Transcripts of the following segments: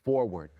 Forward.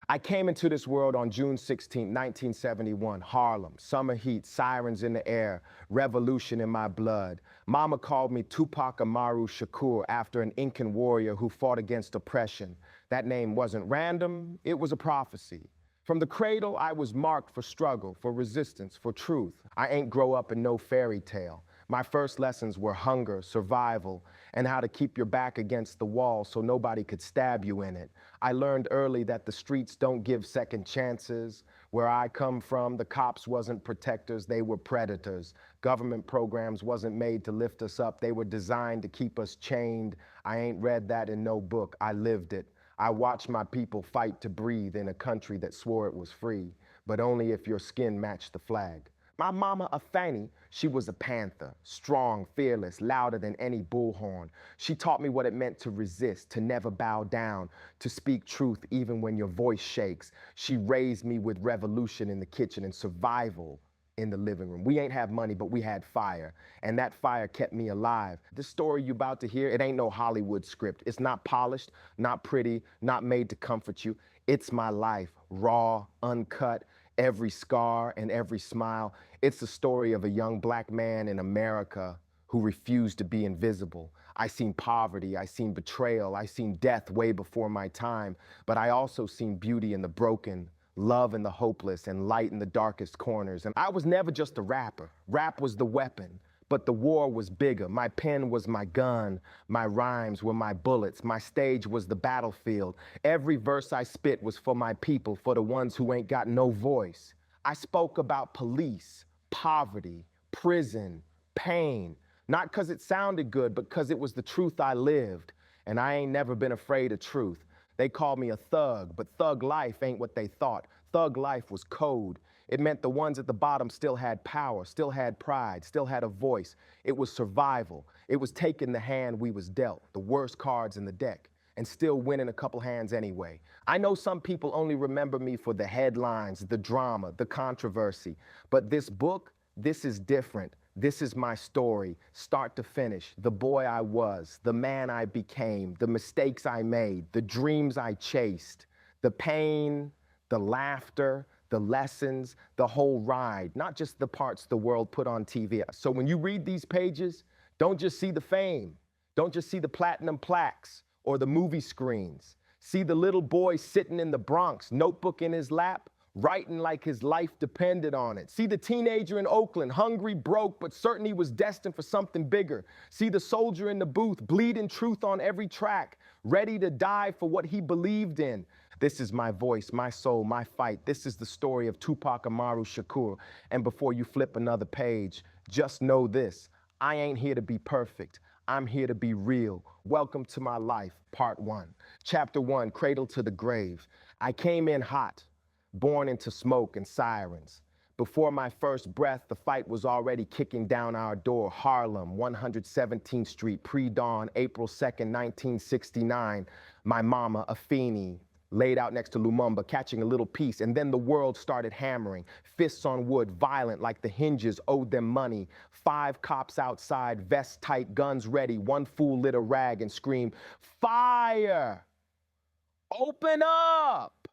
I came into this world on June 16, 1971, Harlem, summer heat, sirens in the air, revolution in my blood. Mama called me Tupac Amaru Shakur after an Incan warrior who fought against oppression. That name wasn't random, it was a prophecy. From the cradle, I was marked for struggle, for resistance, for truth. I ain't grow up in no fairy tale. My first lessons were hunger, survival, and how to keep your back against the wall so nobody could stab you in it. I learned early that the streets don't give second chances. Where I come from, the cops wasn't protectors, they were predators. Government programs wasn't made to lift us up, they were designed to keep us chained. I ain't read that in no book, I lived it. I watched my people fight to breathe in a country that swore it was free, but only if your skin matched the flag. My mama, a Fanny, she was a panther, strong, fearless, louder than any bullhorn. She taught me what it meant to resist, to never bow down, to speak truth even when your voice shakes. She raised me with revolution in the kitchen and survival in the living room. We ain't have money, but we had fire, and that fire kept me alive. This story you about to hear, it ain't no Hollywood script. It's not polished, not pretty, not made to comfort you. It's my life, raw, uncut, every scar and every smile. It's the story of a young black man in America who refused to be invisible. I seen poverty, I seen betrayal, I seen death way before my time, but I also seen beauty in the broken, love in the hopeless, and light in the darkest corners. And I was never just a rapper. Rap was the weapon, but the war was bigger. My pen was my gun, my rhymes were my bullets, my stage was the battlefield. Every verse I spit was for my people, for the ones who ain't got no voice. I spoke about police, poverty, prison, pain, not 'cause it sounded good, but 'cause it was the truth I lived. And I ain't never been afraid of truth. They called me a thug, but thug life ain't what they thought. Thug life was code. It meant the ones at the bottom still had power, still had pride, still had a voice. It was survival. It was taking the hand we was dealt, the worst cards in the deck, and still winning a couple hands anyway. I know some people only remember me for the headlines, the drama, the controversy, but this book, this is different. This is my story, start to finish, the boy I was, the man I became, the mistakes I made, the dreams I chased, the pain, the laughter, the lessons, the whole ride, not just the parts the world put on TV. So when you read these pages, don't just see the fame, don't just see the platinum plaques or the movie screens. See the little boy sitting in the Bronx, notebook in his lap, writing like his life depended on it. See the teenager in Oakland, hungry, broke, but certain he was destined for something bigger. See the soldier in the booth, bleeding truth on every track, ready to die for what he believed in. This is my voice, my soul, my fight. This is the story of Tupac Amaru Shakur. And before you flip another page, just know this, I ain't here to be perfect. I'm here to be real. Welcome to my life, part 1. Chapter 1, Cradle to the Grave. I came in hot, born into smoke and sirens. Before my first breath, the fight was already kicking down our door. Harlem, 117th Street, pre-dawn, April 2nd, 1969. My mama, Afeni, laid out next to Lumumba, catching a little piece, and then the world started hammering. Fists on wood, violent like the hinges owed them money. 5 cops outside, vests tight, guns ready. One fool lit a rag and screamed, "Fire! Open up!"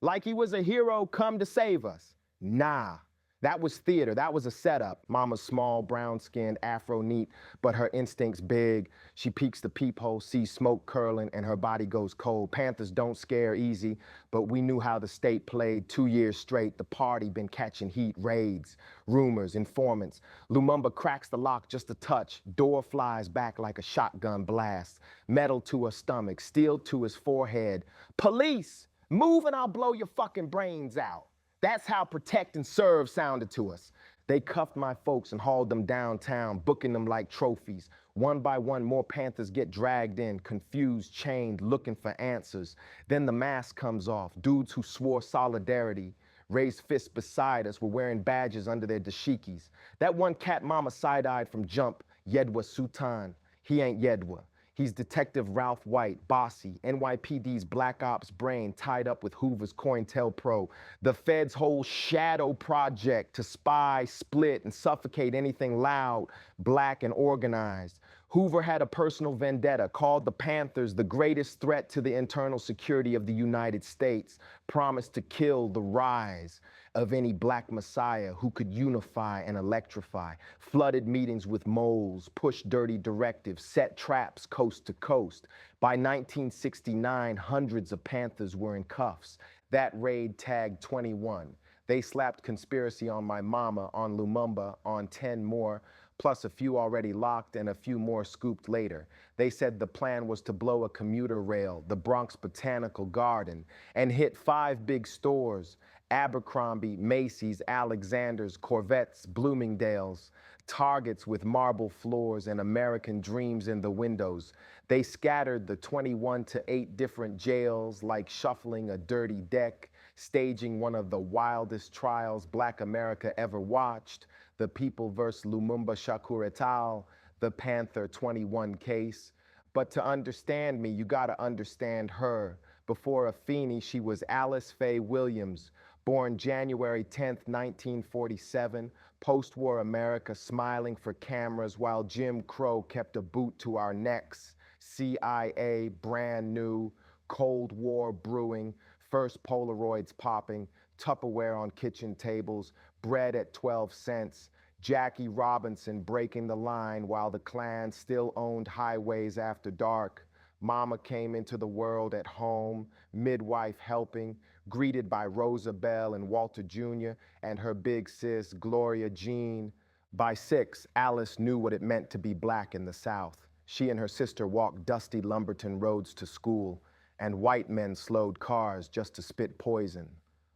Like he was a hero come to save us. Nah, that was theater, that was a setup. Mama's small, brown-skinned, afro-neat, but her instincts big. She peeks the peephole, sees smoke curling, and her body goes cold. Panthers don't scare easy, but we knew how the state played 2 years straight. The party been catching heat, raids, rumors, informants. Lumumba cracks the lock just a touch. Door flies back like a shotgun blast. Metal to her stomach, steel to his forehead. Police! Move and I'll blow your fucking brains out. That's how protect and serve sounded to us. They cuffed my folks and hauled them downtown, booking them like trophies. One by one, more Panthers get dragged in, confused, chained, looking for answers. Then the mask comes off. Dudes who swore solidarity, raised fists beside us, were wearing badges under their dashikis. That one cat mama side-eyed from jump, Yedwa Sultan. He ain't Yedwa. He's Detective Ralph White, bossy, NYPD's Black Ops brain tied up with Hoover's COINTELPRO, the Fed's whole shadow project to spy, split, and suffocate anything loud, black, and organized. Hoover had a personal vendetta, called the Panthers the greatest threat to the internal security of the United States, promised to kill the rise of any black messiah who could unify and electrify, flooded meetings with moles, pushed dirty directives, set traps coast to coast. By 1969, hundreds of Panthers were in cuffs. That raid tagged 21. They slapped conspiracy on my mama, on Lumumba, on 10 more, plus a few already locked and a few more scooped later. They said the plan was to blow a commuter rail, the Bronx Botanical Garden, and hit 5 big stores: Abercrombie, Macy's, Alexander's, Corvettes, Bloomingdale's, Targets with marble floors and American dreams in the windows. They scattered the 21 to 8 different jails like shuffling a dirty deck, staging one of the wildest trials Black America ever watched, the People vs. Lumumba Shakur et al., the Panther 21 case. But to understand me, you gotta understand her. Before Afeni, she was Alice Faye Williams, born January 10th, 1947, post-war America, smiling for cameras while Jim Crow kept a boot to our necks. CIA, brand new, Cold War brewing, first Polaroids popping, Tupperware on kitchen tables, bread at 12 cents, Jackie Robinson breaking the line while the Klan still owned highways after dark. Mama came into the world at home, midwife helping, greeted by Rosa Bell and Walter Jr. and her big sis, Gloria Jean. By 6, Alice knew what it meant to be black in the South. She and her sister walked dusty Lumberton roads to school, and white men slowed cars just to spit poison.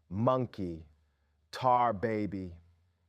Monkey, tar baby,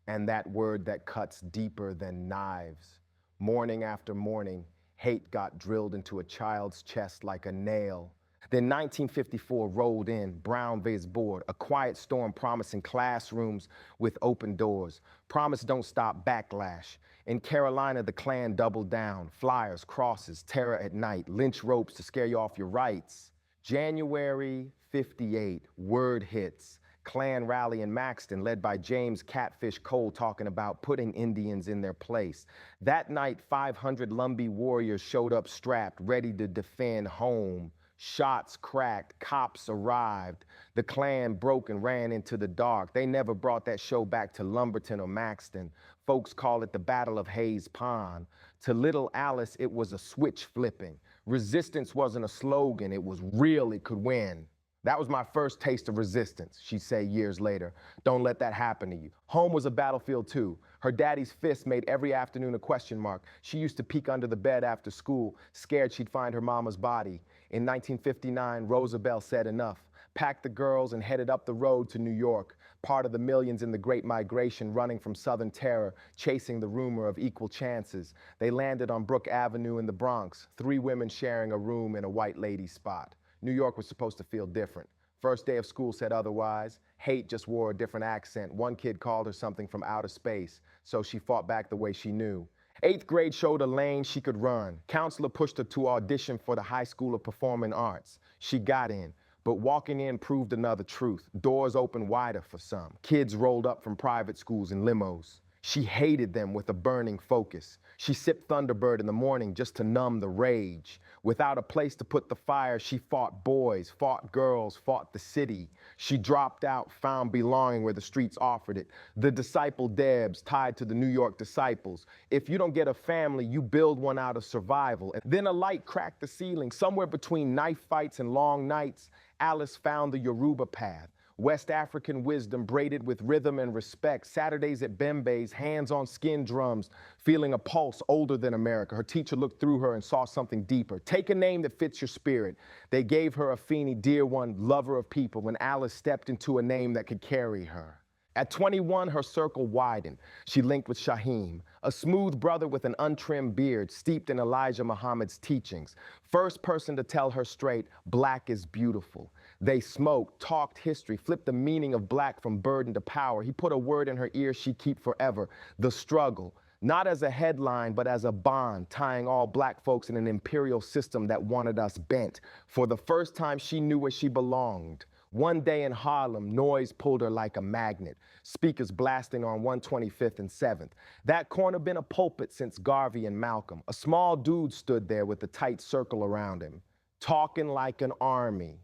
and that word that cuts deeper than knives. Morning after morning, hate got drilled into a child's chest like a nail. Then 1954 rolled in, brown baseboard, a quiet storm promising classrooms with open doors. Promise don't stop backlash. In Carolina, the Klan doubled down. Flyers, crosses, terror at night, lynch ropes to scare you off your rights. January 58, word hits. Klan rally in Maxton led by James Catfish Cole talking about putting Indians in their place. That night, 500 Lumbee warriors showed up strapped, ready to defend home. Shots cracked, cops arrived. The Klan broke and ran into the dark. They never brought that show back to Lumberton or Maxton. Folks call it the Battle of Hayes Pond. To little Alice, it was a switch flipping. Resistance wasn't a slogan, it was real, it could win. That was my first taste of resistance, she'd say years later. Don't let that happen to you. Home was a battlefield too. Her daddy's fist made every afternoon a question mark. She used to peek under the bed after school, scared she'd find her mama's body. In 1959, Roosevelt said enough, packed the girls and headed up the road to New York, part of the millions in the Great Migration running from Southern terror, chasing the rumor of equal chances. They landed on Brook Avenue in the Bronx, 3 women sharing a room in a white lady's spot. New York was supposed to feel different. First day of school said otherwise. Hate just wore a different accent. One kid called her something from outer space, so she fought back the way she knew. 8th grade showed a lane she could run. Counselor pushed her to audition for the High School of Performing Arts. She got in, but walking in proved another truth. Doors opened wider for some. Kids rolled up from private schools in limos. She hated them with a burning focus. She sipped Thunderbird in the morning just to numb the rage. Without a place to put the fire, she fought boys, fought girls, fought the city. She dropped out, found belonging where the streets offered it. The disciple Debs tied to the New York disciples. If you don't get a family, you build one out of survival. And then a light cracked the ceiling. Somewhere between knife fights and long nights, Alice found the Yoruba path. West African wisdom braided with rhythm and respect. Saturdays at Bembe's, hands on skin drums, feeling a pulse older than America. Her teacher looked through her and saw something deeper. Take a name that fits your spirit. They gave her Afeni, dear one, lover of people, when Alice stepped into a name that could carry her. At 21, her circle widened. She linked with Shaheem, a smooth brother with an untrimmed beard, steeped in Elijah Muhammad's teachings. First person to tell her straight, black is beautiful. They smoked, talked history, flipped the meaning of black from burden to power. He put a word in her ear she'd keep forever, the struggle. Not as a headline, but as a bond, tying all black folks in an imperial system that wanted us bent. For the first time, she knew where she belonged. One day in Harlem, noise pulled her like a magnet, speakers blasting on 125th and 7th. That corner been a pulpit since Garvey and Malcolm. A small dude stood there with a tight circle around him, talking like an army.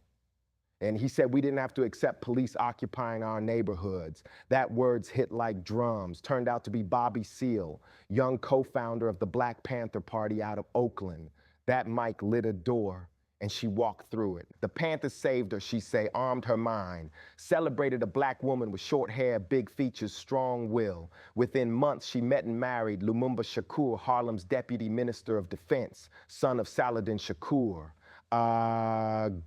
And he said we didn't have to accept police occupying our neighborhoods. That words hit like drums. Turned out to be Bobby Seale, young co-founder of the Black Panther Party out of Oakland. That mic lit a door, and she walked through it. The Panthers saved her, she say, armed her mind, celebrated a black woman with short hair, big features, strong will. Within months, she met and married Lumumba Shakur, Harlem's deputy minister of defense, son of Saladin Shakur.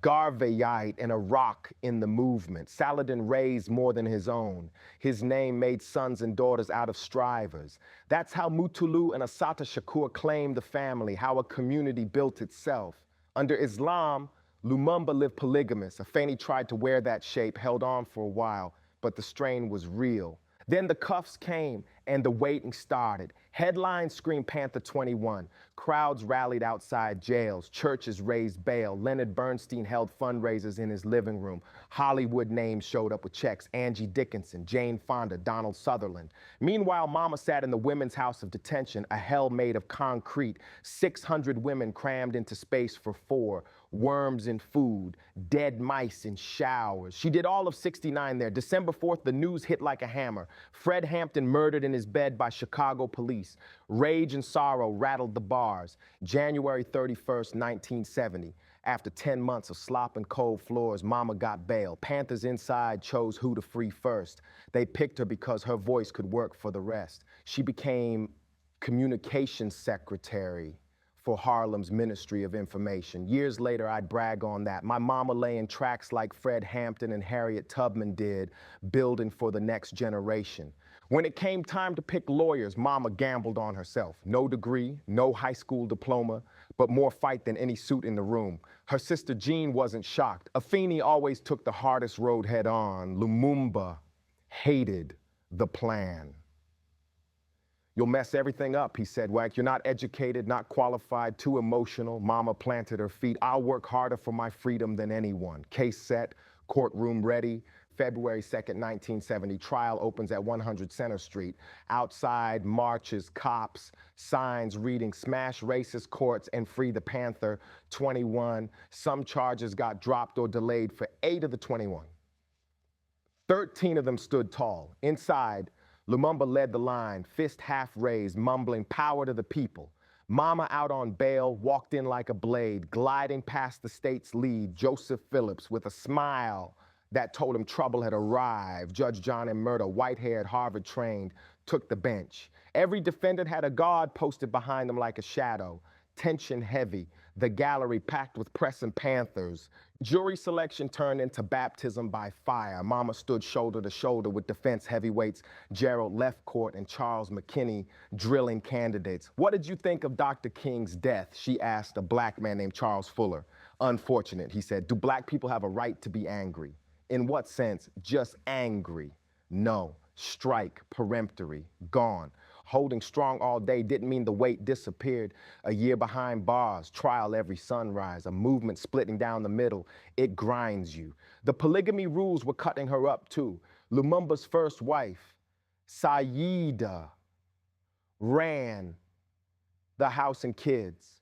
Garveyite and a rock in the movement. Saladin raised more than his own. His name made sons and daughters out of strivers. That's how Mutulu and Assata Shakur claimed the family, how a community built itself. Under Islam, Lumumba lived polygamous. Afeni tried to wear that shape, held on for a while, but the strain was real. Then the cuffs came and the waiting started. Headlines screamed Panther 21. Crowds rallied outside jails. Churches raised bail. Leonard Bernstein held fundraisers in his living room. Hollywood names showed up with checks. Angie Dickinson, Jane Fonda, Donald Sutherland. Meanwhile, Mama sat in the women's house of detention, a hell made of concrete. 600 women crammed into space for 4. Worms in food, dead mice in showers. She did all of 69 there. December 4th, the news hit like a hammer. Fred Hampton murdered in his bed by Chicago police. Rage and sorrow rattled the bars. January 31st, 1970. After 10 months of slop and cold floors, Mama got bail. Panthers inside chose who to free first. They picked her because her voice could work for the rest. She became communications secretary for Harlem's Ministry of Information. Years later, I'd brag on that. My mama laying tracks like Fred Hampton and Harriet Tubman did, building for the next generation. When it came time to pick lawyers, Mama gambled on herself. No degree, no high school diploma, but more fight than any suit in the room. Her sister Jean wasn't shocked. Afeni always took the hardest road head on. Lumumba hated the plan. You'll mess everything up, he said, Wack. You're not educated, not qualified, too emotional. Mama planted her feet. I'll work harder for my freedom than anyone. Case set, courtroom ready. February 2nd, 1970. Trial opens at 100 Center Street. Outside, marches, cops, signs reading smash racist courts and free the Panther 21. Some charges got dropped or delayed for 8 of the 21. 13 of them stood tall. Inside, Lumumba led the line, fist half raised, mumbling power to the people. Mama out on bail, walked in like a blade, gliding past the state's lead, Joseph Phillips, with a smile that told him trouble had arrived. Judge John M. Murda, white-haired, Harvard-trained, took the bench. Every defendant had a guard posted behind them like a shadow. Tension heavy, the gallery packed with pressing Panthers. Jury selection turned into baptism by fire. Mama stood shoulder to shoulder with defense heavyweights Gerald Lefcourt and Charles McKinney drilling candidates. What did you think of Dr. King's death? She asked a black man named Charles Fuller. Unfortunate, he said. Do black people have a right to be angry? In what sense? Just angry. No. Strike, peremptory, gone. Holding strong all day didn't mean the weight disappeared. A year behind bars, trial every sunrise, a movement splitting down the middle. It grinds you. The polygamy rules were cutting her up too. Lumumba's first wife, Saida, ran the house and kids.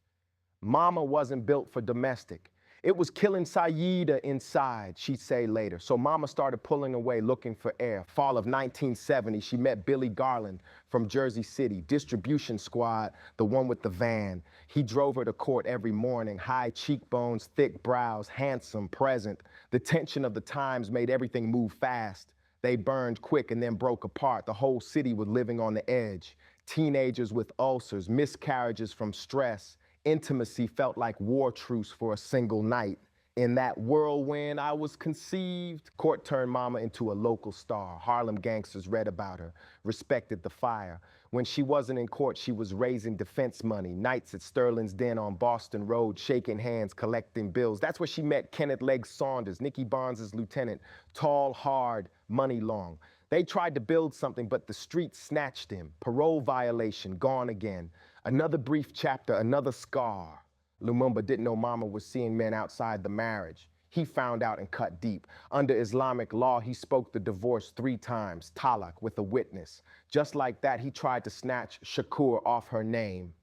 Mama wasn't built for domestic. It was killing Saida inside, she'd say later. So Mama started pulling away, looking for air. Fall of 1970, she met Billy Garland from Jersey City, distribution squad, the one with the van. He drove her to court every morning, high cheekbones, thick brows, handsome, present. The tension of the times made everything move fast. They burned quick and then broke apart. The whole city was living on the edge. Teenagers with ulcers, miscarriages from stress. Intimacy felt like war truce for a single night. In that whirlwind I was conceived. Court turned Mama into a local star. Harlem gangsters read about her, respected the fire. When she wasn't in court, she was raising defense money. Nights at Sterling's Den on Boston Road, shaking hands, collecting bills. That's where she met Kenneth Legg Saunders, Nicky Barnes's lieutenant. Tall, hard, money long. They tried to build something, but the streets snatched him. Parole violation, gone again. Another brief chapter, another scar. Lumumba didn't know Mama was seeing men outside the marriage. He found out and cut deep. Under Islamic law, he spoke the divorce 3 times, talaq, with a witness. Just like that, he tried to snatch Shakur off her name.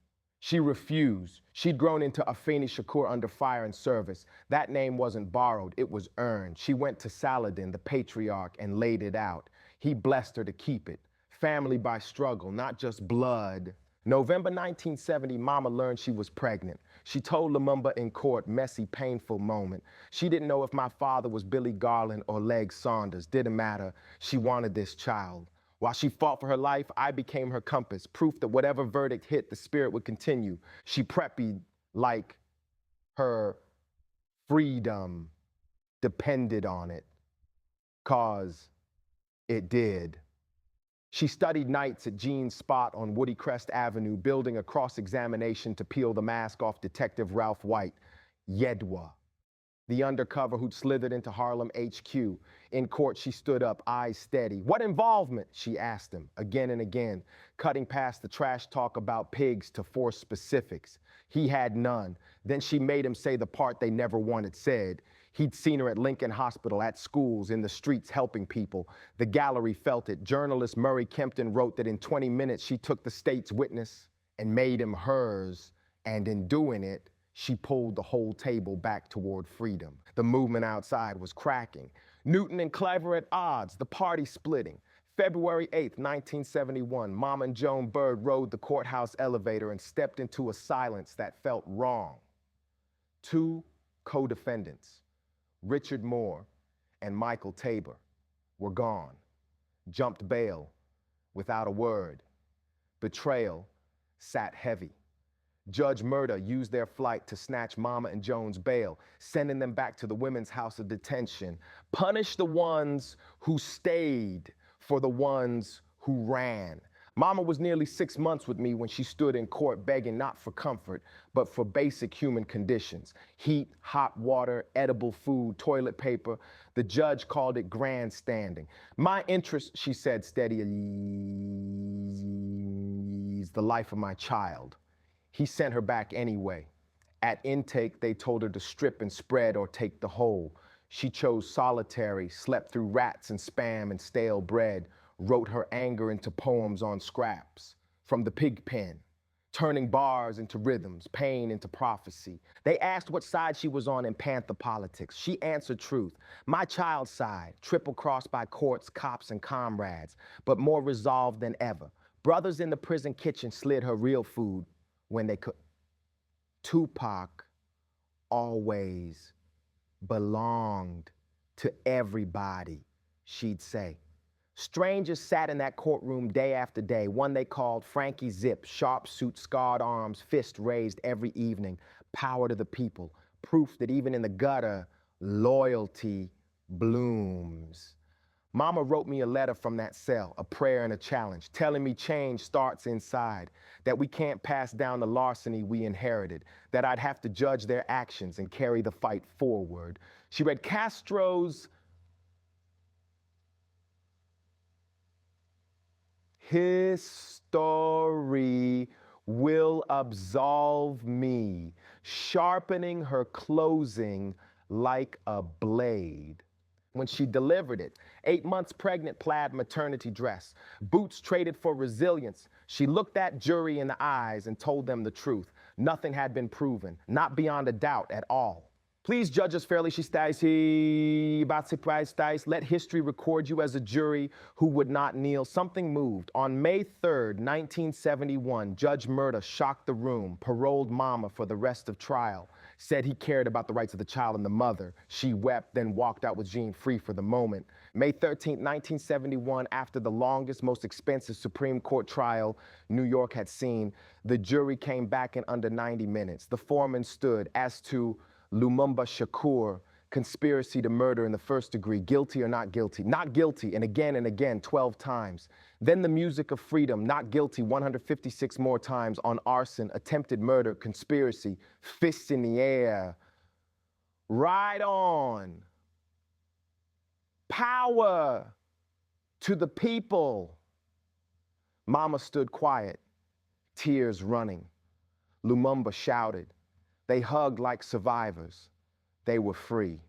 She refused. She'd grown into Afeni Shakur under fire and service. That name wasn't borrowed, it was earned. She went to Saladin, the patriarch, and laid it out. He blessed her to keep it. Family by struggle, not just blood. November 1970, Mama learned she was pregnant. She told Lumumba in court, messy, painful moment. She didn't know if my father was Billy Garland or Leg Saunders. Didn't matter. She wanted this child. While she fought for her life, I became her compass, proof that whatever verdict hit, the spirit would continue. She preppy like her freedom depended on it, 'cause it did. She studied nights at Jean's spot on Woody Crest Avenue, building a cross-examination to peel the mask off Detective Ralph White, Yedwa, the undercover who'd slithered into Harlem HQ. In court, she stood up, eyes steady. What involvement? She asked him again and again, cutting past the trash talk about pigs to force specifics. He had none. Then she made him say the part they never wanted said. He'd seen her at Lincoln Hospital, at schools, in the streets helping people. The gallery felt it. Journalist Murray Kempton wrote that in 20 minutes she took the state's witness and made him hers. And in doing it, she pulled the whole table back toward freedom. The movement outside was cracking. Newton and Clever at odds, the party splitting. February 8th, 1971, Mama and Joan Bird rode the courthouse elevator and stepped into a silence that felt wrong. 2 co-defendants, Richard Moore and Michael Tabor, were gone. Jumped bail without a word. Betrayal sat heavy. Judge Murda used their flight to snatch Mama and Joan's bail, sending them back to the women's house of detention. Punish the ones who stayed for the ones who ran. Mama was nearly 6 months with me when she stood in court begging not for comfort, but for basic human conditions. Heat, hot water, edible food, toilet paper. The judge called it grandstanding. My interest, she said steadily, is the life of my child. He sent her back anyway. At intake, they told her to strip and spread or take the whole. She chose solitary, slept through rats and spam and stale bread, wrote her anger into poems on scraps, from the pig pen, turning bars into rhythms, pain into prophecy. They asked what side she was on in Panther politics. She answered truth. My child's side, triple-crossed by courts, cops, and comrades, but more resolved than ever. Brothers in the prison kitchen slid her real food when they could. Tupac always belonged to everybody, she'd say. Strangers sat in that courtroom day after day, one they called Frankie Zip, sharp suit, scarred arms, fist raised every evening, power to the people, proof that even in the gutter, loyalty blooms. Mama wrote me a letter from that cell, a prayer and a challenge, telling me change starts inside, that we can't pass down the larceny we inherited, that I'd have to judge their actions and carry the fight forward. She read Castro's history will absolve me, sharpening her closing like a blade. When she delivered it, 8 months pregnant, plaid maternity dress, boots traded for resilience, she looked that jury in the eyes and told them the truth. Nothing had been proven, not beyond a doubt at all. Please judge us fairly, she stays. Let history record you as a jury who would not kneel. Something moved. On May 3rd, 1971, Judge Murda shocked the room, paroled Mama for the rest of trial, said he cared about the rights of the child and the mother. She wept, then walked out with Jean free for the moment. May 13th, 1971, after the longest, most expensive Supreme Court trial New York had seen, the jury came back in under 90 minutes. The foreman stood as to Lumumba Shakur, conspiracy to murder in the first degree, guilty or not guilty, and again, 12 times. Then the music of freedom, not guilty, 156 more times on arson, attempted murder, conspiracy, fists in the air. Right on. Power to the people. Mama stood quiet, tears running. Lumumba shouted. They hugged like survivors. They were free.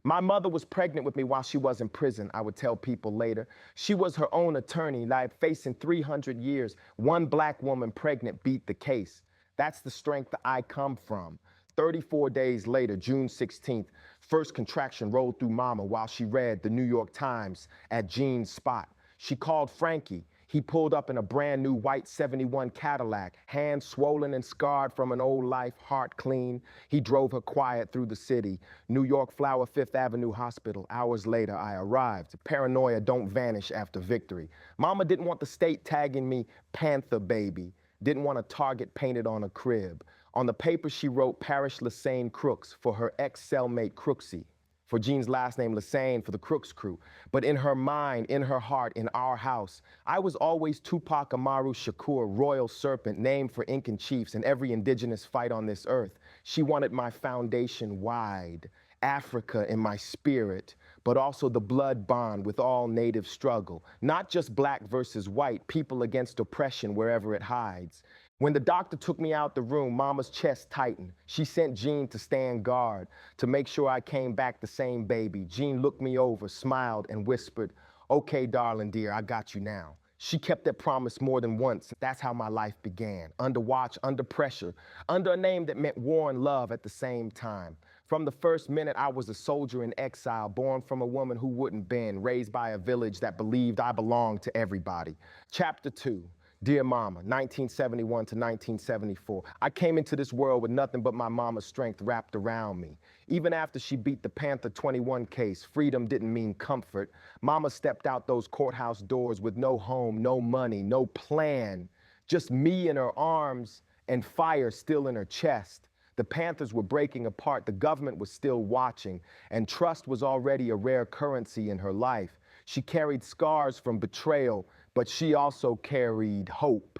My mother was pregnant with me while she was in prison, I would tell people later. She was her own attorney, like facing 300 years. One black woman pregnant beat the case. That's the strength that I come from. 34 days later, June 16th, first contraction rolled through Mama while she read the New York Times at Jean's spot. She called Frankie. He pulled up in a brand new white 71 Cadillac, hands swollen and scarred from an old life, heart clean. He drove her quiet through the city. New York Flower Fifth Avenue Hospital. Hours later, I arrived. Paranoia don't vanish after victory. Mama didn't want the state tagging me Panther baby. Didn't want a target painted on a crib. On the paper, she wrote Parish Lassane Crooks for her ex-cellmate Crooksy. For Jean's last name, Lassane, for the Crooks crew. But in her mind, in her heart, in our house, I was always Tupac Amaru Shakur, royal serpent, named for Incan chiefs in every indigenous fight on this earth. She wanted my foundation wide, Africa in my spirit, but also the blood bond with all native struggle. Not just black versus white, people against oppression wherever it hides. When the doctor took me out the room, Mama's chest tightened. She sent Jean to stand guard to make sure I came back the same baby. Jean looked me over, smiled, and whispered, "Okay, darling dear, I got you now." She kept that promise more than once. That's how my life began. Under watch, under pressure, under a name that meant war and love at the same time. From the first minute, I was a soldier in exile, born from a woman who wouldn't bend, raised by a village that believed I belonged to everybody. Chapter 2. Dear Mama, 1971 to 1974. I came into this world with nothing but my mama's strength wrapped around me. Even after she beat the Panther 21 case, freedom didn't mean comfort. Mama stepped out those courthouse doors with no home, no money, no plan. Just me in her arms and fire still in her chest. The Panthers were breaking apart, the government was still watching, and trust was already a rare currency in her life. She carried scars from betrayal, but she also carried hope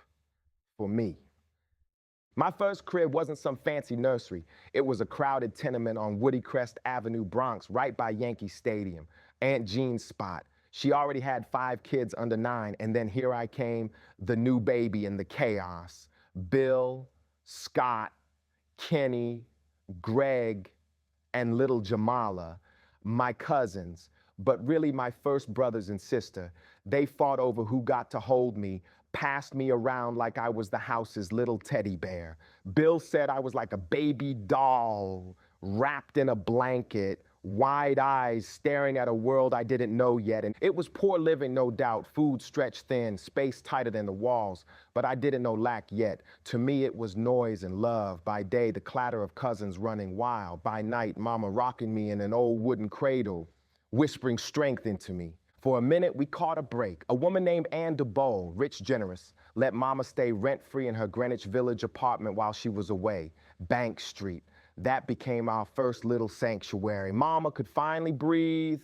for me. My first crib wasn't some fancy nursery. It was a crowded tenement on Woody Crest Avenue, Bronx, right by Yankee Stadium, Aunt Jean's spot. She already had 5 kids under 9, and then here I came, the new baby in the chaos. Bill, Scott, Kenny, Greg, and little Jamala, my cousins, but really my first brothers and sister. They fought over who got to hold me, passed me around like I was the house's little teddy bear. Bill said I was like a baby doll, wrapped in a blanket, wide eyes staring at a world I didn't know yet. And it was poor living, no doubt, food stretched thin, space tighter than the walls, but I didn't know lack yet. To me, it was noise and love. By day, the clatter of cousins running wild. By night, Mama rocking me in an old wooden cradle, whispering strength into me. For a minute, we caught a break. A woman named Ann DeBow, rich, generous, let Mama stay rent-free in her Greenwich Village apartment while she was away. Bank Street. That became our first little sanctuary. Mama could finally breathe.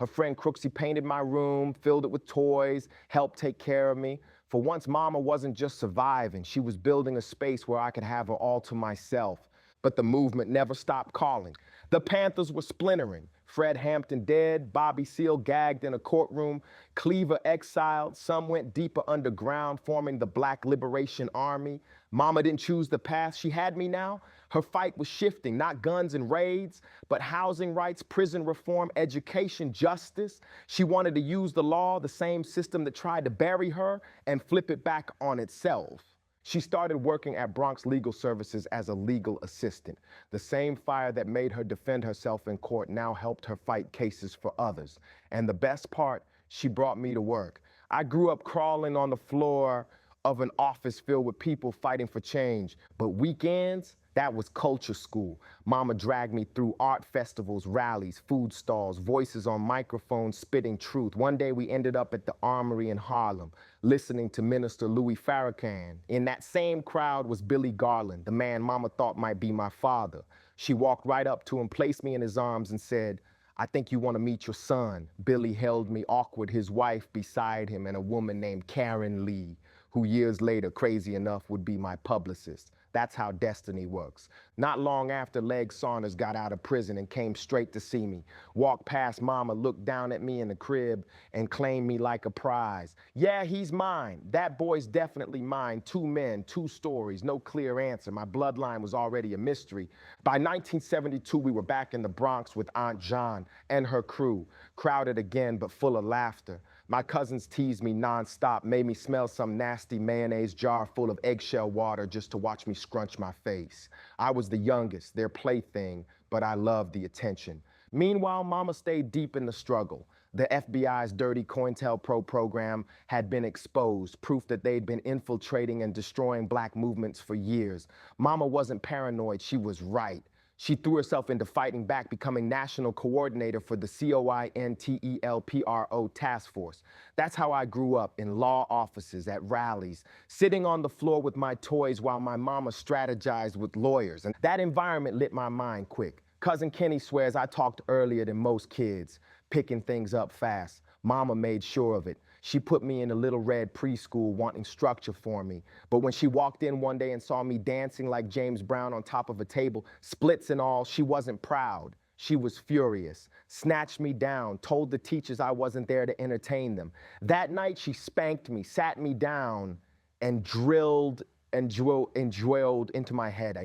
Her friend Crooksy painted my room, filled it with toys, helped take care of me. For once, Mama wasn't just surviving. She was building a space where I could have her all to myself. But the movement never stopped calling. The Panthers were splintering. Fred Hampton dead, Bobby Seale gagged in a courtroom, Cleaver exiled, some went deeper underground, forming the Black Liberation Army. Mama didn't choose the path she had me now. Her fight was shifting, not guns and raids, but housing rights, prison reform, education, justice. She wanted to use the law, the same system that tried to bury her, and flip it back on itself. She started working at Bronx Legal Services as a legal assistant. The same fire that made her defend herself in court now helped her fight cases for others. And the best part, she brought me to work. I grew up crawling on the floor of an office filled with people fighting for change. But weekends, that was culture school. Mama dragged me through art festivals, rallies, food stalls, voices on microphones spitting truth. One day we ended up at the Armory in Harlem, listening to Minister Louis Farrakhan. In that same crowd was Billy Garland, the man Mama thought might be my father. She walked right up to him, placed me in his arms and said, "I think you want to meet your son." Billy held me awkward, his wife beside him, and a woman named Karen Lee, who years later, crazy enough, would be my publicist. That's how destiny works. Not long after, Leg Saunders got out of prison and came straight to see me. Walked past mama, looked down at me in the crib, and claimed me like a prize. Yeah, he's mine. That boy's definitely mine. 2 men, 2 stories, no clear answer. My bloodline was already a mystery. By 1972, we were back in the Bronx with Aunt John and her crew, crowded again but full of laughter. My cousins teased me nonstop, made me smell some nasty mayonnaise jar full of eggshell water just to watch me scrunch my face. I was the youngest, their plaything, but I loved the attention. Meanwhile, mama stayed deep in the struggle. The FBI's dirty COINTELPRO program had been exposed, proof that they'd been infiltrating and destroying black movements for years. Mama wasn't paranoid, she was right. She threw herself into fighting back, becoming national coordinator for the COINTELPRO task force. That's how I grew up, in law offices, at rallies, sitting on the floor with my toys while my mama strategized with lawyers. And that environment lit my mind quick. Cousin Kenny swears I talked earlier than most kids, picking things up fast. Mama made sure of it. She put me in a little red preschool wanting structure for me. But when she walked in one day and saw me dancing like James Brown on top of a table, splits and all, she wasn't proud. She was furious, snatched me down, told the teachers I wasn't there to entertain them. That night she spanked me, sat me down, and drilled into my head.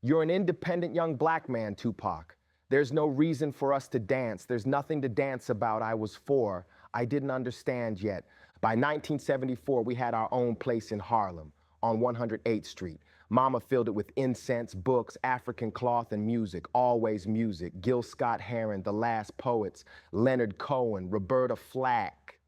You're an independent young black man, Tupac. There's no reason for us to dance. There's nothing to dance about. I was 4. I didn't understand yet. By 1974, we had our own place in Harlem on 108th Street. Mama filled it with incense, books, African cloth, and music, always music. Gil Scott-Heron, The Last Poets, Leonard Cohen, Roberta Flack.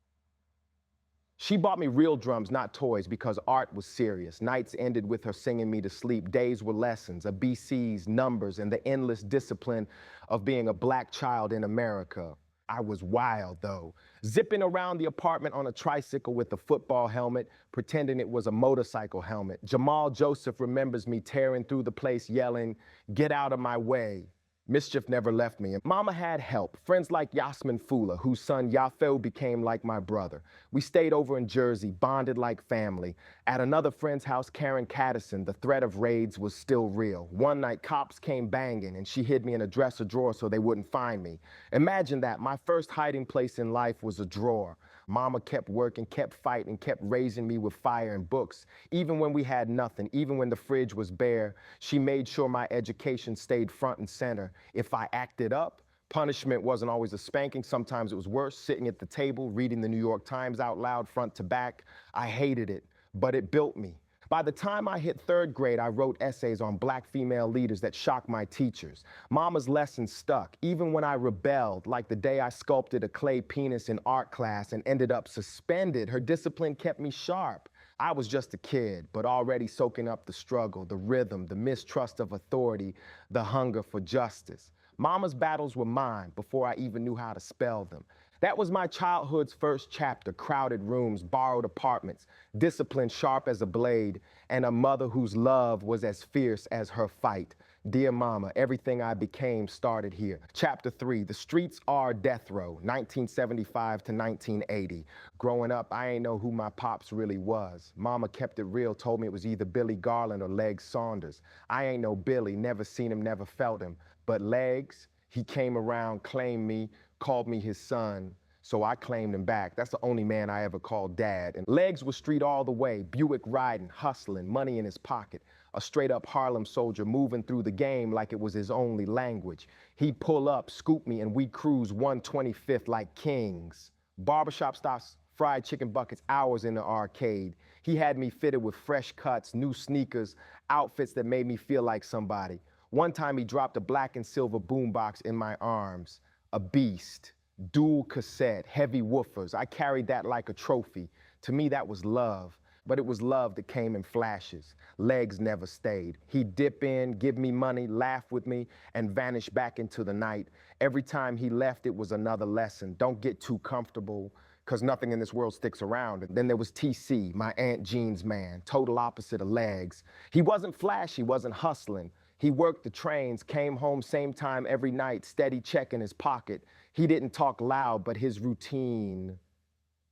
She bought me real drums, not toys, because art was serious. Nights ended with her singing me to sleep. Days were lessons, ABCs, numbers, and the endless discipline of being a black child in America. I was wild, though, zipping around the apartment on a tricycle with a football helmet, pretending it was a motorcycle helmet. Jamal Joseph remembers me tearing through the place yelling, "Get out of my way." Mischief never left me. And Mama had help, friends like Yasmin Fula, whose son Yafel became like my brother. We stayed over in Jersey, bonded like family. At another friend's house, Karen Caddison, the threat of raids was still real. One night, cops came banging, and she hid me in a dresser drawer so they wouldn't find me. Imagine that. My first hiding place in life was a drawer. Mama kept working, kept fighting, kept raising me with fire and books. Even when we had nothing, even when the fridge was bare, she made sure my education stayed front and center. If I acted up, punishment wasn't always a spanking. Sometimes it was worse, sitting at the table, reading the New York Times out loud, front to back. I hated it, but it built me. By the time I hit 3rd grade, I wrote essays on black female leaders that shocked my teachers. Mama's lessons stuck, even when I rebelled, like the day I sculpted a clay penis in art class and ended up suspended. Her discipline kept me sharp. I was just a kid, but already soaking up the struggle, the rhythm, the mistrust of authority, the hunger for justice. Mama's battles were mine before I even knew how to spell them. That was my childhood's first chapter: crowded rooms, borrowed apartments, discipline sharp as a blade, and a mother whose love was as fierce as her fight. Dear Mama, everything I became started here. Chapter 3, The Streets Are Death Row, 1975 to 1980. Growing up, I ain't know who my pops really was. Mama kept it real, told me it was either Billy Garland or Leg Saunders. I ain't no Billy, never seen him, never felt him. But Legs, he came around, claimed me, called me his son, so I claimed him back. That's the only man I ever called dad. And Legs was street all the way, Buick riding, hustling, money in his pocket. A straight up Harlem soldier moving through the game like it was his only language. He'd pull up, scoop me, and we'd cruise 125th like kings. Barbershop stops, fried chicken buckets, hours in the arcade. He had me fitted with fresh cuts, new sneakers, outfits that made me feel like somebody. One time he dropped a black and silver boombox in my arms. A beast, dual cassette, heavy woofers. I carried that like a trophy. To me, that was love. But it was love that came in flashes. Legs never stayed. He'd dip in, give me money, laugh with me, and vanish back into the night. Every time he left, it was another lesson. Don't get too comfortable, because nothing in this world sticks around. And then there was TC, my Aunt Jean's man, total opposite of Legs. He wasn't flashy, wasn't hustling. He worked the trains, came home same time every night, steady check in his pocket. He didn't talk loud, but his routine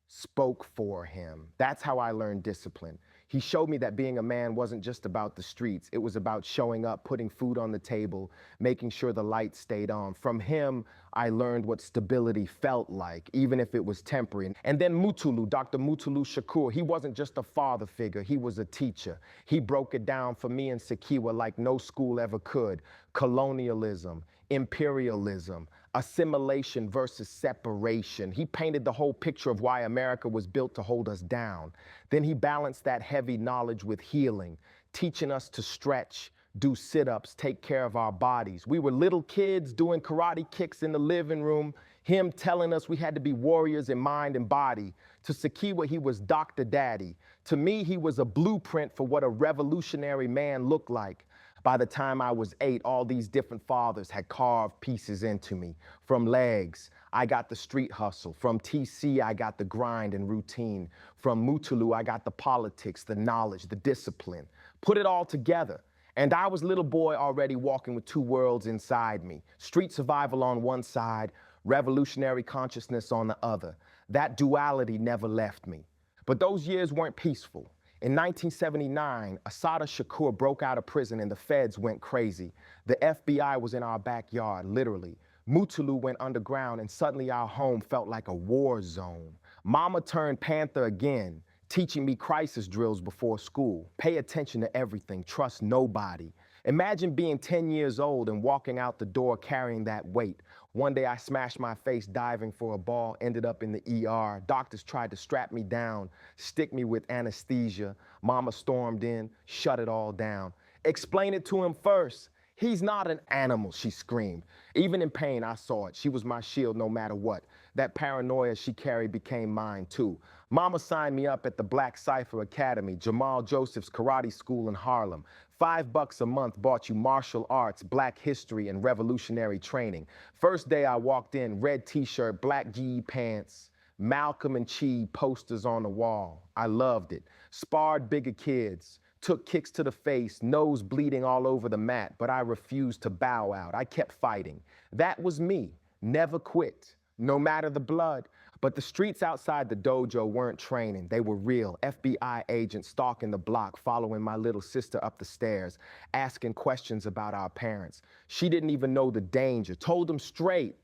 spoke for him. That's how I learned discipline. He showed me that being a man wasn't just about the streets. It was about showing up, putting food on the table, making sure the lights stayed on. From him, I learned what stability felt like, even if it was temporary. And then Mutulu, Dr. Mutulu Shakur, he wasn't just a father figure, he was a teacher. He broke it down for me and Sekiwa like no school ever could. Colonialism, imperialism, assimilation versus separation. He painted the whole picture of why America was built to hold us down. Then he balanced that heavy knowledge with healing, teaching us to stretch, do sit-ups, take care of our bodies. We were little kids doing karate kicks in the living room, him telling us we had to be warriors in mind and body. To Sekiwa, he was Dr. Daddy. To me, he was a blueprint for what a revolutionary man looked like. By the time I was 8, all these different fathers had carved pieces into me. From legs, I got the street hustle. From TC, I got the grind and routine. From Mutulu, I got the politics, the knowledge, the discipline. Put it all together. And I was little boy already walking with two worlds inside me. Street survival on one side, revolutionary consciousness on the other. That duality never left me. But those years weren't peaceful. In 1979, Assata Shakur broke out of prison and the feds went crazy. The FBI was in our backyard, literally. Mutulu went underground and suddenly our home felt like a war zone. Mama turned Panther again, teaching me crisis drills before school. Pay attention to everything, trust nobody. Imagine being 10 years old and walking out the door carrying that weight. One day I smashed my face diving for a ball, ended up in the ER. Doctors tried to strap me down, stick me with anesthesia. Mama stormed in, shut it all down. Explain it to him first. He's not an animal, she screamed. Even in pain, I saw it. She was my shield no matter what. That paranoia she carried became mine too. Mama signed me up at the Black Cypher Academy, Jamal Joseph's karate school in Harlem. $5 a month bought you martial arts, black history, and revolutionary training. First day I walked in, red t-shirt, black GE pants, Malcolm and Chi posters on the wall. I loved it. Sparred bigger kids, took kicks to the face, nose bleeding all over the mat, but I refused to bow out. I kept fighting. That was me. Never quit, no matter the blood. But the streets outside the dojo weren't training. They were real. FBI agents stalking the block, following my little sister up the stairs, asking questions about our parents. She didn't even know the danger. Told them straight,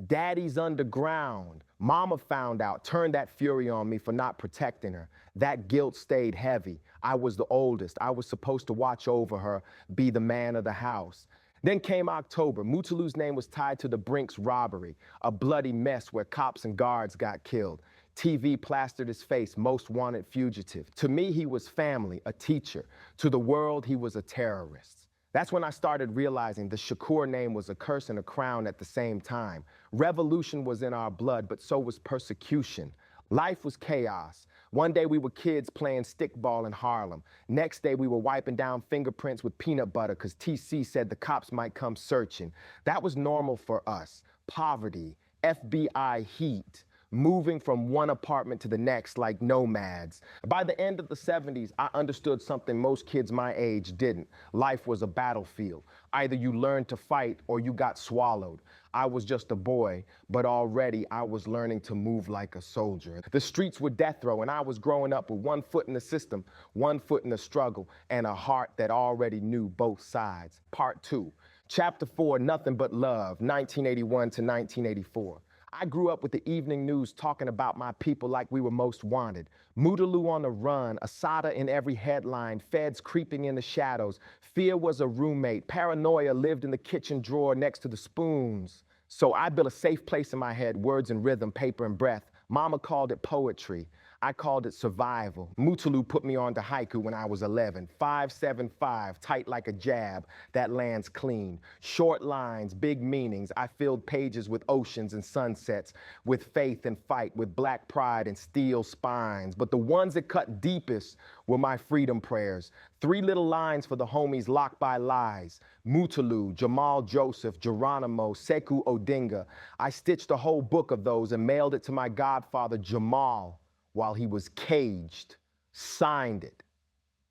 Daddy's underground. Mama found out, turned that fury on me for not protecting her. That guilt stayed heavy. I was the oldest. I was supposed to watch over her, be the man of the house. Then came October. Mutulu's name was tied to the Brinks robbery, a bloody mess where cops and guards got killed. TV plastered his face, most wanted fugitive. To me, he was family, a teacher. To the world, he was a terrorist. That's when I started realizing the Shakur name was a curse and a crown at the same time. Revolution was in our blood, but so was persecution. Life was chaos. One day we were kids playing stickball in Harlem. Next day we were wiping down fingerprints with peanut butter because TC said the cops might come searching. That was normal for us. Poverty, FBI heat, moving from one apartment to the next like nomads. By the end of the 70s, I understood something most kids my age didn't. Life was a battlefield. Either you learned to fight or you got swallowed. I was just a boy, but already I was learning to move like a soldier. The streets were death row, and I was growing up with one foot in the system, one foot in the struggle, and a heart that already knew both sides. Part 2, Chapter 4, Nothing But Love, 1981 to 1984. I grew up with the evening news talking about my people like we were most wanted. Mutulu on the run, Assata in every headline, feds creeping in the shadows. Fear was a roommate. Paranoia lived in the kitchen drawer next to the spoons. So I built a safe place in my head, words and rhythm, paper and breath. Mama called it poetry. I called it survival. Mutulu put me on to haiku when I was 11. 575, tight like a jab, that lands clean. Short lines, big meanings. I filled pages with oceans and sunsets, with faith and fight, with black pride and steel spines. But the ones that cut deepest were my freedom prayers. 3 little lines for the homies locked by lies. Mutulu, Jamal Joseph, Geronimo, Sekou Odinga. I stitched a whole book of those and mailed it to my godfather, Jamal, while he was caged. Signed it,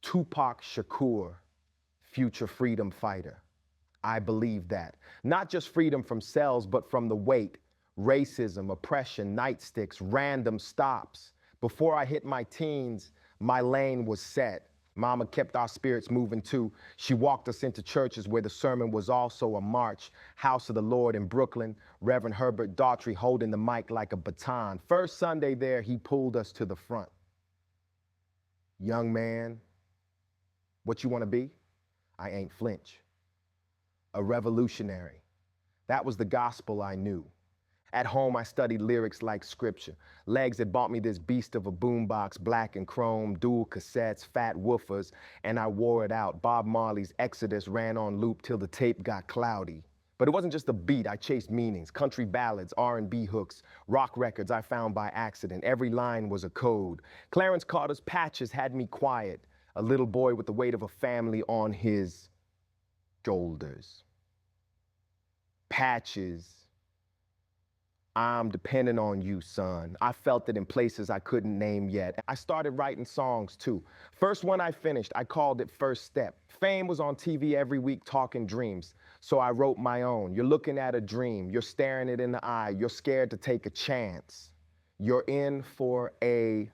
Tupac Shakur, future freedom fighter. I believe that. Not just freedom from cells, but from the weight, racism, oppression, nightsticks, random stops. Before I hit my teens, My lane was set. Mama kept our spirits moving too. She walked us into churches where the sermon was also a march. House of the Lord in Brooklyn, Reverend Herbert Daughtry holding the mic like a baton. First Sunday there, he pulled us to the front. Young man, what you want to be? I ain't flinch. A revolutionary. That was the gospel I knew. At home, I studied lyrics like scripture. Legs had bought me this beast of a boombox, black and chrome, dual cassettes, fat woofers, and I wore it out. Bob Marley's Exodus ran on loop till the tape got cloudy. But it wasn't just the beat, I chased meanings, country ballads, R&B hooks, rock records I found by accident. Every line was a code. Clarence Carter's Patches had me quiet, a little boy with the weight of a family on his shoulders. Patches. I'm depending on you, son. I felt it in places I couldn't name yet. I started writing songs too. First one I finished, I called it First Step. Fame was on TV every week talking dreams, so I wrote my own. You're looking at a dream, you're staring it in the eye, you're scared to take a chance. You're in for a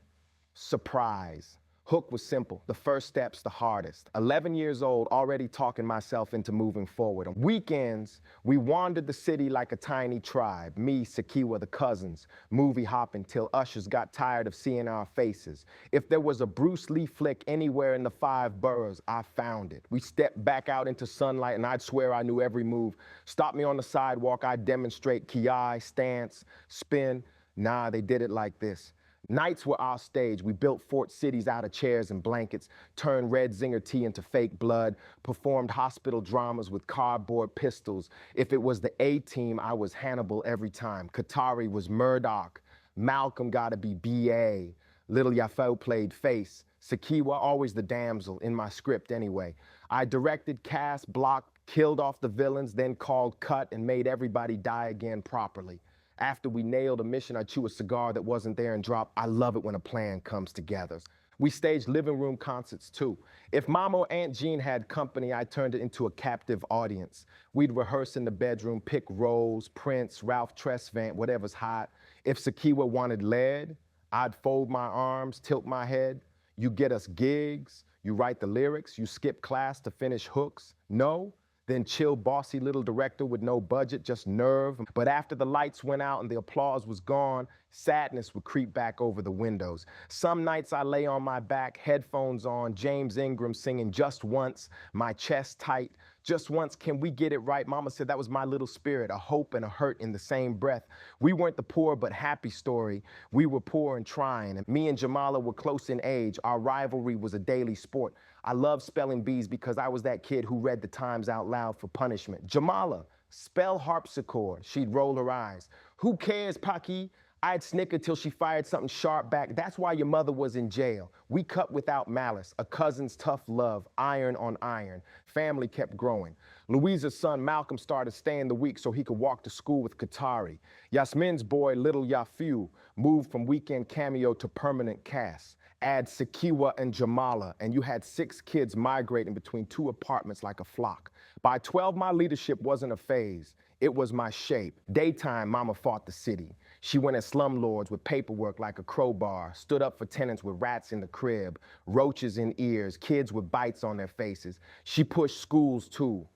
surprise. Hook was simple. The first step's the hardest. 11 years old, already talking myself into moving forward. On weekends, we wandered the city like a tiny tribe. Me, Sakiwa, the cousins, movie hopping till ushers got tired of seeing our faces. If there was a Bruce Lee flick anywhere in the 5 boroughs, I found it. We stepped back out into sunlight and I'd swear I knew every move. Stop me on the sidewalk, I'd demonstrate ki, stance, spin. Nah, they did it like this. Nights were our stage. We built fort cities out of chairs and blankets, turned red zinger tea into fake blood, performed hospital dramas with cardboard pistols. If it was the A-team, I was Hannibal every time. Qatari was Murdoch. Malcolm gotta be B.A. Little Yafo played Face. Sakiwa, always the damsel, in my script anyway. I directed, cast, blocked, killed off the villains, then called cut and made everybody die again properly. After we nailed a mission, I chew a cigar that wasn't there and drop. I love it when a plan comes together. We staged living room concerts too. If Mama or Aunt Jean had company, I turned it into a captive audience. We'd rehearse in the bedroom, pick roles, Prince, Ralph Tresvant, whatever's hot. If Sakiwa wanted lead, I'd fold my arms, tilt my head. You get us gigs, you write the lyrics, you skip class to finish hooks. No? Then chill, bossy little director with no budget, just nerve. But after the lights went out and the applause was gone, sadness would creep back over the windows. Some nights I lay on my back, headphones on, James Ingram singing Just Once, my chest tight. Just once, can we get it right? Mama said that was my little spirit, a hope and a hurt in the same breath. We weren't the poor but happy story. We were poor and trying. And me and Jamala were close in age. Our rivalry was a daily sport. I love spelling bees because I was that kid who read the Times out loud for punishment. Jamala, spell harpsichord. She'd roll her eyes. Who cares, Paki? I'd snicker till she fired something sharp back. That's why your mother was in jail. We cut without malice, a cousin's tough love, iron on iron. Family kept growing. Louisa's son, Malcolm, started staying the week so he could walk to school with Qatari. Yasmin's boy, little Yafu, moved from weekend cameo to permanent cast. Add Sakiwa and Jamala, and you had 6 kids migrating between 2 apartments like a flock. By 12, my leadership wasn't a phase. It was my shape. Daytime, Mama fought the city. She went at slumlords with paperwork like a crowbar, stood up for tenants with rats in the crib, roaches in ears, kids with bites on their faces. She pushed schools too.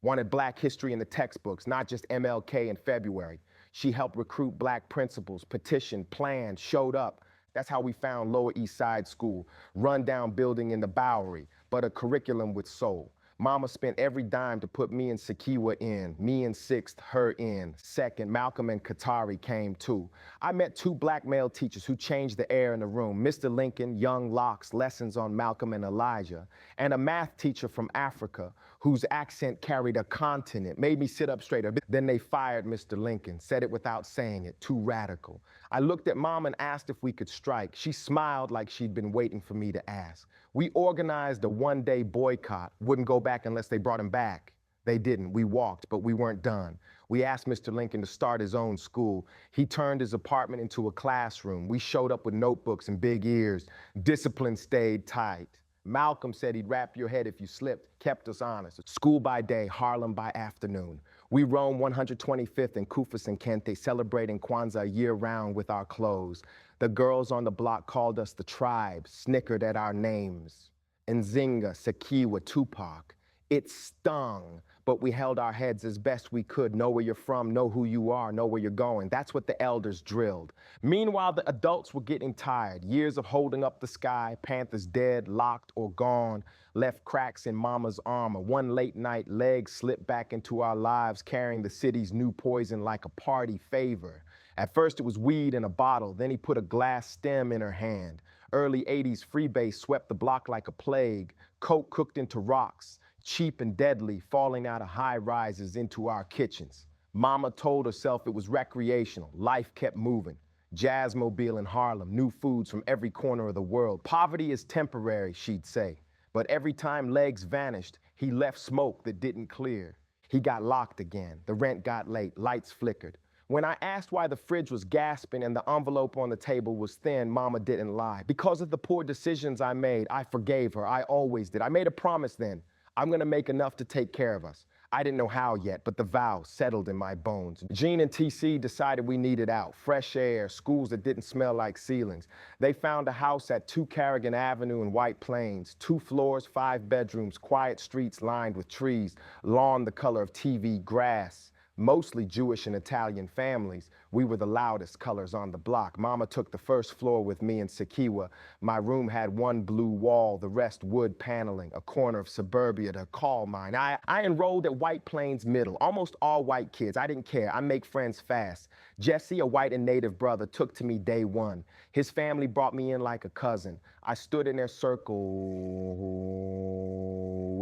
Wanted Black history in the textbooks, not just MLK in February. She helped recruit Black principals, petitioned, planned, showed up. That's how we found Lower East Side School, rundown building in the Bowery, but a curriculum with soul. Mama spent every dime to put me and Sakiwa in, me in 6th, her in 2nd. Malcolm and Qatari came too. I met 2 Black male teachers who changed the air in the room. Mr. Lincoln, Young Locke's lessons on Malcolm and Elijah, and a math teacher from Africa whose accent carried a continent, made me sit up straighter. Then they fired Mr. Lincoln, said it without saying it, too radical. I looked at Mom and asked if we could strike. She smiled like she'd been waiting for me to ask. We organized a one-day boycott, wouldn't go back unless they brought him back. They didn't. We walked, but we weren't done. We asked Mr. Lincoln to start his own school. He turned his apartment into a classroom. We showed up with notebooks and big ears. Discipline stayed tight. Malcolm said he'd wrap your head if you slipped, kept us honest. School by day, Harlem by afternoon. We roam 125th and Kufus and Kente, celebrating Kwanzaa year-round with our clothes. The girls on the block called us the tribe, snickered at our names. Nzinga, Sekiwa, Tupac. It stung, but we held our heads as best we could. Know where you're from, know who you are, know where you're going. That's what the elders drilled. Meanwhile, the adults were getting tired. Years of holding up the sky, Panthers dead, locked, or gone, left cracks in mama's armor. One late night, legs slipped back into our lives, carrying the city's new poison like a party favor. At first it was weed in a bottle, then he put a glass stem in her hand. Early 80s freebase swept the block like a plague. Coke cooked into rocks, cheap and deadly, falling out of high rises into our kitchens. Mama told herself it was recreational. Life kept moving. Jazzmobile in Harlem, new foods from every corner of the world. Poverty is temporary, she'd say. But every time legs vanished, he left smoke that didn't clear. He got locked again. The rent got late. Lights flickered. When I asked why the fridge was gasping and the envelope on the table was thin, Mama didn't lie. Because of the poor decisions I made, I forgave her. I always did. I made a promise then. I'm gonna make enough to take care of us. I didn't know how yet, but the vow settled in my bones. Gene and TC decided we needed out. Fresh air, schools that didn't smell like ceilings. They found a house at 2 Carrigan Avenue in White Plains. 2 floors, 5 bedrooms, quiet streets lined with trees, lawn the color of TV grass. Mostly Jewish and Italian families. We were the loudest colors on the block. Mama took the first floor with me in Sekiwa. My room had 1 blue wall, the rest wood paneling, a corner of suburbia to call mine. I enrolled at White Plains Middle, almost all white kids. I didn't care. I make friends fast. Jesse, a white and native brother, took to me day one. His family brought me in like a cousin. I stood in their circle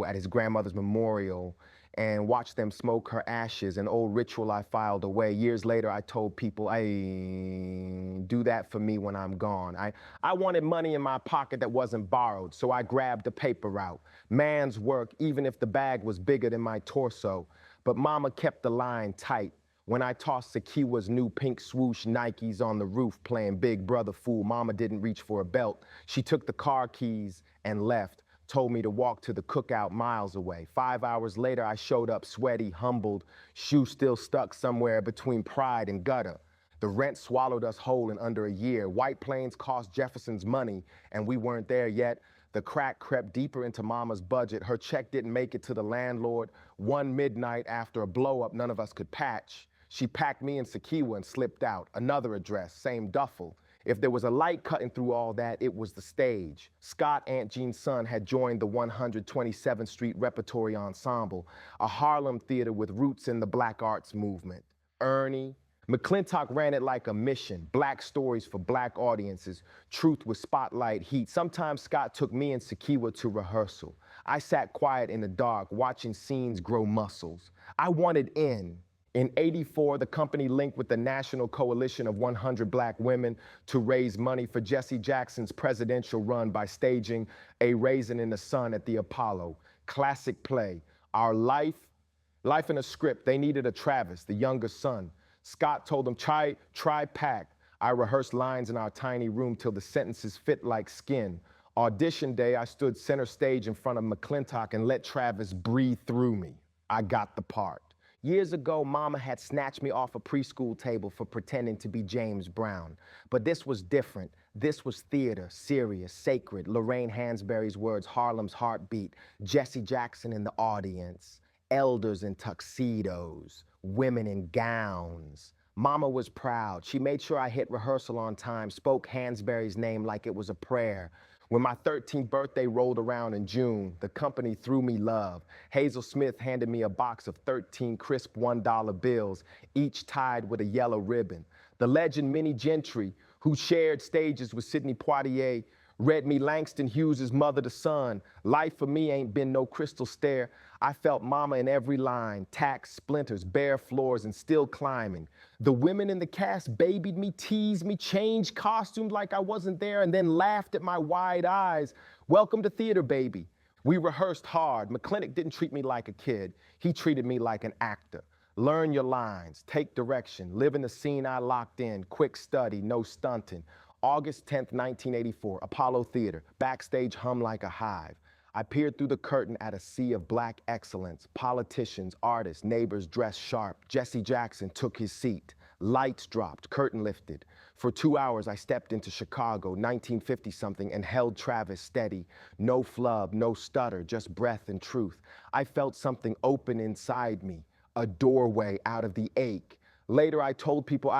at his grandmother's memorial and watched them smoke her ashes, an old ritual I filed away. Years later, I told people, do that for me when I'm gone. I wanted money in my pocket that wasn't borrowed, so I grabbed the paper route. Man's work, even if the bag was bigger than my torso. But Mama kept the line tight. When I tossed Sekiwa's new pink swoosh Nikes on the roof playing Big Brother Fool, Mama didn't reach for a belt. She took the car keys and left. Told me to walk to the cookout miles away. 5 hours later, I showed up sweaty, humbled, shoe still stuck somewhere between pride and gutter. The rent swallowed us whole in under a year. White Plains cost Jefferson's money, and we weren't there yet. The crack crept deeper into Mama's budget. Her check didn't make it to the landlord. One midnight after a blow-up none of us could patch, she packed me in Sekiwa and slipped out. Another address, same duffel. If there was a light cutting through all that, it was the stage. Scott, Aunt Jean's son, had joined the 127th Street Repertory Ensemble, a Harlem theater with roots in the black arts movement. Ernie. McClintock ran it like a mission. Black stories for black audiences. Truth with spotlight heat. Sometimes Scott took me and Sekiwa to rehearsal. I sat quiet in the dark, watching scenes grow muscles. I wanted in. In '84, the company linked with the National Coalition of 100 Black Women to raise money for Jesse Jackson's presidential run by staging A Raisin in the Sun at the Apollo. Classic play. Our life in a script. They needed a Travis, the younger son. Scott told them, try pack. I rehearsed lines in our tiny room till the sentences fit like skin. Audition day, I stood center stage in front of McClintock and let Travis breathe through me. I got the part. Years ago, Mama had snatched me off a preschool table for pretending to be James Brown. But this was different. This was theater, serious, sacred. Lorraine Hansberry's words, Harlem's heartbeat. Jesse Jackson in the audience. Elders in tuxedos. Women in gowns. Mama was proud. She made sure I hit rehearsal on time, spoke Hansberry's name like it was a prayer. When my 13th birthday rolled around in June, the company threw me love. Hazel Smith handed me a box of 13 crisp $1 bills, each tied with a yellow ribbon. The legend Minnie Gentry, who shared stages with Sidney Poitier, read me Langston Hughes' Mother to Son. Life for me ain't been no crystal stair. I felt Mama in every line, tacks, splinters, bare floors, and still climbing. The women in the cast babied me, teased me, changed costumes like I wasn't there, and then laughed at my wide eyes. Welcome to theater, baby. We rehearsed hard. McClintock didn't treat me like a kid. He treated me like an actor. Learn your lines, take direction, live in the scene I locked in, quick study, no stunting. August 10th, 1984, Apollo Theater, backstage hum like a hive. I peered through the curtain at a sea of black excellence. Politicians, artists, neighbors dressed sharp. Jesse Jackson took his seat. Lights dropped, curtain lifted. For 2 hours, I stepped into Chicago, 1950-something, and held Travis steady. No flub, no stutter, just breath and truth. I felt something open inside me, a doorway out of the ache. Later, I told people,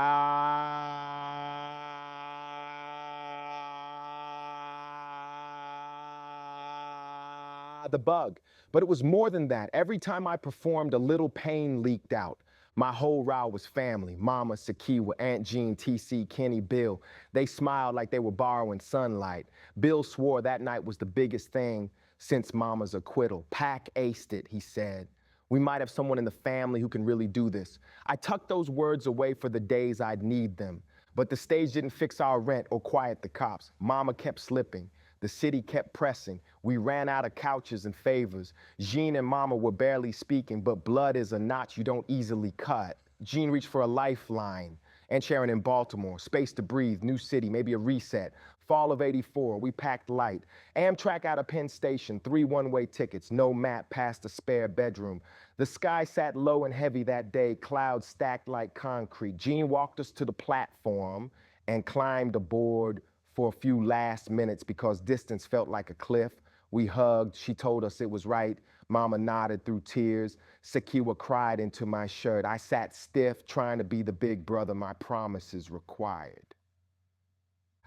the bug. But it was more than that. Every time I performed, a little pain leaked out. My whole row was family. Mama, Sakiwa, Aunt Jean, TC, Kenny, Bill. They smiled like they were borrowing sunlight. Bill swore that night was the biggest thing since Mama's acquittal. Pac aced it, he said. We might have someone in the family who can really do this. I tucked those words away for the days I'd need them. But the stage didn't fix our rent or quiet the cops. Mama kept slipping. The city kept pressing. We ran out of couches and favors. Jean and Mama were barely speaking, but blood is a notch you don't easily cut. Jean reached for a lifeline. And Sharon in Baltimore, space to breathe, new city, maybe a reset. Fall of '84, we packed light. Amtrak out of Penn Station, 3 one-way tickets, no map past a spare bedroom. The sky sat low and heavy that day, clouds stacked like concrete. Jean walked us to the platform and climbed aboard for a few last minutes because distance felt like a cliff. We hugged, she told us it was right. Mama nodded through tears. Sakiwa cried into my shirt. I sat stiff, trying to be the big brother my promises required.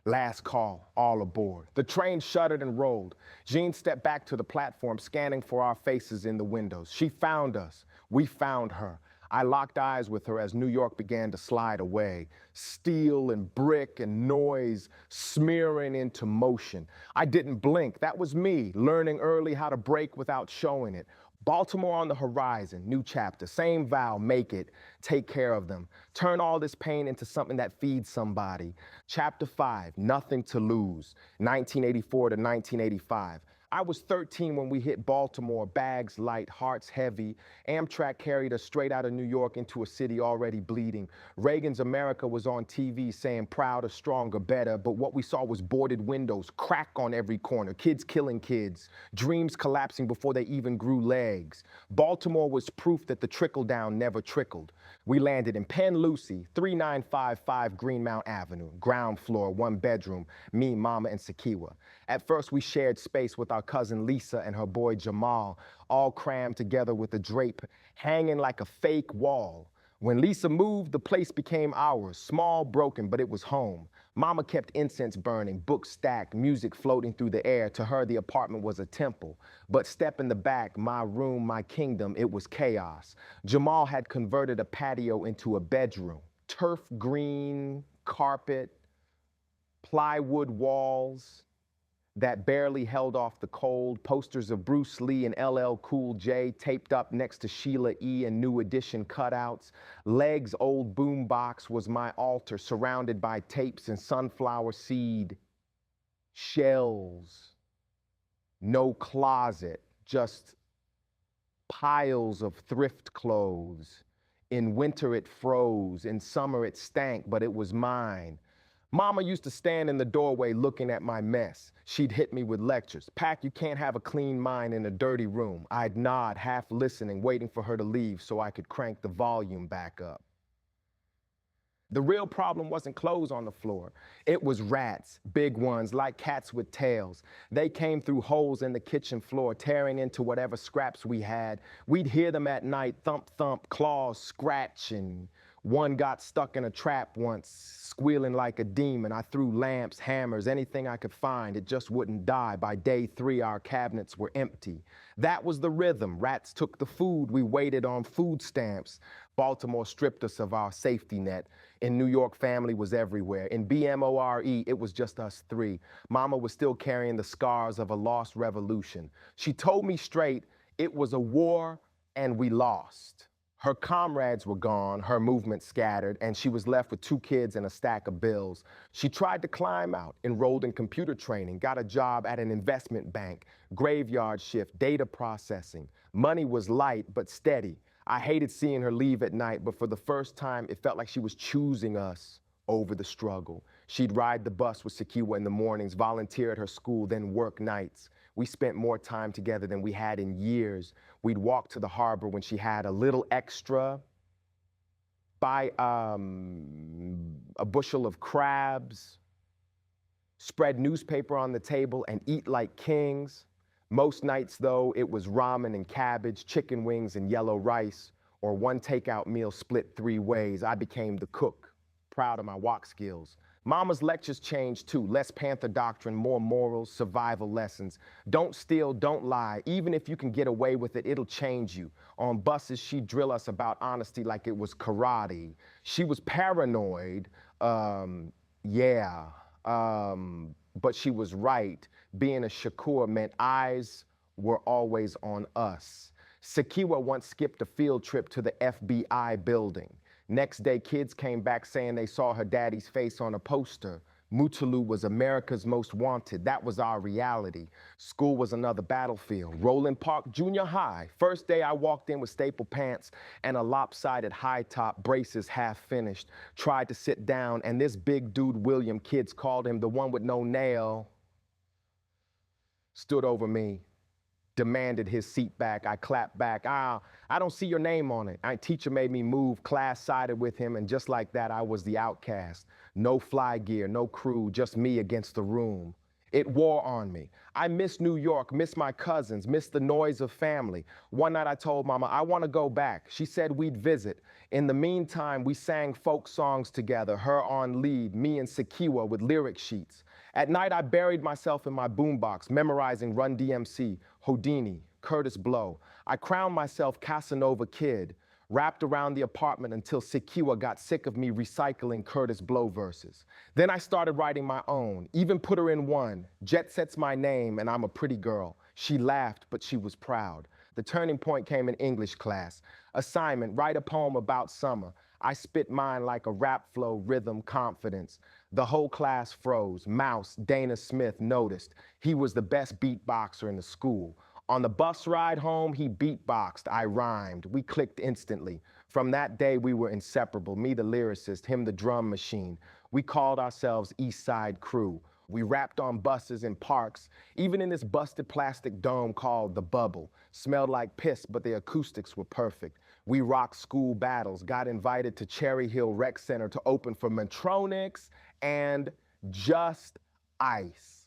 Last call, all aboard. The train shuddered and rolled. Jean stepped back to the platform, scanning for our faces in the windows. She found us. We found her. I locked eyes with her as New York began to slide away. Steel and brick and noise smearing into motion. I didn't blink. That was me, learning early how to break without showing it. Baltimore on the horizon, new chapter, same vow, make it, take care of them. Turn all this pain into something that feeds somebody. Chapter 5, nothing to lose, 1984 to 1985. I was 13 when we hit Baltimore, bags light, hearts heavy. Amtrak carried us straight out of New York into a city already bleeding. Reagan's America was on TV saying prouder, stronger, better, but what we saw was boarded windows, crack on every corner, kids killing kids, dreams collapsing before they even grew legs. Baltimore was proof that the trickle-down never trickled. We landed in Penn Lucy, 3955 Greenmount Avenue, ground floor, 1 bedroom, me, Mama, and Sakiwa. At first, we shared space with our cousin Lisa and her boy Jamal, all crammed together with a drape hanging like a fake wall. When Lisa moved, the place became ours, small, broken, but it was home. Mama kept incense burning, books stacked, music floating through the air. To her, the apartment was a temple. But step in the back, my room, my kingdom, it was chaos. Jamal had converted a patio into a bedroom. Turf green, carpet, plywood walls that barely held off the cold, posters of Bruce Lee and LL Cool J taped up next to Sheila E. and New Edition cutouts. Leg's old boombox was my altar, surrounded by tapes and sunflower seed shells. No closet, just piles of thrift clothes. In winter it froze, in summer it stank, but it was mine. Mama used to stand in the doorway looking at my mess. She'd hit me with lectures. Pac, you can't have a clean mind in a dirty room. I'd nod, half listening, waiting for her to leave so I could crank the volume back up. The real problem wasn't clothes on the floor. It was rats, big ones, like cats with tails. They came through holes in the kitchen floor, tearing into whatever scraps we had. We'd hear them at night, thump, thump, claws scratching. One got stuck in a trap once, squealing like a demon. I threw lamps, hammers, anything I could find. It just wouldn't die. By day 3, our cabinets were empty. That was the rhythm. Rats took the food. We waited on food stamps. Baltimore stripped us of our safety net. In New York, family was everywhere. In BMORE, it was just us 3. Mama was still carrying the scars of a lost revolution. She told me straight, it was a war and we lost. Her comrades were gone, her movement scattered, and she was left with 2 kids and a stack of bills. She tried to climb out, enrolled in computer training, got a job at an investment bank, graveyard shift, data processing. Money was light but steady. I hated seeing her leave at night, but for the first time, it felt like she was choosing us over the struggle. She'd ride the bus with Sekiwa in the mornings, volunteer at her school, then work nights. We spent more time together than we had in years. We'd walk to the harbor when she had a little extra, buy a bushel of crabs, spread newspaper on the table, and eat like kings. Most nights, though, it was ramen and cabbage, chicken wings and yellow rice, or one takeout meal split 3 ways. I became the cook, proud of my wok skills. Mama's lectures changed too. Less Panther doctrine, more morals, survival lessons. Don't steal, don't lie. Even if you can get away with it, it'll change you. On buses, she'd drill us about honesty like it was karate. She was paranoid, yeah, but she was right. Being a Shakur meant eyes were always on us. Sekiwa once skipped a field trip to the FBI building. Next day, kids came back saying they saw her daddy's face on a poster. Mutulu was America's most wanted. That was our reality. School was another battlefield. Roland Park Junior High. First day I walked in with staple pants and a lopsided high top, braces half finished. Tried to sit down, and this big dude, William, kids called him the one with no nail, stood over me, demanded his seat back. I clapped back. I don't see your name on it. Teacher made me move. Class sided with him, and just like that, I was the outcast. No fly gear, no crew, just me against the room. It wore on me. I miss New York, miss my cousins, miss the noise of family. One night I told Mama, I want to go back. She said we'd visit. In the meantime, we sang folk songs together, her on lead, me and Sekiwa with lyric sheets. At night, I buried myself in my boombox, memorizing Run DMC, Houdini, Curtis Blow. I crowned myself Casanova Kid, wrapped around the apartment until Sekiwa got sick of me recycling Curtis Blow verses. Then I started writing my own, even put her in one. Jet Set's my name, and I'm a pretty girl. She laughed, but she was proud. The turning point came in English class. Assignment, write a poem about summer. I spit mine like a rap flow, rhythm, confidence. The whole class froze. Mouse, Dana Smith, noticed. He was the best beatboxer in the school. On the bus ride home, he beatboxed. I rhymed. We clicked instantly. From that day, we were inseparable. Me, the lyricist, him, the drum machine. We called ourselves East Side Crew. We rapped on buses in parks, even in this busted plastic dome called The Bubble. Smelled like piss, but the acoustics were perfect. We rocked school battles, got invited to Cherry Hill Rec Center to open for Metronics and Just Ice.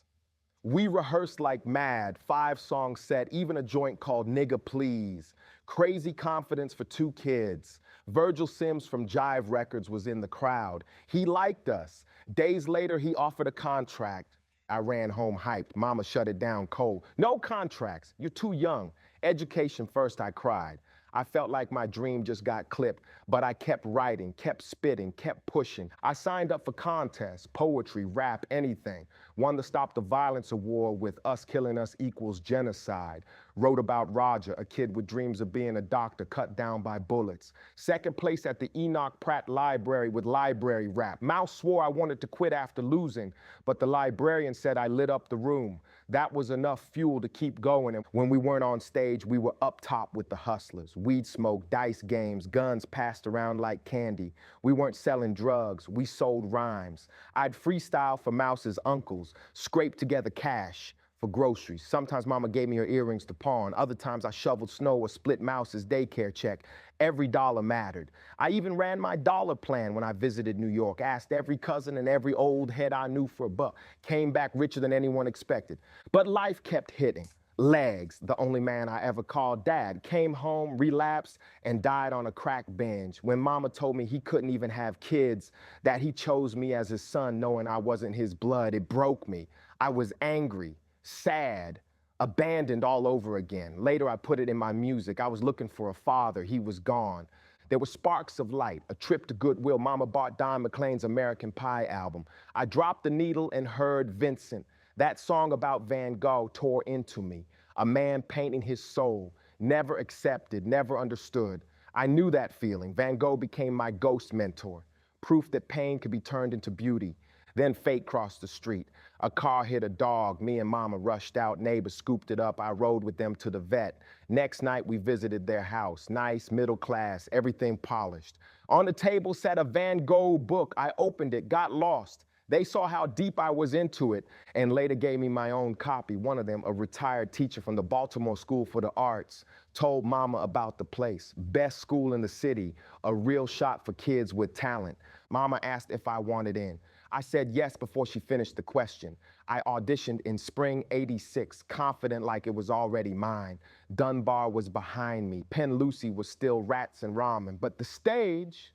We rehearsed like mad, 5-song set, even a joint called Nigga Please. Crazy confidence for 2 kids. Virgil Sims from Jive Records was in the crowd. He liked us. Days later, he offered a contract. I ran home hyped. Mama shut it down cold. No contracts. You're too young. Education first, I cried. I felt like my dream just got clipped, but I kept writing, kept spitting, kept pushing. I signed up for contests, poetry, rap, anything. Won the Stop the Violence Award with Us Killing Us Equals Genocide. Wrote about Roger, a kid with dreams of being a doctor cut down by bullets. Second place at the Enoch Pratt Library with library rap. Mouse swore I wanted to quit after losing, but the librarian said I lit up the room. That was enough fuel to keep going, and when we weren't on stage, we were up top with the hustlers. Weed smoke, dice games, guns passed around like candy. We weren't selling drugs, we sold rhymes. I'd freestyle for Mouse's uncles, scrape together cash for groceries. Sometimes Mama gave me her earrings to pawn. Other times I shoveled snow or split Mouse's daycare check. Every dollar mattered. I even ran my dollar plan when I visited New York, asked every cousin and every old head I knew for a buck. Came back richer than anyone expected. But life kept hitting. Legs, the only man I ever called dad, came home, relapsed, and died on a crack binge. When Mama told me he couldn't even have kids, that he chose me as his son knowing I wasn't his blood, it broke me. I was angry, sad, abandoned all over again. Later, I put it in my music. I was looking for a father. He was gone. There were sparks of light, a trip to Goodwill. Mama bought Don McLean's American Pie album. I dropped the needle and heard Vincent. That song about Van Gogh tore into me. A man painting his soul, never accepted, never understood. I knew that feeling. Van Gogh became my ghost mentor. Proof that pain could be turned into beauty. Then fate crossed the street. A car hit a dog. Me and mama rushed out. Neighbors scooped it up. I rode with them to the vet. Next night, we visited their house. Nice, middle class, everything polished. On the table sat a Van Gogh book. I opened it, got lost. They saw how deep I was into it and later gave me my own copy. One of them, a retired teacher from the Baltimore School for the Arts, told mama about the place. Best school in the city, a real shot for kids with talent. Mama asked if I wanted in. I said yes before she finished the question. I auditioned in spring '86, confident like it was already mine. Dunbar was behind me. Penn Lucy was still rats and ramen. But the stage,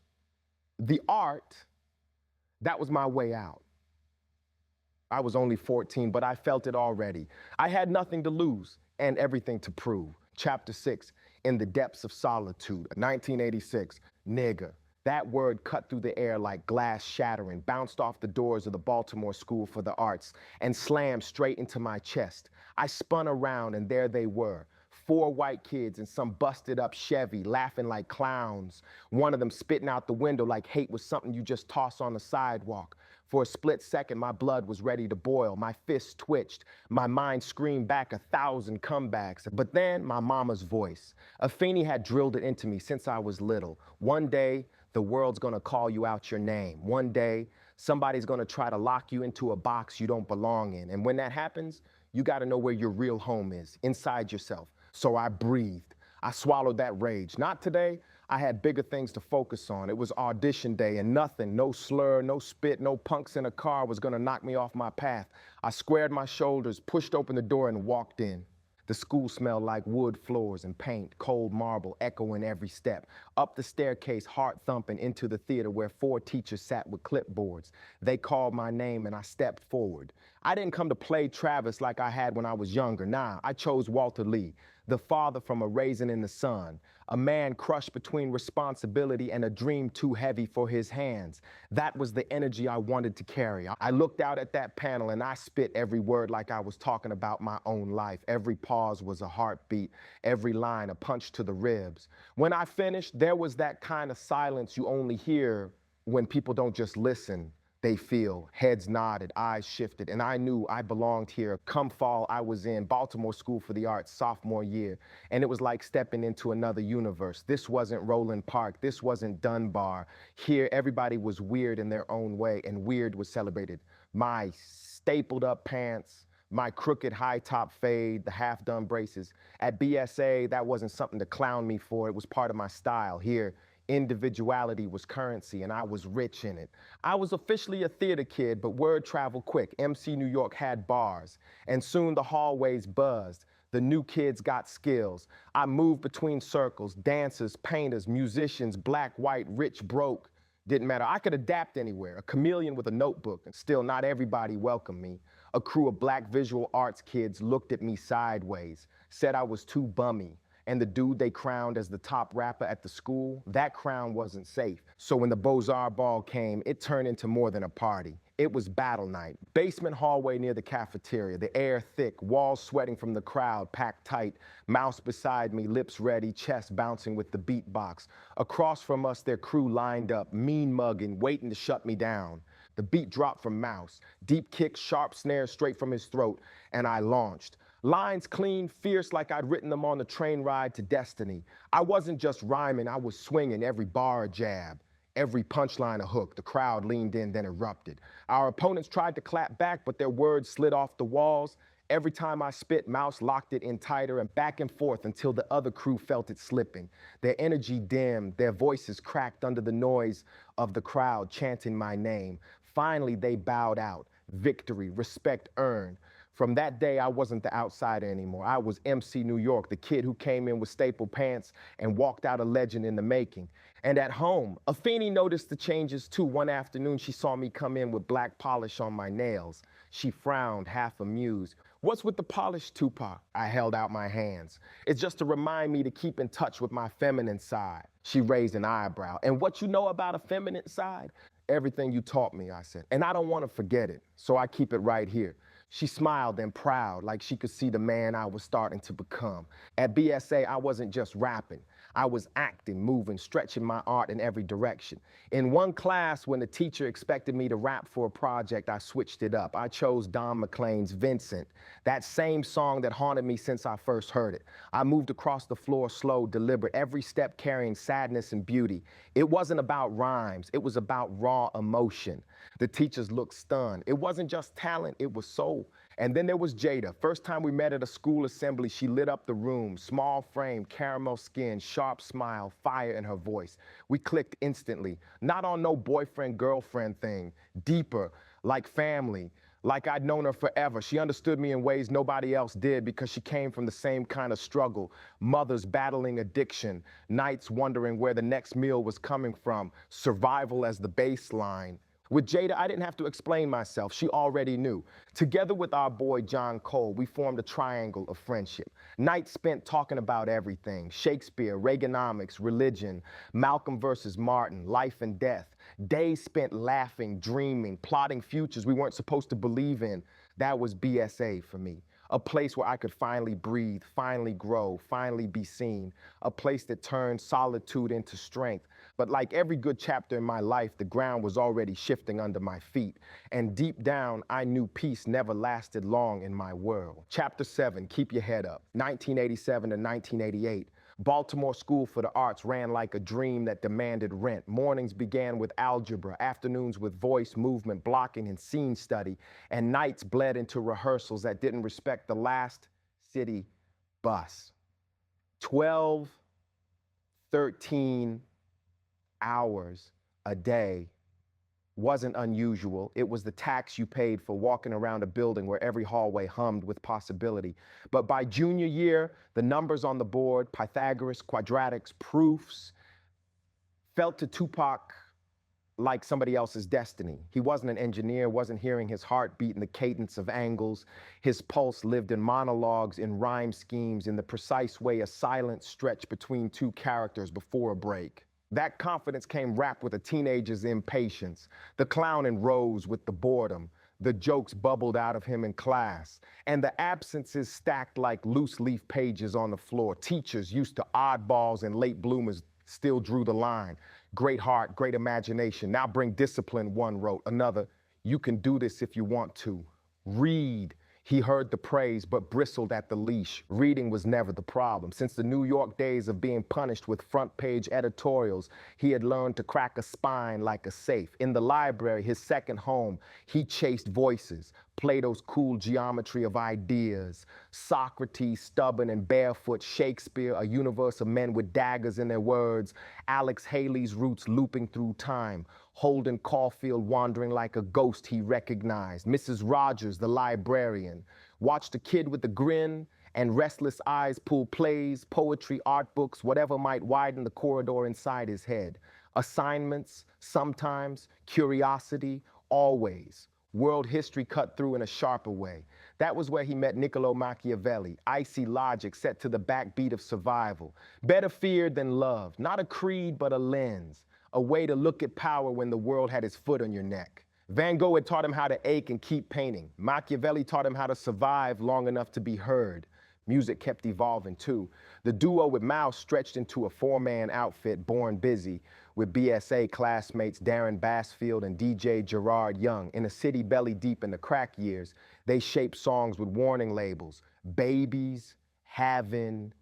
the art, that was my way out. I was only 14, but I felt it already. I had nothing to lose and everything to prove. Chapter 6, In the Depths of Solitude, 1986, nigger. That word cut through the air like glass shattering, bounced off the doors of the Baltimore School for the Arts, and slammed straight into my chest. I spun around and there they were. 4 white kids in some busted up Chevy, laughing like clowns. One of them spitting out the window like hate was something you just toss on the sidewalk. For a split second, my blood was ready to boil. My fists twitched. My mind screamed back 1,000 comebacks. But then my mama's voice. Afeni had drilled it into me since I was little. One day, the world's gonna call you out your name. One day, somebody's gonna try to lock you into a box you don't belong in. And when that happens, you gotta know where your real home is, inside yourself. So I breathed. I swallowed that rage. Not today. I had bigger things to focus on. It was audition day and nothing, no slur, no spit, no punks in a car was gonna knock me off my path. I squared my shoulders, pushed open the door and walked in. The school smelled like wood floors and paint, cold marble echoing every step. Up the staircase, heart thumping into the theater where 4 teachers sat with clipboards. They called my name and I stepped forward. I didn't come to play Travis like I had when I was younger. Nah, I chose Walter Lee, the father from A Raisin in the Sun, a man crushed between responsibility and a dream too heavy for his hands. That was the energy I wanted to carry. I looked out at that panel and I spit every word like I was talking about my own life. Every pause was a heartbeat, every line a punch to the ribs. When I finished, there was that kind of silence you only hear when people don't just listen. They feel, heads nodded, eyes shifted, and I knew I belonged here. Come fall, I was in Baltimore School for the Arts sophomore year, and it was like stepping into another universe. This wasn't Roland Park, this wasn't Dunbar. Here, everybody was weird in their own way, and weird was celebrated. My stapled up pants, my crooked high top fade, the half-done braces. At BSA, that wasn't something to clown me for, it was part of my style. Here, individuality was currency and I was rich in it. I was officially a theater kid, but word traveled quick. MC New York had bars, and soon the hallways buzzed. The new kids got skills. I moved between circles, dancers, painters, musicians, black, white, rich, broke. Didn't matter. I could adapt anywhere, a chameleon with a notebook, and still not everybody welcomed me. A crew of black visual arts kids looked at me sideways, said I was too bummy. And the dude they crowned as the top rapper at the school, that crown wasn't safe. So when the Beaux-Arts ball came, it turned into more than a party. It was battle night. Basement hallway near the cafeteria, the air thick, walls sweating from the crowd, packed tight. Mouse beside me, lips ready, chest bouncing with the beatbox. Across from us, their crew lined up, mean mugging, waiting to shut me down. The beat dropped from Mouse. Deep kick, sharp snare straight from his throat, and I launched. Lines clean, fierce like I'd written them on the train ride to destiny. I wasn't just rhyming, I was swinging, every bar a jab, every punchline a hook. The crowd leaned in, then erupted. Our opponents tried to clap back, but their words slid off the walls. Every time I spit, Mouse locked it in tighter and back and forth until the other crew felt it slipping. Their energy dimmed, their voices cracked under the noise of the crowd chanting my name. Finally, they bowed out. Victory, respect earned. From that day, I wasn't the outsider anymore. I was MC New York, the kid who came in with staple pants and walked out a legend in the making. And at home, Afeni noticed the changes too. One afternoon, she saw me come in with black polish on my nails. She frowned, half amused. "What's with the polish, Tupac?" I held out my hands. "It's just to remind me to keep in touch with my feminine side." She raised an eyebrow. "And what you know about a feminine side?" "Everything you taught me," I said. "And I don't want to forget it, so I keep it right here." She smiled and proud, like she could see the man I was starting to become. At BSA, I wasn't just rapping. I was acting, moving, stretching my art in every direction. In one class, when the teacher expected me to rap for a project, I switched it up. I chose Don McLean's Vincent, that same song that haunted me since I first heard it. I moved across the floor slow, deliberate, every step carrying sadness and beauty. It wasn't about rhymes, it was about raw emotion. The teachers looked stunned. It wasn't just talent, it was soul. And then there was Jada. First time we met at a school assembly, she lit up the room. Small frame, caramel skin, sharp smile, fire in her voice. We clicked instantly. Not on no boyfriend-girlfriend thing. Deeper, like family, like I'd known her forever. She understood me in ways nobody else did because she came from the same kind of struggle. Mothers battling addiction, nights wondering where the next meal was coming from, survival as the baseline. With Jada, I didn't have to explain myself. She already knew. Together with our boy John Cole, we formed a triangle of friendship. Nights spent talking about everything: Shakespeare, Reaganomics, religion, Malcolm versus Martin, life and death. Days spent laughing, dreaming, plotting futures we weren't supposed to believe in. That was BSA for me. A place where I could finally breathe, finally grow, finally be seen. A place that turned solitude into strength. But like every good chapter in my life, the ground was already shifting under my feet. And deep down, I knew peace never lasted long in my world. Chapter 7, Keep Your Head Up, 1987 to 1988. Baltimore School for the Arts ran like a dream that demanded rent. Mornings began with algebra, afternoons with voice, movement, blocking, and scene study, and nights bled into rehearsals that didn't respect the last city bus. 12, 13 hours a day wasn't unusual. It was the tax you paid for walking around a building where every hallway hummed with possibility. But by junior year, the numbers on the board, Pythagoras, quadratics, proofs, felt to Tupac like somebody else's destiny. He wasn't an engineer, wasn't hearing his heartbeat in the cadence of angles. His pulse lived in monologues, in rhyme schemes, in the precise way a silence stretched between two characters before a break. That confidence came wrapped with a teenager's impatience. The clowning rose with the boredom. The jokes bubbled out of him in class. And the absences stacked like loose leaf pages on the floor. Teachers used to oddballs and late bloomers still drew the line. Great heart, great imagination. Now bring discipline, one wrote. Another, you can do this if you want to. Read. He heard the praise but bristled at the leash. Reading was never the problem. Since the New York days of being punished with front-page editorials, he had learned to crack a spine like a safe. In the library, his second home, he chased voices. Plato's cool geometry of ideas. Socrates, stubborn and barefoot. Shakespeare, a universe of men with daggers in their words. Alex Haley's roots looping through time. Holden Caulfield wandering like a ghost he recognized. Mrs. Rogers, the librarian. Watched a kid with a grin and restless eyes pull plays, poetry, art books, whatever might widen the corridor inside his head. Assignments, sometimes. Curiosity, always. World history cut through in a sharper way. That was where he met Niccolo Machiavelli, icy logic set to the backbeat of survival. Better feared than loved, not a creed but a lens. A way to look at power when the world had his foot on your neck. Van Gogh had taught him how to ache and keep painting. Machiavelli taught him how to survive long enough to be heard. Music kept evolving too. The duo with Mouse stretched into a four-man outfit, Born Busy, with BSA classmates Darren Bassfield and DJ Gerard Young. In a city belly deep in the crack years, they shaped songs with warning labels. Babies, having,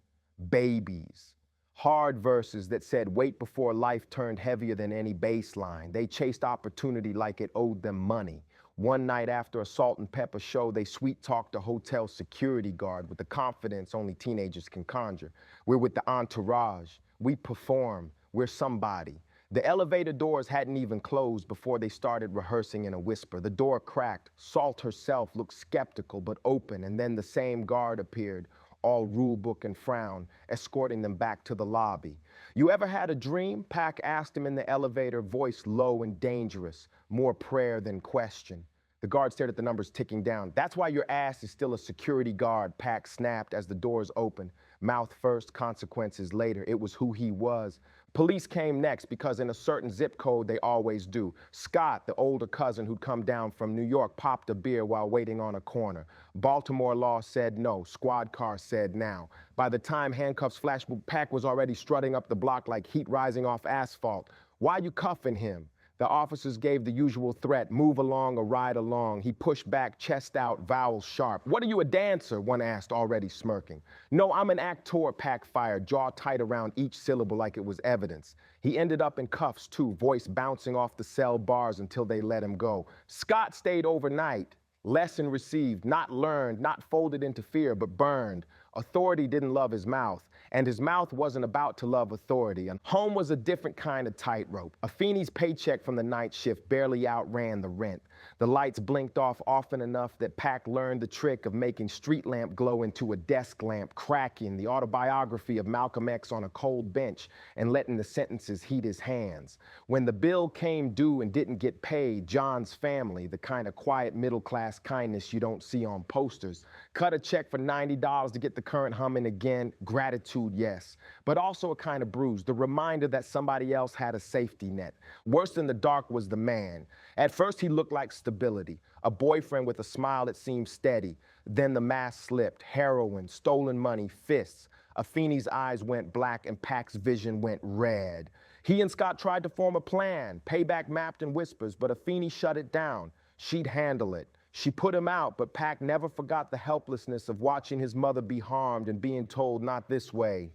babies. Hard verses that said wait before life turned heavier than any baseline. They chased opportunity like it owed them money. One night after a salt and pepper show, they sweet-talked a hotel security guard with the confidence only teenagers can conjure. We're with the entourage. We perform. We're somebody. The elevator doors hadn't even closed before they started rehearsing in a whisper. The door cracked. Salt herself looked skeptical but open, and then the same guard appeared, all rule book and frown, escorting them back to the lobby. You ever had a dream? Pac asked him in the elevator, voice low and dangerous, more prayer than question. The guard stared at the numbers ticking down. That's why your ass is still a security guard, Pac snapped as the doors opened. Mouth first, consequences later. It was who he was. Police came next because in a certain zip code they always do. Scott, the older cousin who'd come down from New York, popped a beer while waiting on a corner. Baltimore law said no. Squad car said now. By the time handcuffs flashed, Pac was already strutting up the block like heat rising off asphalt. Why you cuffing him? The officers gave the usual threat, move along or ride along. He pushed back, chest out, vowels sharp. What are you, a dancer? One asked, already smirking. No, I'm an actor, Pac fired, jaw tight around each syllable like it was evidence. He ended up in cuffs too, voice bouncing off the cell bars until they let him go. Scott stayed overnight. Lesson received, not learned, not folded into fear, but burned. Authority didn't love his mouth, and his mouth wasn't about to love authority. And home was a different kind of tightrope. Afeni's paycheck from the night shift barely outran the rent. The lights blinked off often enough that Pac learned the trick of making street lamp glow into a desk lamp, cracking the autobiography of Malcolm X on a cold bench and letting the sentences heat his hands. When the bill came due and didn't get paid, John's family, the kind of quiet middle-class kindness you don't see on posters, cut a check for $90 to get the current humming again. Gratitude, yes, but also a kind of bruise, the reminder that somebody else had a safety net. Worse than the dark was the man. At first he looked like stability, a boyfriend with a smile that seemed steady. Then the mask slipped, heroin, stolen money, fists. Afeni's eyes went black and Pac's vision went red. He and Scott tried to form a plan, payback mapped in whispers, but Afeni shut it down. She'd handle it. She put him out, but Pac never forgot the helplessness of watching his mother be harmed and being told, not this way,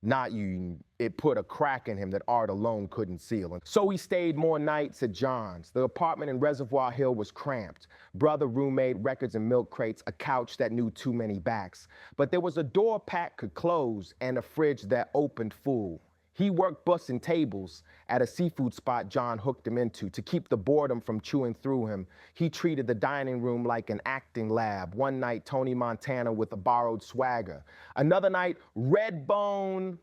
not you. It put a crack in him that art alone couldn't seal. And so he stayed more nights at John's. The apartment in Reservoir Hill was cramped. Brother, roommate, records and milk crates, a couch that knew too many backs. But there was a door Pac could close and a fridge that opened full. He worked bussing tables at a seafood spot John hooked him into to keep the boredom from chewing through him. He treated the dining room like an acting lab. One night, Tony Montana with a borrowed swagger. Another night, Redbone,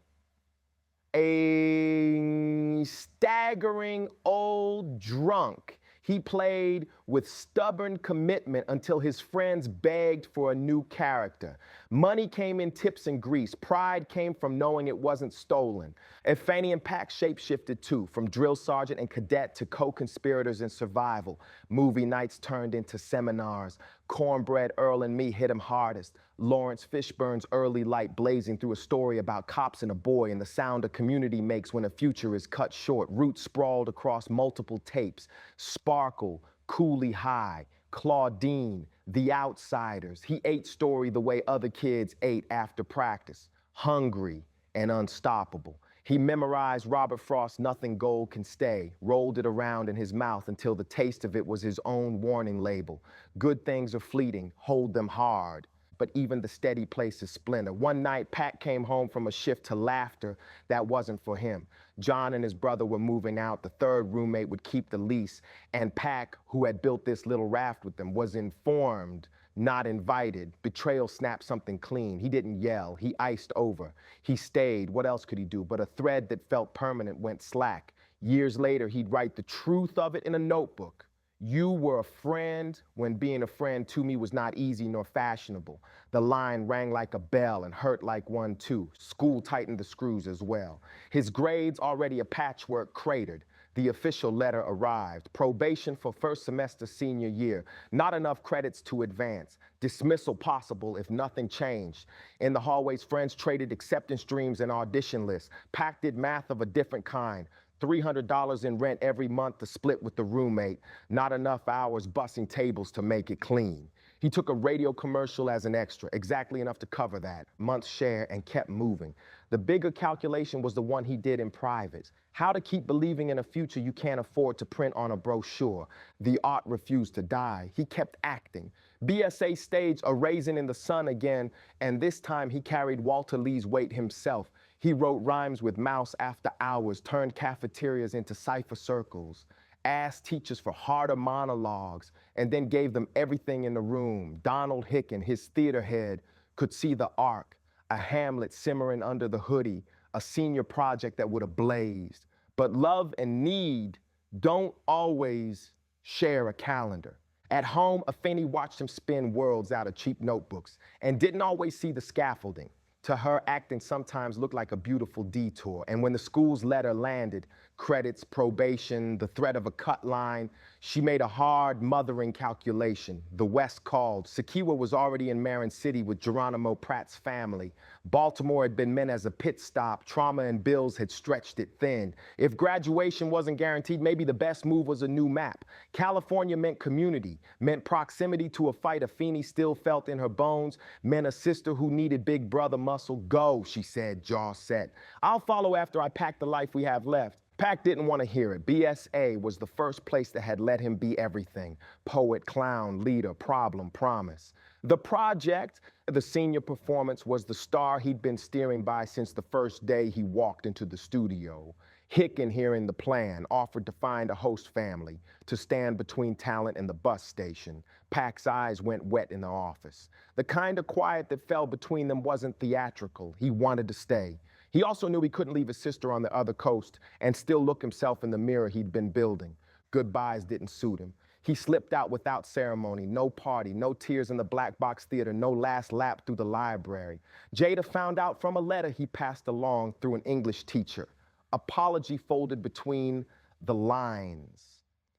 a staggering old drunk. He played with stubborn commitment until his friends begged for a new character. Money came in tips and grease. Pride came from knowing it wasn't stolen. Afeni and Pac shapeshifted too, from drill sergeant and cadet to co-conspirators in survival. Movie nights turned into seminars. Cornbread Earl and Me hit him hardest. Lawrence Fishburne's early light blazing through a story about cops and a boy and the sound a community makes when a future is cut short. Roots sprawled across multiple tapes. Sparkle, Cooley High, Claudine, The Outsiders. He ate story the way other kids ate after practice. Hungry and unstoppable. He memorized Robert Frost's Nothing Gold Can Stay, rolled it around in his mouth until the taste of it was his own warning label. Good things are fleeting, hold them hard. But even the steady places splinter. One night, Pac came home from a shift to laughter that wasn't for him. John and his brother were moving out. The third roommate would keep the lease. And Pac, who had built this little raft with them, was informed, not invited. Betrayal snapped something clean. He didn't yell. He iced over. He stayed. What else could he do? But a thread that felt permanent went slack. Years later, he'd write the truth of it in a notebook. You were a friend when being a friend to me was not easy nor fashionable. The line rang like a bell and hurt like one too. School tightened the screws as well. His grades already a patchwork cratered. The official letter arrived. Probation for first semester senior year. Not enough credits to advance. Dismissal possible if nothing changed. In the hallways, friends traded acceptance dreams and audition lists. Pac did math of a different kind. $300 in rent every month to split with the roommate. Not enough hours bussing tables to make it clean. He took a radio commercial as an extra, exactly enough to cover that. Month's share and kept moving. The bigger calculation was the one he did in private. How to keep believing in a future you can't afford to print on a brochure. The art refused to die. He kept acting. BSA staged A Raisin in the Sun again, and this time he carried Walter Lee's weight himself. He wrote rhymes with Mouse after hours, turned cafeterias into cipher circles, asked teachers for harder monologues, and then gave them everything in the room. Donald Hicken, his theater head, could see the arc, a Hamlet simmering under the hoodie, a senior project that would have blazed. But love and need don't always share a calendar. At home, Afeni watched him spin worlds out of cheap notebooks and didn't always see the scaffolding. To her, acting sometimes looked like a beautiful detour. And when the school's letter landed, credits, probation, the threat of a cut line, she made a hard, mothering calculation. The West called. Sekiwa was already in Marin City with Geronimo Pratt's family. Baltimore had been meant as a pit stop. Trauma and bills had stretched it thin. If graduation wasn't guaranteed, maybe the best move was a new map. California meant community, meant proximity to a fight Afeni still felt in her bones, meant a sister who needed big brother muscle. Go, she said, jaw set. I'll follow after I pack the life we have left. Pac didn't want to hear it. BSA was the first place that had let him be everything. Poet, clown, leader, problem, promise. The project, the senior performance, was the star he'd been steering by since the first day he walked into the studio. Hicken, hearing the plan, offered to find a host family to stand between talent and the bus station. Pac's eyes went wet in the office. The kind of quiet that fell between them wasn't theatrical. He wanted to stay. He also knew he couldn't leave his sister on the other coast and still look himself in the mirror he'd been building. Goodbyes didn't suit him. He slipped out without ceremony, no party, no tears in the Black Box Theater, no last lap through the library. Jada found out from a letter he passed along through an English teacher. Apology folded between the lines.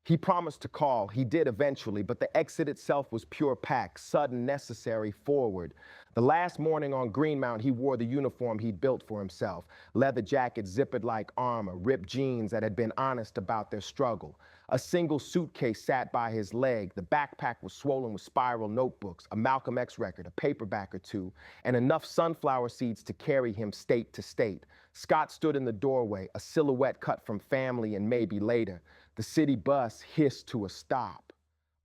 He promised to call. He did eventually, but the exit itself was pure Pac, sudden, necessary, forward. The last morning on Greenmount, he wore the uniform he'd built for himself. Leather jacket zippered like armor, ripped jeans that had been honest about their struggle. A single suitcase sat by his leg. The backpack was swollen with spiral notebooks, a Malcolm X record, a paperback or two, and enough sunflower seeds to carry him state to state. Scott stood in the doorway, a silhouette cut from Family and Maybe Later. The city bus hissed to a stop.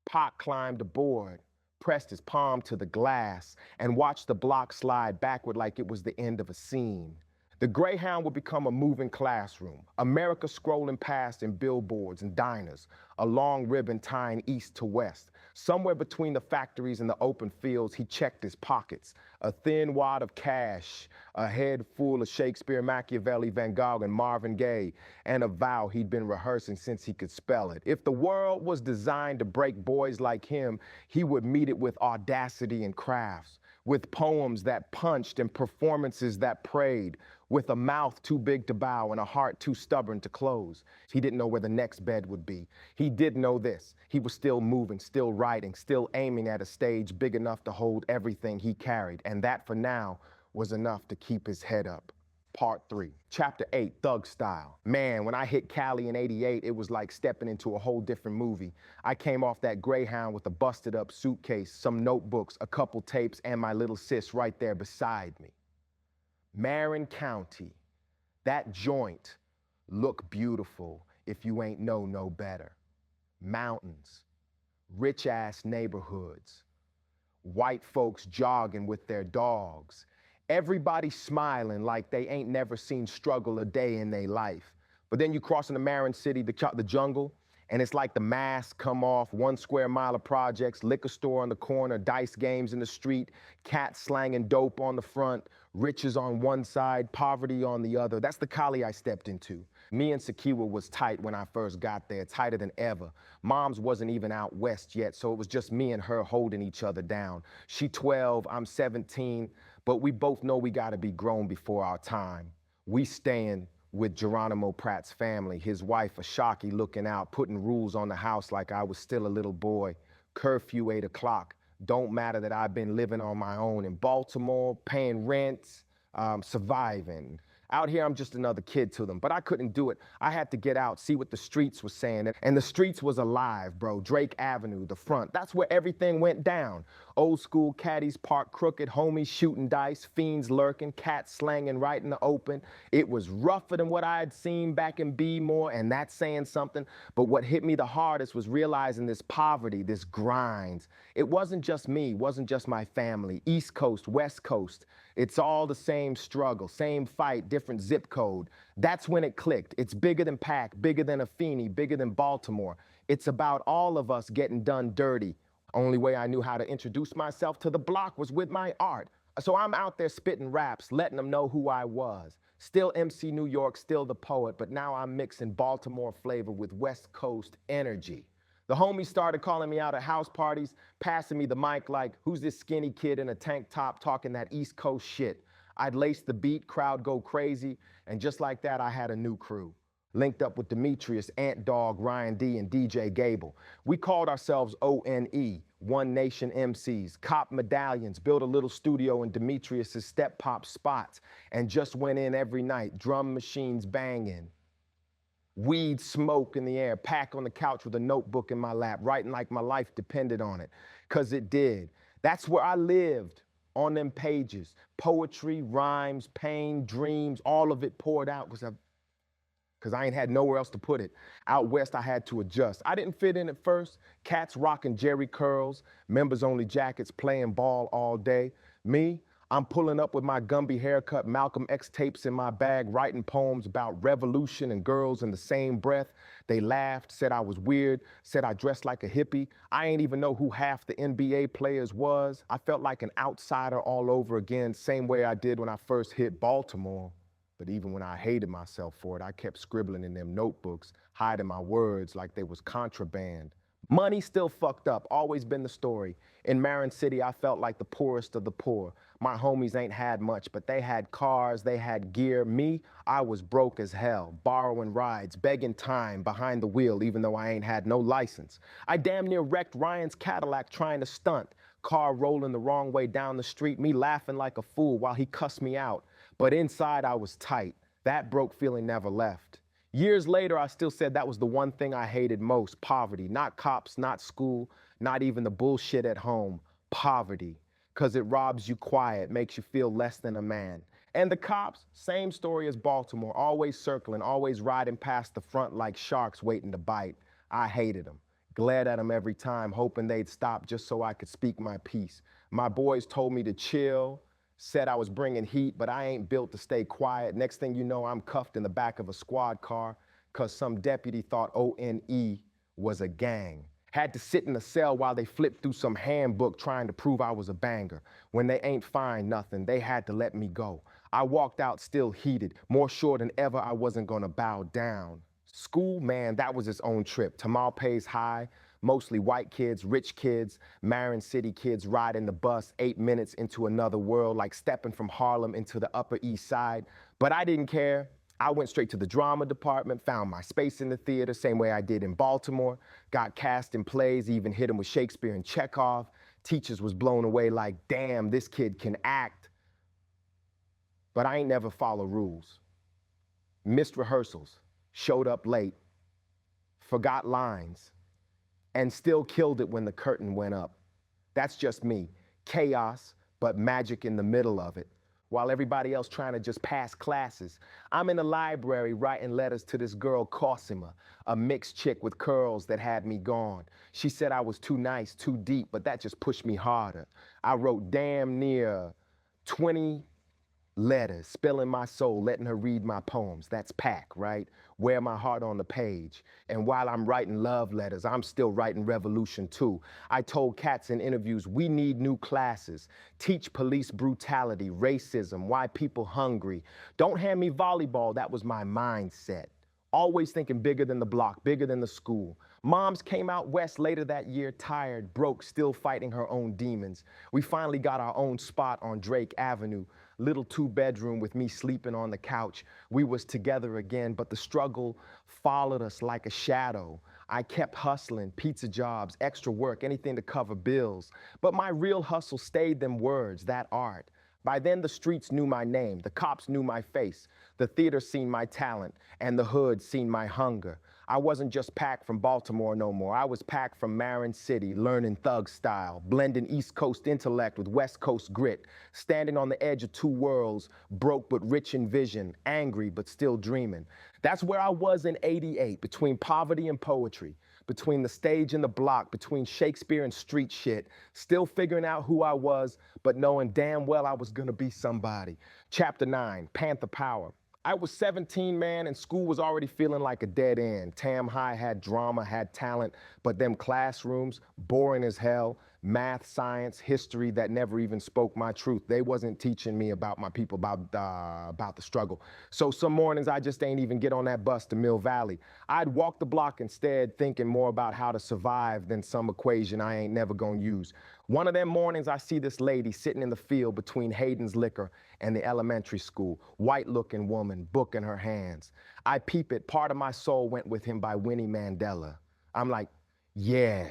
Pac climbed aboard, pressed his palm to the glass, and watched the block slide backward like it was the end of a scene. The Greyhound would become a moving classroom, America scrolling past in billboards and diners, a long ribbon tying east to west. Somewhere between the factories and the open fields, he checked his pockets. A thin wad of cash, a head full of Shakespeare, Machiavelli, Van Gogh, and Marvin Gaye, and a vow he'd been rehearsing since he could spell it. If the world was designed to break boys like him, he would meet it with audacity and crafts, with poems that punched and performances that prayed, with a mouth too big to bow and a heart too stubborn to close. He didn't know where the next bed would be. He did know this. He was still moving, still writing, still aiming at a stage big enough to hold everything he carried. And that, for now, was enough to keep his head up. Part 3, Chapter 8, Thug Style. Man, when I hit Cali in '88, it was like stepping into a whole different movie. I came off that Greyhound with a busted up suitcase, some notebooks, a couple tapes, and my little sis right there beside me. Marin County, that joint look beautiful if you ain't know no better. Mountains, rich-ass neighborhoods, white folks jogging with their dogs, everybody smiling like they ain't never seen struggle a day in their life. But then you cross into Marin City, the jungle, and it's like the mask come off, 1 square mile of projects, liquor store on the corner, dice games in the street, cats slanging dope on the front, riches on one side, poverty on the other. That's the Cali I stepped into. Me and Sekiwa was tight when I first got there, tighter than ever. Mom's wasn't even out west yet, so it was just me and her holding each other down. She 12, I'm 17, but we both know we gotta be grown before our time. We staying with Geronimo Pratt's family, his wife, Ashaki, looking out, putting rules on the house like I was still a little boy. Curfew 8 o'clock. Don't matter that I've been living on my own in Baltimore, paying rent, surviving. Out here, I'm just another kid to them, but I couldn't do it. I had to get out, see what the streets were saying, and the streets was alive, bro. Drake Avenue, the front, that's where everything went down. Old school caddies parked crooked, homies shooting dice, fiends lurking, cats slanging right in the open. It was rougher than what I had seen back in B-more, and that's saying something, but what hit me the hardest was realizing this poverty, this grind. It wasn't just me, wasn't just my family, East Coast, West Coast. It's all the same struggle, same fight, different zip code. That's when it clicked. It's bigger than Pac, bigger than Afeni, bigger than Baltimore. It's about all of us getting done dirty. Only way I knew how to introduce myself to the block was with my art. So I'm out there spitting raps, letting them know who I was. Still MC New York, still the poet, but now I'm mixing Baltimore flavor with West Coast energy. The homies started calling me out at house parties, passing me the mic like, who's this skinny kid in a tank top talking that East Coast shit? I'd lace the beat, crowd go crazy, and just like that, I had a new crew. Linked up with Demetrius, Ant Dog, Ryan D, and DJ Gable. We called ourselves ONE, One Nation MCs, cop medallions, built a little studio in Demetrius's Step Pop spots, and just went in every night, drum machines banging. Weed smoke in the air, pack on the couch with a notebook in my lap, writing like my life depended on it, 'cause it did. That's where I lived, on them pages. Poetry, rhymes, pain, dreams, all of it poured out because I ain't had nowhere else to put it. Out west, I had to adjust. I didn't fit in at first. Cats rocking Jerry curls, members only jackets, playing ball all day. Me, I'm pulling up with my Gumby haircut, Malcolm X tapes in my bag, writing poems about revolution and girls in the same breath. They laughed, said I was weird, said I dressed like a hippie. I ain't even know who half the NBA players was. I felt like an outsider all over again, same way I did when I first hit Baltimore. But even when I hated myself for it, I kept scribbling in them notebooks, hiding my words like they was contraband. Money still fucked up, always been the story. In Marin City, I felt like the poorest of the poor. My homies ain't had much, but they had cars, they had gear. Me, I was broke as hell, borrowing rides, begging time behind the wheel, even though I ain't had no license. I damn near wrecked Ryan's Cadillac trying to stunt. Car rolling the wrong way down the street, me laughing like a fool while he cussed me out. But inside I was tight. That broke feeling never left. Years later, I still said that was the one thing I hated most, poverty. Not cops, not school, not even the bullshit at home. Poverty. 'Cause it robs you quiet, makes you feel less than a man. And the cops, same story as Baltimore, always circling, always riding past the front like sharks waiting to bite. I hated them. Glared at them every time, hoping they'd stop just so I could speak my piece. My boys told me to chill, said I was bringing heat, but I ain't built to stay quiet. Next thing you know, I'm cuffed in the back of a squad car 'cause some deputy thought ONE was a gang. Had to sit in a cell while they flipped through some handbook trying to prove I was a banger. When they ain't find nothing, they had to let me go. I walked out still heated, more sure than ever I wasn't gonna bow down. School, man, that was its own trip. Tamalpais High, mostly white kids, rich kids, Marin City kids riding the bus 8 minutes into another world, like stepping from Harlem into the Upper East Side. But I didn't care. I went straight to the drama department, found my space in the theater, same way I did in Baltimore. Got cast in plays, even hit him with Shakespeare and Chekhov. Teachers was blown away like, damn, this kid can act. But I ain't never follow rules. Missed rehearsals, showed up late, forgot lines, and still killed it when the curtain went up. That's just me. Chaos, but magic in the middle of it. While everybody else trying to just pass classes. I'm in the library writing letters to this girl, Cosima, a mixed chick with curls that had me gone. She said I was too nice, too deep, but that just pushed me harder. I wrote damn near 20 letters, spilling my soul, letting her read my poems. That's Pac, right? Wear my heart on the page. And while I'm writing love letters, I'm still writing revolution too. I told cats in interviews, we need new classes. Teach police brutality, racism, why people hungry. Don't hand me volleyball, that was my mindset. Always thinking bigger than the block, bigger than the school. Moms came out west later that year, tired, broke, still fighting her own demons. We finally got our own spot on Drake Avenue. Little 2-bedroom with me sleeping on the couch. We was together again, but the struggle followed us like a shadow. I kept hustling, pizza jobs, extra work, anything to cover bills. But my real hustle stayed them words, that art. By then the streets knew my name, the cops knew my face, the theater seen my talent, and the hood seen my hunger. I wasn't just Pac from Baltimore no more. I was Pac from Marin City, learning thug style, blending East Coast intellect with West Coast grit, standing on the edge of two worlds, broke but rich in vision, angry but still dreaming. That's where I was in '88, between poverty and poetry, between the stage and the block, between Shakespeare and street shit, still figuring out who I was, but knowing damn well I was gonna be somebody. Chapter 9, Panther Power. I was 17, man, and school was already feeling like a dead end. Tam High had drama, had talent, but them classrooms, boring as hell. math, science, history that never even spoke my truth. They wasn't teaching me about my people, about the struggle. So some mornings I just ain't even get on that bus to Mill Valley. I'd walk the block instead, thinking more about how to survive than some equation I ain't never gonna use. One of them mornings I see this lady sitting in the field between Hayden's Liquor and the elementary school, white-looking woman, book in her hands. I peep it, Part of My Soul Went With Him by Winnie Mandela. I'm like, yeah,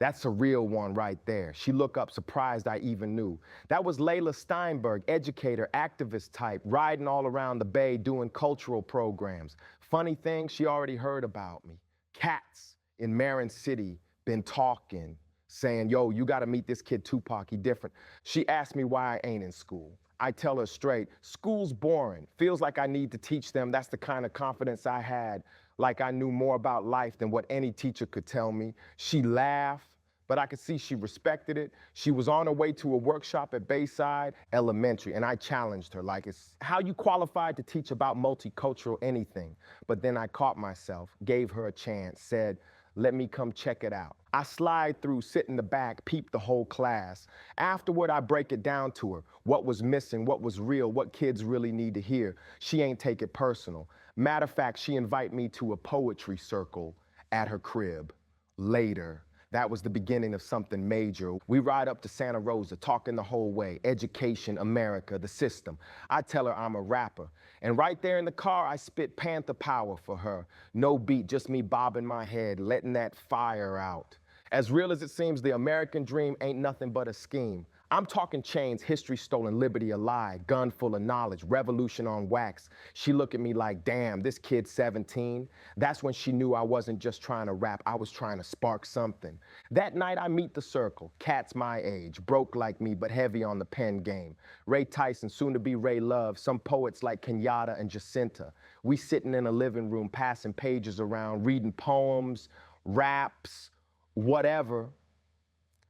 that's a real one right there. She looked up, surprised I even knew. That was Layla Steinberg, educator, activist type, riding all around the Bay doing cultural programs. Funny thing, she already heard about me. Cats in Marin City been talking, saying, yo, you gotta meet this kid Tupac, he different. She asked me why I ain't in school. I tell her straight, school's boring. Feels like I need to teach them. That's the kind of confidence I had, like I knew more about life than what any teacher could tell me. She laughed, but I could see she respected it. She was on her way to a workshop at Bayside Elementary, and I challenged her, like, it's how you qualified to teach about multicultural anything. But then I caught myself, gave her a chance, said, let me come check it out. I slide through, sit in the back, peep the whole class. Afterward, I break it down to her. What was missing, what was real, what kids really need to hear. She ain't take it personal. Matter of fact, she invite me to a poetry circle at her crib. Later, that was the beginning of something major. We ride up to Santa Rosa, talking the whole way. Education, America, the system. I tell her I'm a rapper. And right there in the car, I spit Panther power for her. No beat, just me bobbing my head, letting that fire out. As real as it seems, the American dream ain't nothing but a scheme. I'm talking chains, history stolen, liberty a lie, gun full of knowledge, revolution on wax. She looked at me like, damn, this kid's 17. That's when she knew I wasn't just trying to rap, I was trying to spark something. That night I meet the circle, cats my age, broke like me, but heavy on the pen game. Ray Tyson, soon to be Ray Love, some poets like Kenyatta and Jacinta. We sitting in a living room, passing pages around, reading poems, raps, whatever.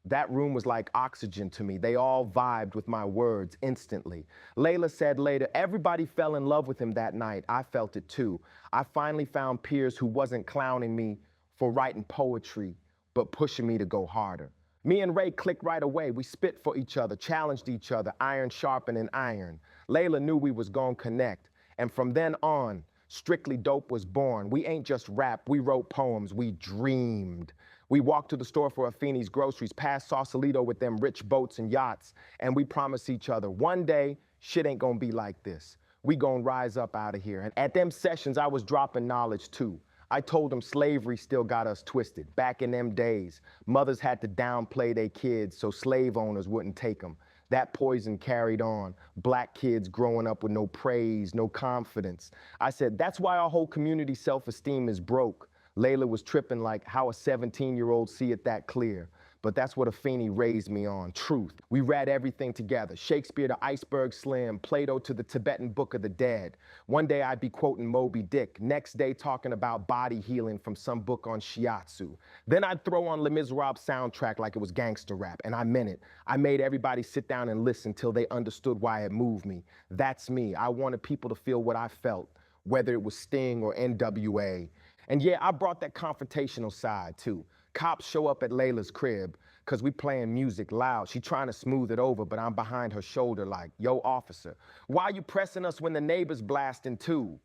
That room was like oxygen to me. They all vibed with my words instantly. Layla said later, everybody fell in love with him that night. I felt it too. I finally found peers who wasn't clowning me for writing poetry, but pushing me to go harder. Me and Ray clicked right away. We spit for each other, challenged each other, iron sharpening iron. Layla knew we was gonna connect. And from then on, Strictly Dope was born. We ain't just rap, we wrote poems, we dreamed. We walked to the store for Afeni's groceries, past Sausalito with them rich boats and yachts, and we promised each other, one day, shit ain't gonna be like this. We gonna rise up out of here. And at them sessions, I was dropping knowledge too. I told them slavery still got us twisted. Back in them days, mothers had to downplay their kids so slave owners wouldn't take them. That poison carried on. Black kids growing up with no praise, no confidence. I said, that's why our whole community self-esteem is broke. Layla was tripping like how a 17-year-old see it that clear. But that's what Afeni raised me on, truth. We read everything together. Shakespeare to Iceberg Slim, Plato to the Tibetan Book of the Dead. One day I'd be quoting Moby Dick, next day talking about body healing from some book on shiatsu. Then I'd throw on Les Miserables soundtrack like it was gangster rap, and I meant it. I made everybody sit down and listen till they understood why it moved me. That's me. I wanted people to feel what I felt, whether it was Sting or NWA. And yeah, I brought that confrontational side too. Cops show up at Layla's crib, cause we playing music loud. She trying to smooth it over, but I'm behind her shoulder like, yo officer, why you pressing us when the neighbor's blasting too?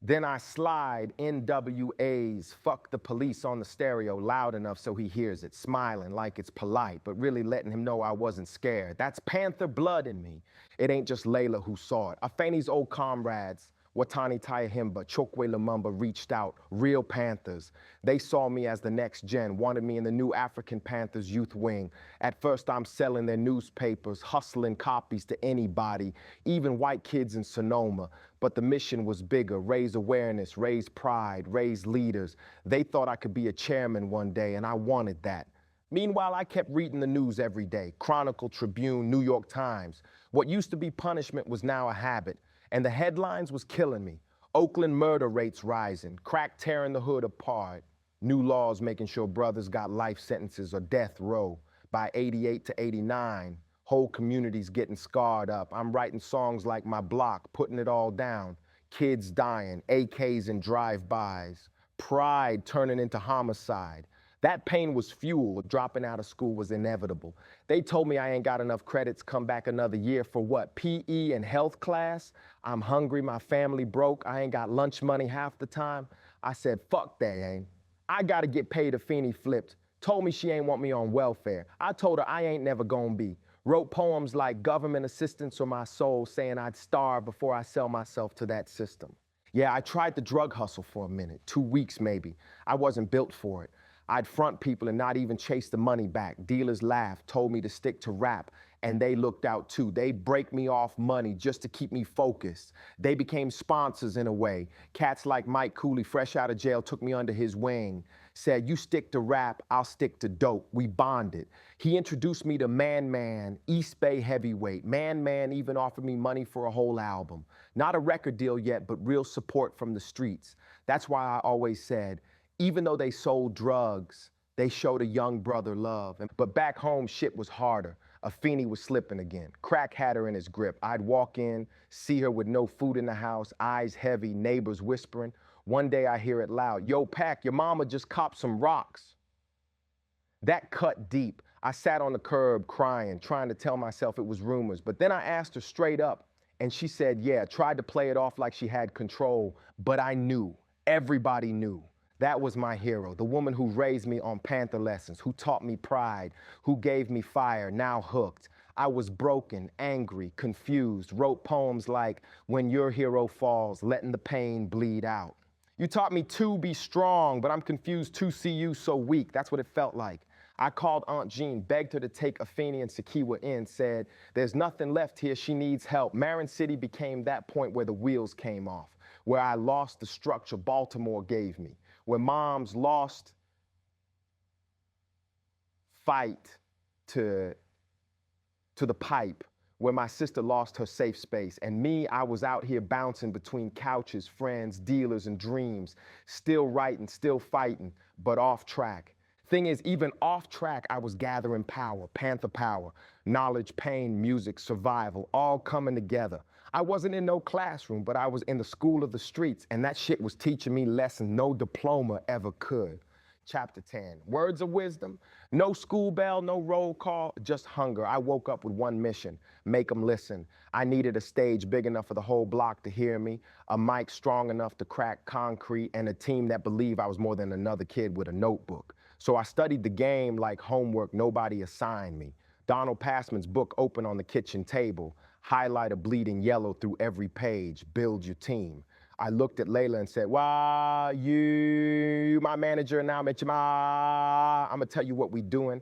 Then I slide NWA's Fuck the Police on the stereo loud enough so he hears it, smiling like it's polite, but really letting him know I wasn't scared. That's Panther blood in me. It ain't just Layla who saw it. Afeni's old comrades, Watani Tayahimba, Chokwe Lumumba reached out, real Panthers. They saw me as the next gen, wanted me in the new African Panthers youth wing. At first I'm selling their newspapers, hustling copies to anybody, even white kids in Sonoma. But the mission was bigger, raise awareness, raise pride, raise leaders. They thought I could be a chairman one day, and I wanted that. Meanwhile, I kept reading the news every day, Chronicle, Tribune, New York Times. What used to be punishment was now a habit. And the headlines was killing me. Oakland murder rates rising, crack tearing the hood apart, new laws making sure brothers got life sentences or death row. By 88 to 89, whole communities getting scarred up. I'm writing songs like My Block, putting it all down. Kids dying, AKs and drive-bys. Pride turning into homicide. That pain was fuel. Dropping out of school was inevitable. They told me I ain't got enough credits, come back another year for what? PE and health class? I'm hungry, my family broke, I ain't got lunch money half the time. I said, fuck that, ain't. I gotta get paid. Afeni flipped. Told me she ain't want me on welfare. I told her I ain't never gonna be. Wrote poems like government assistance or my soul, saying I'd starve before I sell myself to that system. Yeah, I tried the drug hustle for a minute, 2 weeks maybe. I wasn't built for it. I'd front people and not even chase the money back. Dealers laughed, told me to stick to rap, and they looked out too. They'd break me off money just to keep me focused. They became sponsors in a way. Cats like Mike Cooley, fresh out of jail, took me under his wing. Said, you stick to rap, I'll stick to dope. We bonded. He introduced me to Man, East Bay heavyweight. Man even offered me money for a whole album. Not a record deal yet, but real support from the streets. That's why I always said, even though they sold drugs, they showed a young brother love. But back home, shit was harder. Afeni was slipping again. Crack had her in his grip. I'd walk in, see her with no food in the house, eyes heavy, neighbors whispering. One day I hear it loud. Yo, Pac, your mama just copped some rocks. That cut deep. I sat on the curb crying, trying to tell myself it was rumors. But then I asked her straight up, and she said, yeah, tried to play it off like she had control. But I knew. Everybody knew. That was my hero, the woman who raised me on Panther lessons, who taught me pride, who gave me fire, now hooked. I was broken, angry, confused, wrote poems like, when your hero falls, letting the pain bleed out. You taught me to be strong, but I'm confused to see you so weak. That's what it felt like. I called Aunt Jean, begged her to take Afeni and Sakiwa in, said, there's nothing left here, she needs help. Marin City became that point where the wheels came off, where I lost the structure Baltimore gave me, where moms lost fight to the pipe, where my sister lost her safe space. And me, I was out here bouncing between couches, friends, dealers, and dreams, still writing, still fighting, but off track. Thing is, even off track, I was gathering power, Panther power, knowledge, pain, music, survival, all coming together. I wasn't in no classroom, but I was in the school of the streets, and that shit was teaching me lessons no diploma ever could. Chapter 10, words of wisdom. No school bell, no roll call, just hunger. I woke up with one mission, make them listen. I needed a stage big enough for the whole block to hear me, a mic strong enough to crack concrete, and a team that believed I was more than another kid with a notebook. So I studied the game like homework nobody assigned me. Donald Passman's book open on the kitchen table, highlighter bleeding yellow through every page, build your team. I looked at Layla and said, why you my manager and now I'm gonna tell you what we doing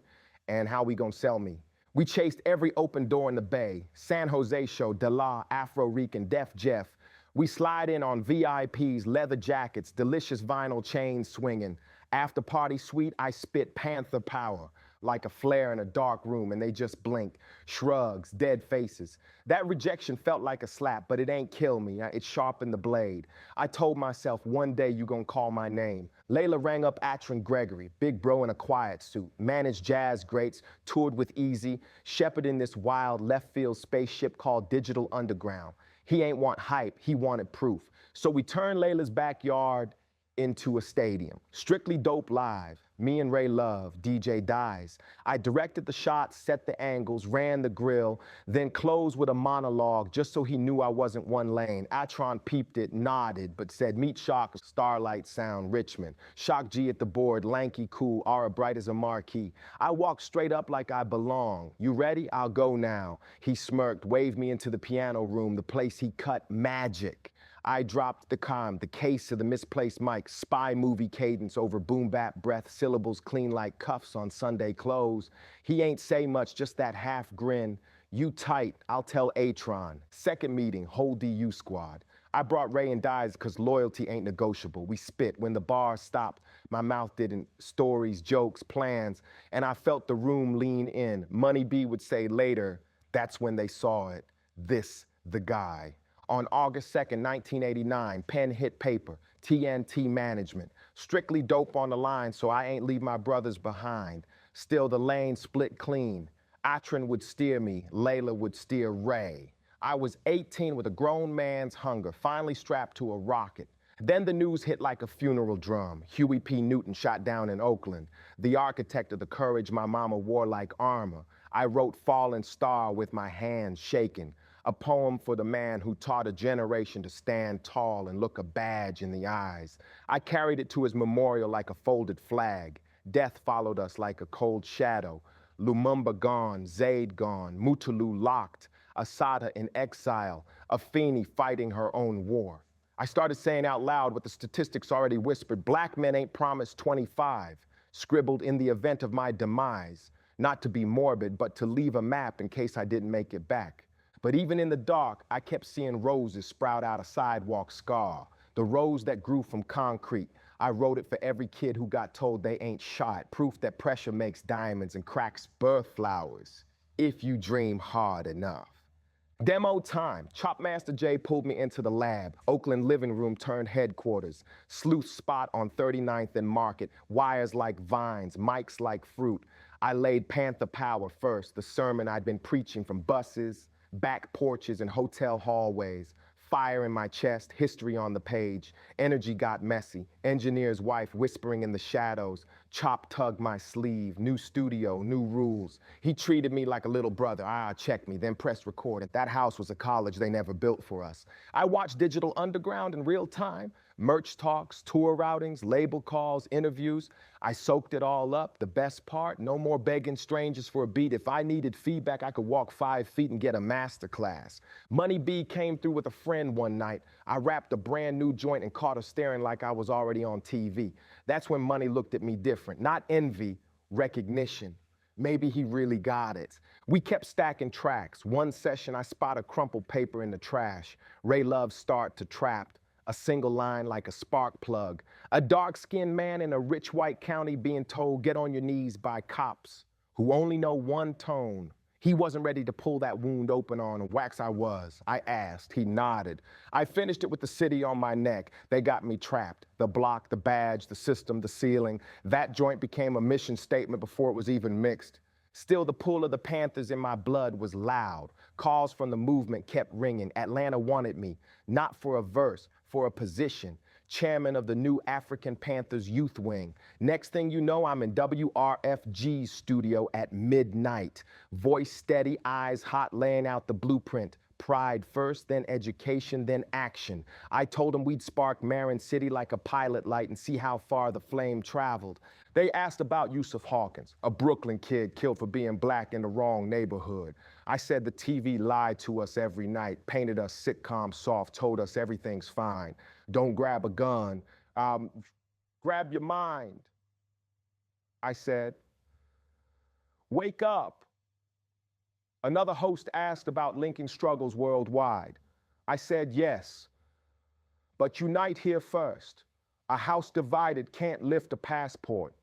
and how we gonna sell me. We chased every open door in the Bay, San Jose show, Dela, Afro Rican, Def Jeff. We slide in on VIPs, leather jackets, delicious vinyl chains swinging. After party suite, I spit Panther power, like a flare in a dark room, and they just blinked. Shrugs, dead faces. That rejection felt like a slap, but it ain't kill me. It sharpened the blade. I told myself, one day you gonna call my name. Layla rang up Atron Gregory, big bro in a quiet suit, managed jazz greats, toured with Easy, shepherding this wild left field spaceship called Digital Underground. He ain't want hype, he wanted proof. So we turned Layla's backyard into a stadium. Strictly Dope Live. Me and Ray Love, DJ Dies. I directed the shots, set the angles, ran the grill, then closed with a monologue just so he knew I wasn't one lane. Atron peeped it, nodded, but said, meet Shock, Starlight Sound, Richmond. Shock G at the board, lanky, cool, aura bright as a marquee. I walked straight up like I belong. You ready? I'll go now. He smirked, waved me into the piano room, the place he cut magic. I dropped the the case of the misplaced mic, spy movie cadence over boom bap breath, syllables clean like cuffs on Sunday clothes. He ain't say much, just that half grin. You tight, I'll tell Atron. Second meeting, whole DU squad. I brought Ray and Dies because loyalty ain't negotiable. We spit. When the bar stopped, my mouth didn't. Stories, jokes, plans, and I felt the room lean in. Money B would say later, that's when they saw it. This, the guy. On August 2nd, 1989, pen hit paper, TNT management. Strictly dope on the line, so I ain't leave my brothers behind. Still the lane split clean. Atron would steer me, Layla would steer Ray. I was 18 with a grown man's hunger, finally strapped to a rocket. Then the news hit like a funeral drum. Huey P. Newton shot down in Oakland. The architect of the courage my mama wore like armor. I wrote Fallen Star with my hands shaking. A poem for the man who taught a generation to stand tall and look a badge in the eyes. I carried it to his memorial like a folded flag. Death followed us like a cold shadow. Lumumba gone, Zaid gone, Mutulu locked, Asada in exile, Afeni fighting her own war. I started saying out loud what the statistics already whispered. Black men ain't promised 25, scribbled in the event of my demise. Not to be morbid, but to leave a map in case I didn't make it back. But even in the dark, I kept seeing roses sprout out a sidewalk scar. The rose that grew from concrete. I wrote it for every kid who got told they ain't shot. Proof that pressure makes diamonds and cracks birth flowers. If you dream hard enough. Demo time. Chop Master J pulled me into the lab. Oakland living room turned headquarters. Sleuth spot on 39th and Market. Wires like vines, mics like fruit. I laid Panther power first. The sermon I'd been preaching from buses, back porches, and hotel hallways. Fire in my chest, history on the page. Energy got messy. Engineer's wife whispering in the shadows. Chop tugged my sleeve. New studio, new rules. He treated me like a little brother. Check me, then pressed record. That house was a college they never built for us. I watched Digital Underground in real time. Merch talks, tour routings, label calls, interviews. I soaked it all up. The best part, no more begging strangers for a beat. If I needed feedback, I could walk 5 feet and get a master class. Money B came through with a friend one night. I rapped a brand new joint and caught her staring like I was already on TV. That's when Money looked at me different. Not envy, recognition. Maybe he really got it. We kept stacking tracks. One session, I spot a crumpled paper in the trash. Ray Love start to Trapped. A single line like a spark plug. A dark-skinned man in a rich white county being told, get on your knees by cops who only know one tone. He wasn't ready to pull that wound open on wax. I was. I asked. He nodded. I finished it with the city on my neck. They got me trapped. The block, the badge, the system, the ceiling. That joint became a mission statement before it was even mixed. Still, the pull of the Panthers in my blood was loud. Calls from the movement kept ringing. Atlanta wanted me, not for a verse, for a position. Chairman of the new African Panthers Youth Wing. Next thing you know, I'm in WRFG's studio at midnight. Voice steady, eyes hot, laying out the blueprint. Pride first, then education, then action. I told them we'd spark Marin City like a pilot light and see how far the flame traveled. They asked about Yusuf Hawkins, a Brooklyn kid killed for being black in the wrong neighborhood. I said the TV lied to us every night, painted us sitcom soft, told us everything's fine. Don't grab a gun, grab your mind. I said, wake up. Another host asked about linking struggles worldwide. I said yes, but unite here first. A house divided can't lift a passport.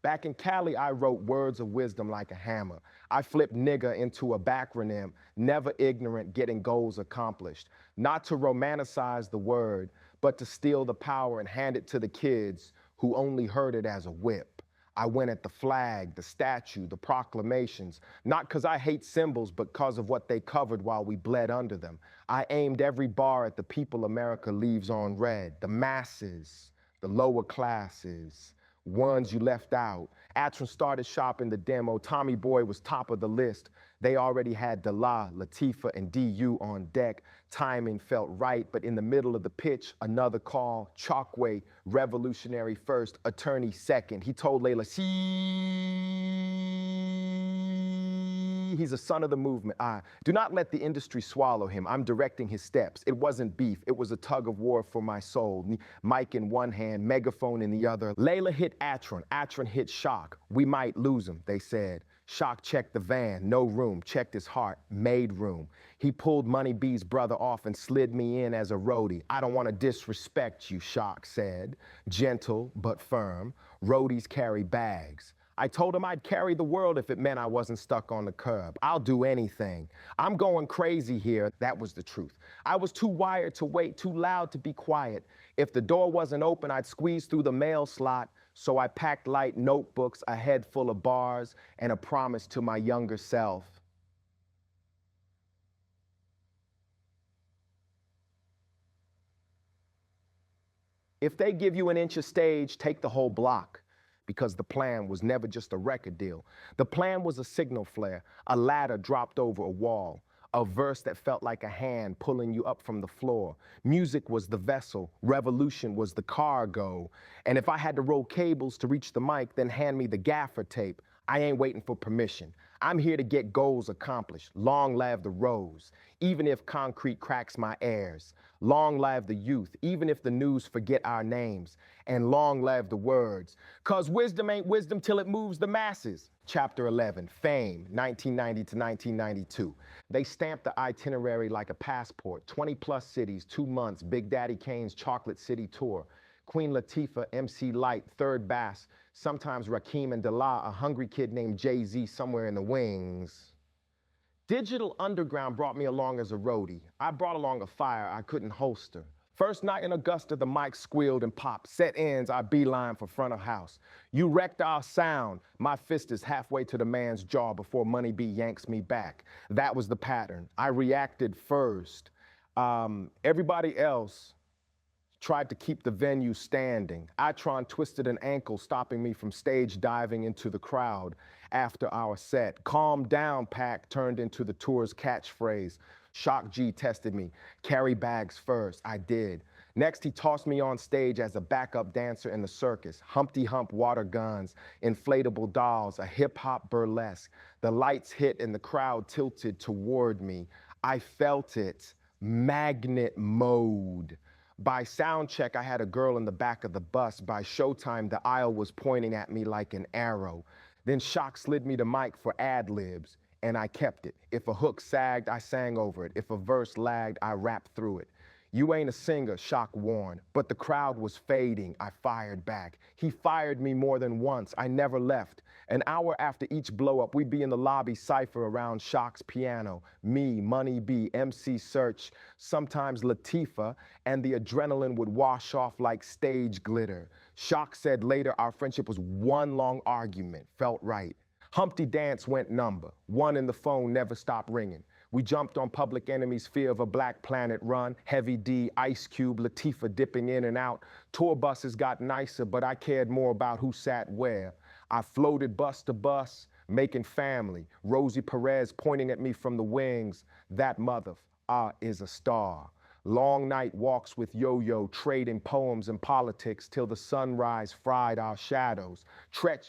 Back in Cali, I wrote words of wisdom like a hammer. I flipped nigga into a backronym, never ignorant, getting goals accomplished. Not to romanticize the word, but to steal the power and hand it to the kids who only heard it as a whip. I went at the flag, the statue, the proclamations, not because I hate symbols, but because of what they covered while we bled under them. I aimed every bar at the people America leaves on red, the masses, the lower classes, ones you left out. Atron started shopping the demo. Tommy Boy was top of the list. They already had Dela, Latifah, and DU on deck. Timing felt right, but in the middle of the pitch, another call. Chalkway, revolutionary first, attorney second. He told Layla, see, he's a son of the movement. Do not let the industry swallow him. I'm directing his steps. It wasn't beef. It was a tug of war for my soul. Mic in one hand, megaphone in the other. Layla hit Atron. Atron hit Shock. We might lose him, they said. Shock checked the van, no room, checked his heart, made room. He pulled Money B's brother off and slid me in as a roadie. I don't want to disrespect you, Shock said. Gentle but firm. Roadies carry bags. I told him I'd carry the world if it meant I wasn't stuck on the curb. I'll do anything. I'm going crazy here. That was the truth. I was too wired to wait, too loud to be quiet. If the door wasn't open, I'd squeeze through the mail slot. So I packed light notebooks, a head full of bars, and a promise to my younger self. If they give you an inch of stage, take the whole block. Because the plan was never just a record deal. The plan was a signal flare, a ladder dropped over a wall, a verse that felt like a hand pulling you up from the floor. Music was the vessel, revolution was the cargo. And if I had to roll cables to reach the mic, then hand me the gaffer tape. I ain't waiting for permission. I'm here to get goals accomplished. Long live the rose, even if concrete cracks my airs. Long live the youth, even if the news forget our names. And long live the words, 'cause wisdom ain't wisdom till it moves the masses. Chapter 11, Fame, 1990 to 1992. They stamped the itinerary like a passport. 20 plus cities, 2 months, Big Daddy Kane's Chocolate City tour. Queen Latifah, MC Lyte, Third Bass, sometimes Rakim and Dela, a hungry kid named Jay-Z somewhere in the wings. Digital Underground brought me along as a roadie. I brought along a fire I couldn't holster. First night in Augusta, the mic squealed and popped. Set ends, I beeline for front of house. You wrecked our sound. My fist is halfway to the man's jaw before Money B yanks me back. That was the pattern. I reacted first. Everybody else tried to keep the venue standing. Itron twisted an ankle, stopping me from stage diving into the crowd after our set. Calm down, Pac turned into the tour's catchphrase. Shock G tested me. Carry bags first. I did. Next, he tossed me on stage as a backup dancer in the circus. Humpty Hump water guns, inflatable dolls, a hip-hop burlesque. The lights hit and the crowd tilted toward me. I felt it. Magnet mode. By sound check, I had a girl in the back of the bus. By showtime, the aisle was pointing at me like an arrow. Then Shock slid me the mic for ad-libs, and I kept it. If a hook sagged, I sang over it. If a verse lagged, I rapped through it. You ain't a singer, Shock warned, but the crowd was fading. I fired back. He fired me more than once. I never left. An hour after each blow-up, we'd be in the lobby cipher around Shock's piano. Me, Money B, MC Search, sometimes Latifah, and the adrenaline would wash off like stage glitter. Shock said later our friendship was one long argument. Felt right. Humpty Dance went number. One in the phone never stopped ringing. We jumped on Public Enemy's Fear of a Black Planet run. Heavy D, Ice Cube, Latifah dipping in and out. Tour buses got nicer, but I cared more about who sat where. I floated bus to bus, making family. Rosie Perez pointing at me from the wings. That mother is a star. Long night walks with Yo-Yo, trading poems and politics till the sunrise fried our shadows. Tretch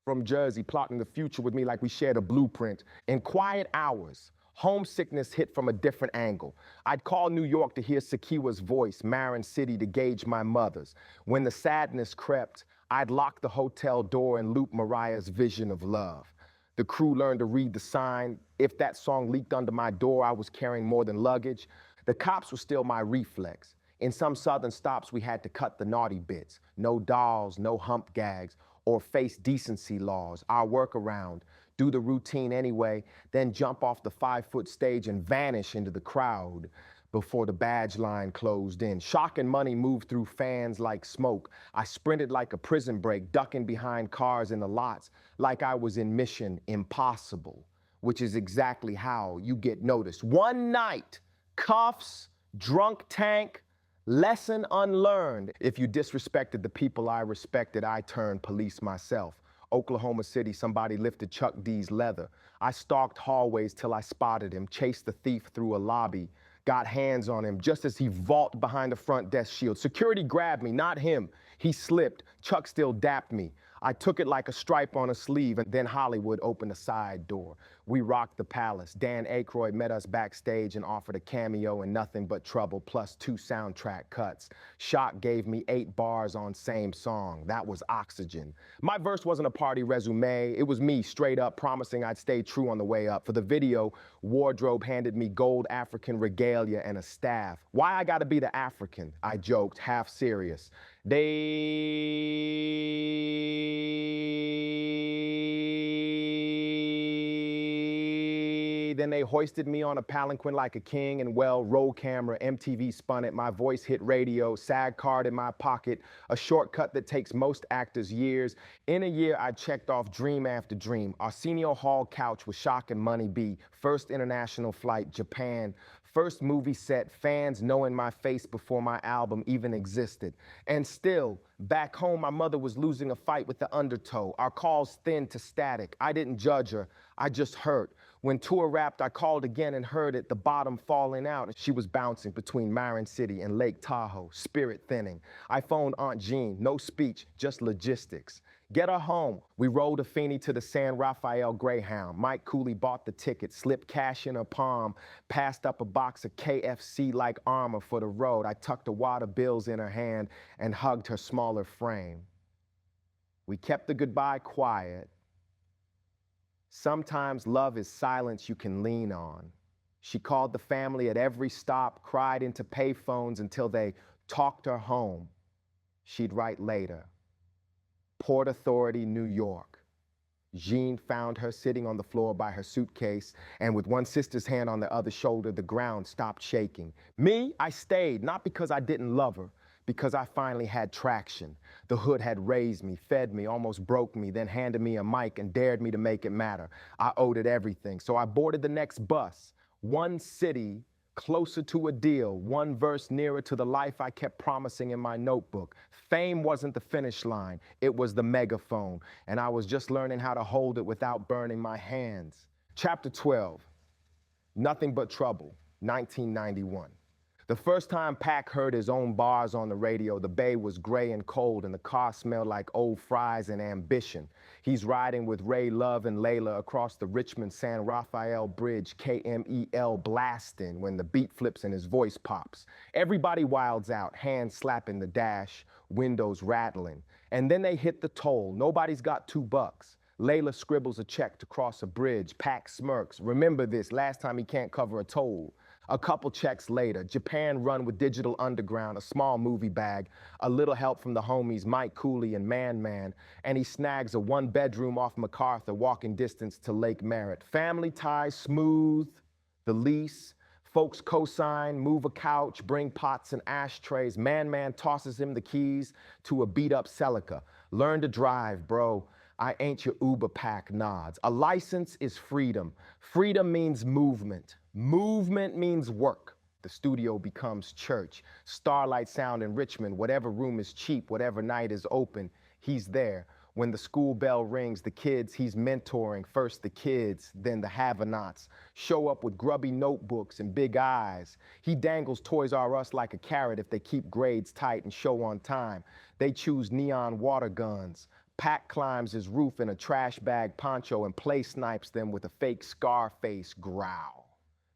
from Jersey plotting the future with me like we shared a blueprint. In quiet hours, homesickness hit from a different angle. I'd call New York to hear Sakiwa's voice, Marin City to gauge my mother's. When the sadness crept, I'd lock the hotel door and loop Mariah's vision of love. The crew learned to read the sign. If that song leaked under my door, I was carrying more than luggage. The cops were still my reflex. In some southern stops, we had to cut the naughty bits. No dolls, no hump gags, or face decency laws. Our workaround, do the routine anyway, then jump off the 5-foot stage and vanish into the crowd before the badge line closed in. Shock and Money moved through fans like smoke. I sprinted like a prison break, ducking behind cars in the lots like I was in Mission Impossible, which is exactly how you get noticed. One night, cuffs, drunk tank, lesson unlearned. If you disrespected the people I respected, I turned police myself. Oklahoma City, somebody lifted Chuck D's leather. I stalked hallways till I spotted him, chased the thief through a lobby, got hands on him just as he vaulted behind the front desk shield. Security grabbed me, not him. He slipped. Chuck still dapped me. I took it like a stripe on a sleeve, and then Hollywood opened a side door. We rocked the palace. Dan Aykroyd met us backstage and offered a cameo in Nothing But Trouble, plus 2 soundtrack cuts. Shock gave me 8 bars on same song. That was oxygen. My verse wasn't a party resume. It was me, straight up, promising I'd stay true on the way up. For the video, Wardrobe handed me gold African regalia and a staff. Why I gotta be the African? I joked, half serious. Then they hoisted me on a palanquin like a king, and well, roll camera, MTV spun it, my voice hit radio, SAG card in my pocket, a shortcut that takes most actors years. In a year, I checked off dream after dream. Arsenio Hall couch with Shock and Money B, first international flight, Japan, First movie set, fans knowing my face before my album even existed. And still, back home, my mother was losing a fight with the undertow. Our calls thin to static. I didn't judge her, I just hurt. When tour wrapped, I called again and heard it, the bottom falling out. She was bouncing between Marin City and Lake Tahoe, spirit thinning. I phoned Aunt Jean, no speech, just logistics. Get her home. We rode a Feeney to the San Rafael Greyhound. Mike Cooley bought the ticket, slipped cash in her palm, passed up a box of KFC-like armor for the road. I tucked a wad of bills in her hand and hugged her smaller frame. We kept the goodbye quiet. Sometimes love is silence you can lean on. She called the family at every stop, cried into payphones until they talked her home. She'd write later. Port Authority, New York. Jean found her sitting on the floor by her suitcase, and with one sister's hand on the other shoulder, the ground stopped shaking. Me, I stayed, not because I didn't love her, because I finally had traction. The hood had raised me, fed me, almost broke me, then handed me a mic and dared me to make it matter. I owed it everything, so I boarded the next bus. One city closer to a deal, one verse nearer to the life I kept promising in my notebook. Fame wasn't the finish line, it was the megaphone, and I was just learning how to hold it without burning my hands. Chapter 12, Nothing But Trouble, 1991. The first time Pac heard his own bars on the radio, the bay was gray and cold and the car smelled like old fries and ambition. He's riding with Ray Love and Layla across the Richmond-San Rafael Bridge, KMEL blasting when the beat flips and his voice pops. Everybody wilds out, hands slapping the dash, windows rattling. And then they hit the toll. Nobody's got $2. Layla scribbles a check to cross a bridge. Pac smirks. Remember this, last time he can't cover a toll. A couple checks later, Japan Run with Digital Underground, a small movie bag, a little help from the homies Mike Cooley and Man Man, and he snags a one-bedroom off MacArthur, walking distance to Lake Merritt. Family ties smooth, the lease, folks co-sign, move a couch, bring pots and ashtrays. Man Man tosses him the keys to a beat-up Celica. Learn to drive, bro. I ain't your Uber Pack nods. A license is freedom. Freedom means movement. Movement means work. The studio becomes church. Starlight Sound in Richmond, whatever room is cheap, whatever night is open, he's there. When the school bell rings, the kids he's mentoring, first the kids, then the have-nots, show up with grubby notebooks and big eyes. He dangles Toys R Us like a carrot if they keep grades tight and show on time. They choose neon water guns. Pac climbs his roof in a trash bag poncho and play snipes them with a fake Scarface growl.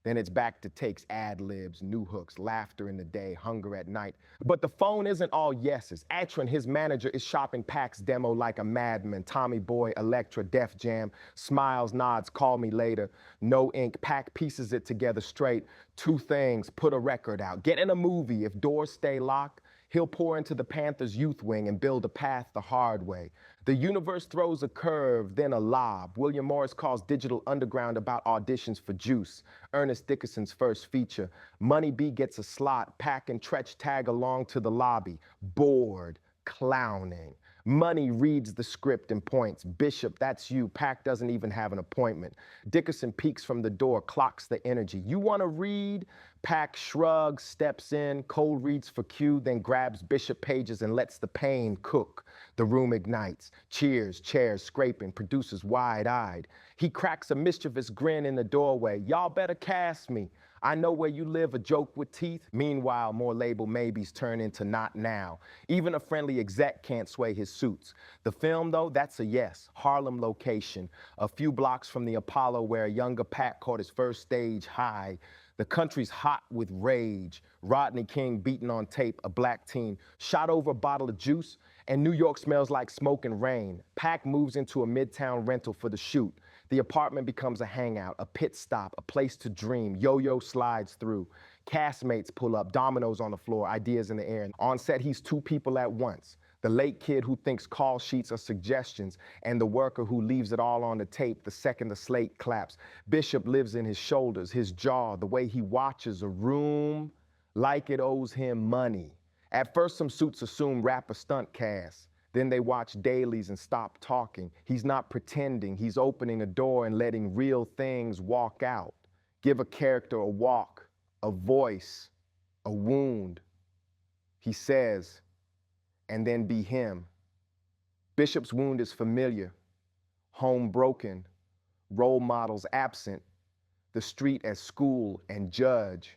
Then it's back to takes, ad-libs, new hooks, laughter in the day, hunger at night. But the phone isn't all yeses. Atron, his manager, is shopping Pac's demo like a madman. Tommy Boy, Electra, Def Jam, smiles, nods, call me later. No ink, Pac pieces it together straight. Two things, put a record out. Get in a movie. If doors stay locked, he'll pour into the Panthers' youth wing and build a path the hard way. The universe throws a curve, then a lob. William Morris calls Digital Underground about auditions for Juice. Ernest Dickerson's first feature. Money B gets a slot. Pac and Tretch tag along to the lobby. Bored, clowning. Money reads the script and points. Bishop, that's you. Pac doesn't even have an appointment. Dickerson peeks from the door, clocks the energy. You want to read? Pac shrugs, steps in, cold reads for cue, then grabs Bishop pages and lets the pain cook. The room ignites. Cheers, chairs scraping, producers wide-eyed. He cracks a mischievous grin in the doorway. Y'all better cast me. I know where you live, a joke with teeth. Meanwhile, more label maybes turn into not now. Even a friendly exec can't sway his suits. The film, though, that's a yes. Harlem location. A few blocks from the Apollo where a younger Pac caught his first stage high. The country's hot with rage. Rodney King beaten on tape, a black teen, shot over a bottle of juice, and New York smells like smoke and rain. Pac moves into a midtown rental for the shoot. The apartment becomes a hangout, a pit stop, a place to dream. Yo-yo slides through. Castmates pull up, dominoes on the floor, ideas in the air. On set, he's two people at once. The late kid who thinks call sheets are suggestions, and the worker who leaves it all on the tape the second the slate claps. Bishop lives in his shoulders, his jaw, the way he watches a room like it owes him money. At first, some suits assume rapper stunt cast. Then they watch dailies and stop talking. He's not pretending. He's opening a door and letting real things walk out. Give a character a walk, a voice, a wound, he says, and then be him. Bishop's wound is familiar, home broken, role models absent, the street as school and judge.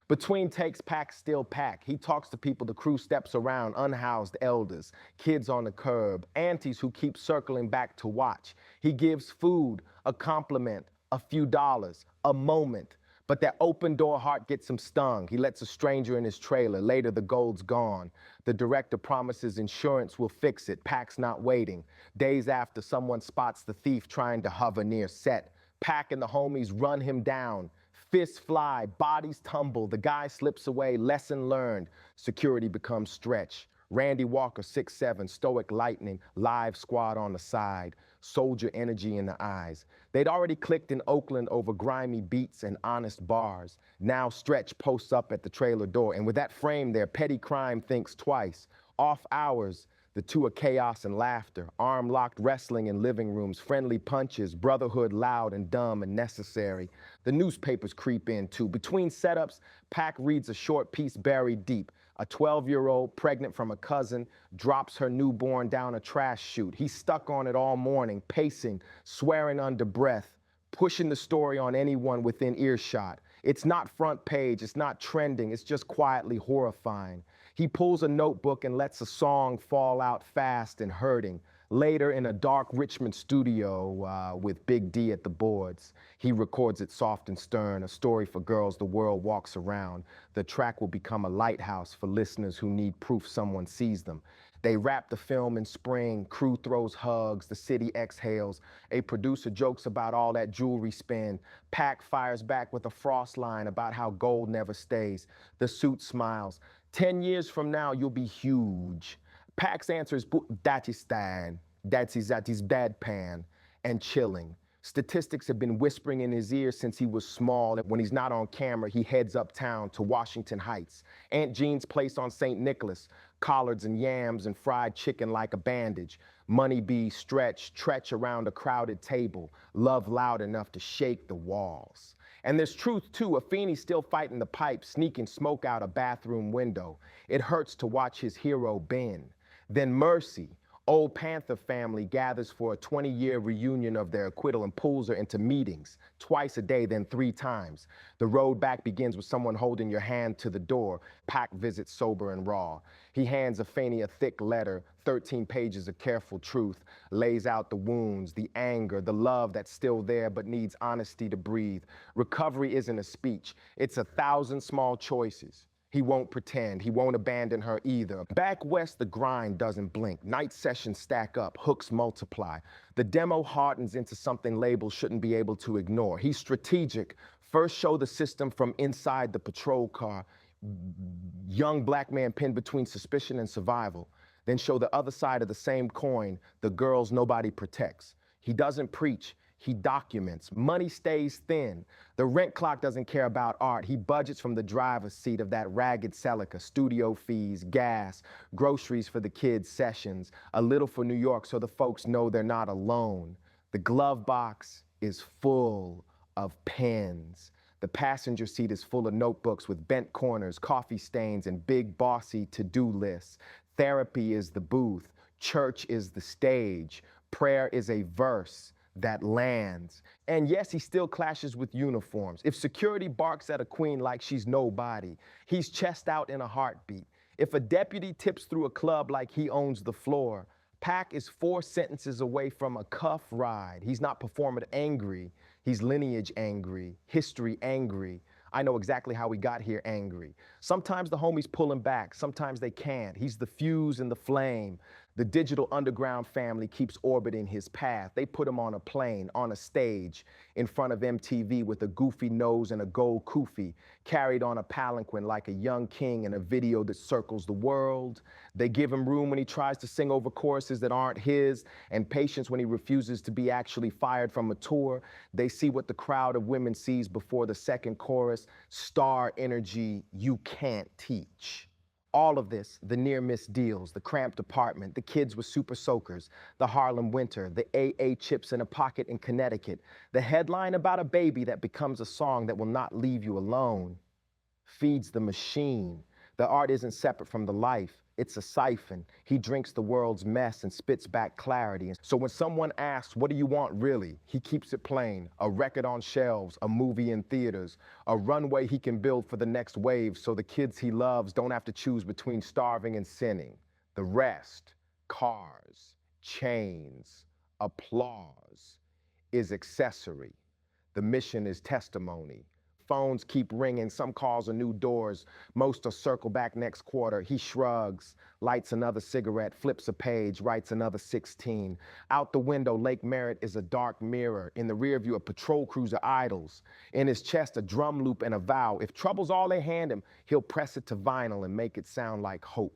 Between takes, Pac still Pac. He talks to people the crew steps around, unhoused elders, kids on the curb, aunties who keep circling back to watch. He gives food, a compliment, a few dollars, a moment. But that open door heart gets him stung. He lets a stranger in his trailer. Later, the gold's gone. The director promises insurance will fix it. Pac's not waiting. Days after, someone spots the thief trying to hover near set. Pac and the homies run him down. Fists fly, bodies tumble, the guy slips away, lesson learned. Security becomes stretch. Randy Walker, 6'7", stoic lightning, live squad on the side, soldier energy in the eyes. They'd already clicked in Oakland over grimy beats and honest bars. Now Stretch posts up at the trailer door, and with that frame there, petty crime thinks twice. Off hours, the two are chaos and laughter, arm-locked wrestling in living rooms, friendly punches, brotherhood loud and dumb and necessary. The newspapers creep in too. Between setups, Pac reads a short piece buried deep. A 12-year-old, pregnant from a cousin, drops her newborn down a trash chute. He's stuck on it all morning, pacing, swearing under breath, pushing the story on anyone within earshot. It's not front page, it's not trending, it's just quietly horrifying. He pulls a notebook and lets a song fall out fast and hurting. Later, in a dark Richmond studio with Big D at the boards, he records it soft and stern, a story for girls the world walks around. The track will become a lighthouse for listeners who need proof someone sees them. They wrap the film in spring, crew throws hugs, the city exhales. A producer jokes about all that jewelry spend. Pac fires back with a frost line about how gold never stays. The suit smiles. 10 years from now, you'll be huge. Pac's answer is Datistan, Datis deadpan, and chilling. Statistics have been whispering in his ear since he was small. When he's not on camera, he heads uptown to Washington Heights. Aunt Jean's place on St. Nicholas, collards and yams and fried chicken like a bandage. Money be stretch around a crowded table. Love loud enough to shake the walls. And there's truth too, Afeni's still fighting the pipe, sneaking smoke out a bathroom window. It hurts to watch his hero bend. Then Mercy, old Panther family, gathers for a 20-year reunion of their acquittal and pulls her into meetings, twice a day, then 3 times. The road back begins with someone holding your hand to the door. Pac visits sober and raw. He hands Afeni a thick letter, 13 pages of careful truth, lays out the wounds, the anger, the love that's still there but needs honesty to breathe. Recovery isn't a speech, it's 1,000 small choices. He won't pretend, he won't abandon her either. Back west, the grind doesn't blink. Night sessions stack up, hooks multiply. The demo hardens into something labels shouldn't be able to ignore. He's strategic. First show the system from inside the patrol car. Young black man pinned between suspicion and survival. Then show the other side of the same coin, the girls nobody protects. He doesn't preach. He documents. Money stays thin. The rent clock doesn't care about art. He budgets from the driver's seat of that ragged Celica. Studio fees, gas, groceries for the kids' sessions, a little for New York so the folks know they're not alone. The glove box is full of pens. The passenger seat is full of notebooks with bent corners, coffee stains, and big bossy to-do lists. Therapy is the booth. Church is the stage. Prayer is a verse that lands. And yes, he still clashes with uniforms. If security barks at a queen like she's nobody, he's chest out in a heartbeat. If a deputy tips through a club like he owns the floor, Pac is 4 sentences away from a cuff ride. He's not performative angry, he's lineage angry, history angry. I know exactly how we got here angry. Sometimes the homies pull him back, sometimes they can't. He's the fuse and the flame. The digital underground family keeps orbiting his path. They put him on a plane, on a stage, in front of MTV with a goofy nose and a gold kufi, carried on a palanquin like a young king in a video that circles the world. They give him room when he tries to sing over choruses that aren't his, and patience when he refuses to be actually fired from a tour. They see what the crowd of women sees before the second chorus, star energy you can't teach. All of this, the near-miss deals, the cramped apartment, the kids with super soakers, the Harlem winter, the AA chips in a pocket in Connecticut, the headline about a baby that becomes a song that will not leave you alone. feeds the machine. The art isn't separate from the life. It's a siphon. He drinks the world's mess and spits back clarity. So when someone asks, what do you want really? He keeps it plain. A record on shelves, a movie in theaters, a runway he can build for the next wave so the kids he loves don't have to choose between starving and sinning. The rest, cars, chains, applause, is accessory. The mission is testimony. Phones keep ringing, some calls are new doors. Most will circle back next quarter. He shrugs, lights another cigarette, flips a page, writes another 16. Out the window, Lake Merritt is a dark mirror. In the rear view, a patrol cruiser idles. In his chest, a drum loop and a vow. If trouble's all they hand him, he'll press it to vinyl and make it sound like hope.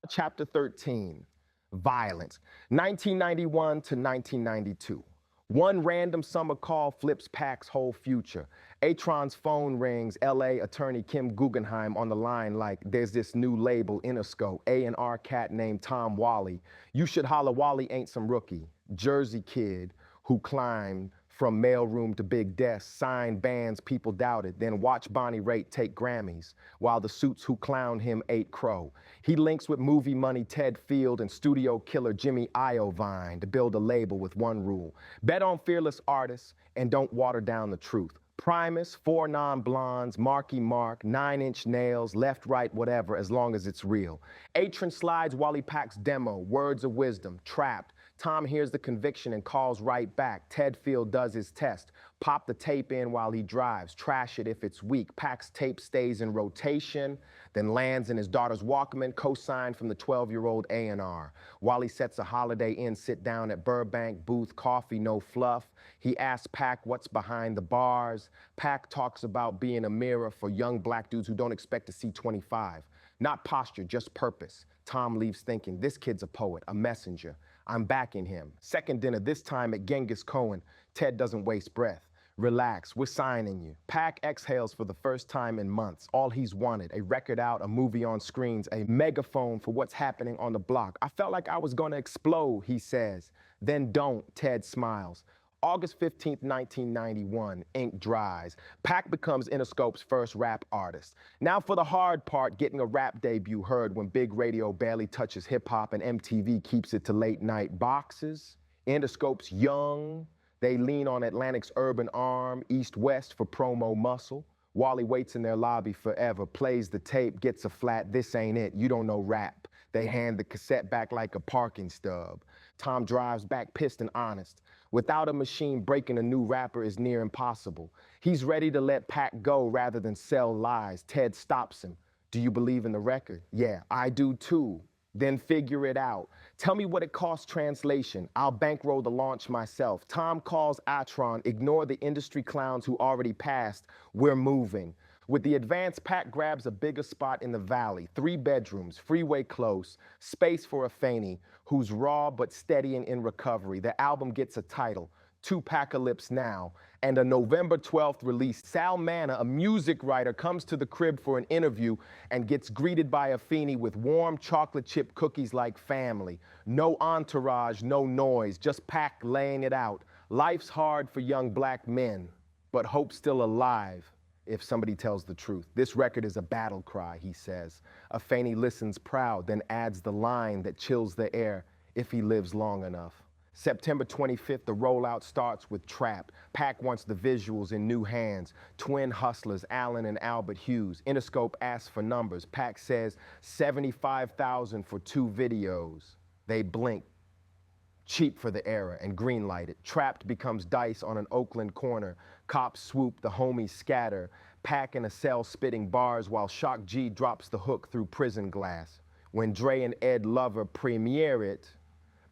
Chapter 13, Violence, 1991 to 1992. One random summer call flips Pac's whole future. Atron's phone rings, LA attorney Kim Guggenheim on the line like, there's this new label, Interscope, A&R cat named Tom Wally. You should holler Wally ain't some rookie. Jersey kid who climbed from mailroom to big desk, signed bands people doubted, then watched Bonnie Raitt take Grammys, while the suits who clowned him ate crow. He links with movie money Ted Field and studio killer Jimmy Iovine to build a label with one rule. Bet on fearless artists and don't water down the truth. Primus, 4 non-blondes, Marky Mark, 9-inch nails, left, right, whatever, as long as it's real. Atron slides Wally Pack's demo, words of wisdom, trapped. Tom hears the conviction and calls right back. Ted Field does his test. Pop the tape in while he drives. Trash it if it's weak. Pack's tape stays in rotation, then lands in his daughter's Walkman, co-signed from the 12-year-old A&R. Wally sets a Holiday Inn sit-down at Burbank, booth, coffee, no fluff. He asks Pack what's behind the bars. Pack talks about being a mirror for young black dudes who don't expect to see 25. Not posture, just purpose. Tom leaves thinking, this kid's a poet, a messenger. I'm backing him. Second dinner, this time at Genghis Cohen. Ted doesn't waste breath. Relax, we're signing you. Pack exhales for the first time in months. All he's wanted, a record out, a movie on screens, a megaphone for what's happening on the block. I felt like I was gonna explode, he says. Then don't, Ted smiles. August 15th, 1991, ink dries. Pac becomes Interscope's first rap artist. Now for the hard part, getting a rap debut heard when big radio barely touches hip-hop and MTV keeps it to late-night boxes. Interscope's young. They lean on Atlantic's urban arm, east-west for promo muscle. Wally waits in their lobby forever, plays the tape, gets a flat, this ain't it, you don't know rap. They hand the cassette back like a parking stub. Tom drives back pissed and honest. Without a machine, breaking a new rapper is near impossible. He's ready to let Pac go rather than sell lies. Ted stops him. Do you believe in the record? Yeah, I do too. Then figure it out. Tell me what it costs translation. I'll bankroll the launch myself. Tom calls Atron. Ignore the industry clowns who already passed. We're moving. With the advance, Pac grabs a bigger spot in the valley. 3 bedrooms, freeway close, space for a Faney, who's raw but steady and in recovery. The album gets a title, Tupacalypse Now, and a November 12th release. Sal Manna, a music writer, comes to the crib for an interview and gets greeted by a Faney with warm chocolate chip cookies like family. No entourage, no noise, just Pac laying it out. Life's hard for young black men, but hope's still alive. If somebody tells the truth. This record is a battle cry, he says. A Faney listens proud, then adds the line that chills the air if he lives long enough. September 25th, the rollout starts with Trap. Pac wants the visuals in new hands. Twin hustlers, Allen and Albert Hughes. Interscope asks for numbers. Pac says 75,000 for 2 videos. They blink. Cheap for the era and greenlight it. Trapped becomes Dice on an Oakland corner. Cops swoop, the homies scatter. Pac in a cell spitting bars while Shock G drops the hook through prison glass. When Dre and Ed Lover premiere it,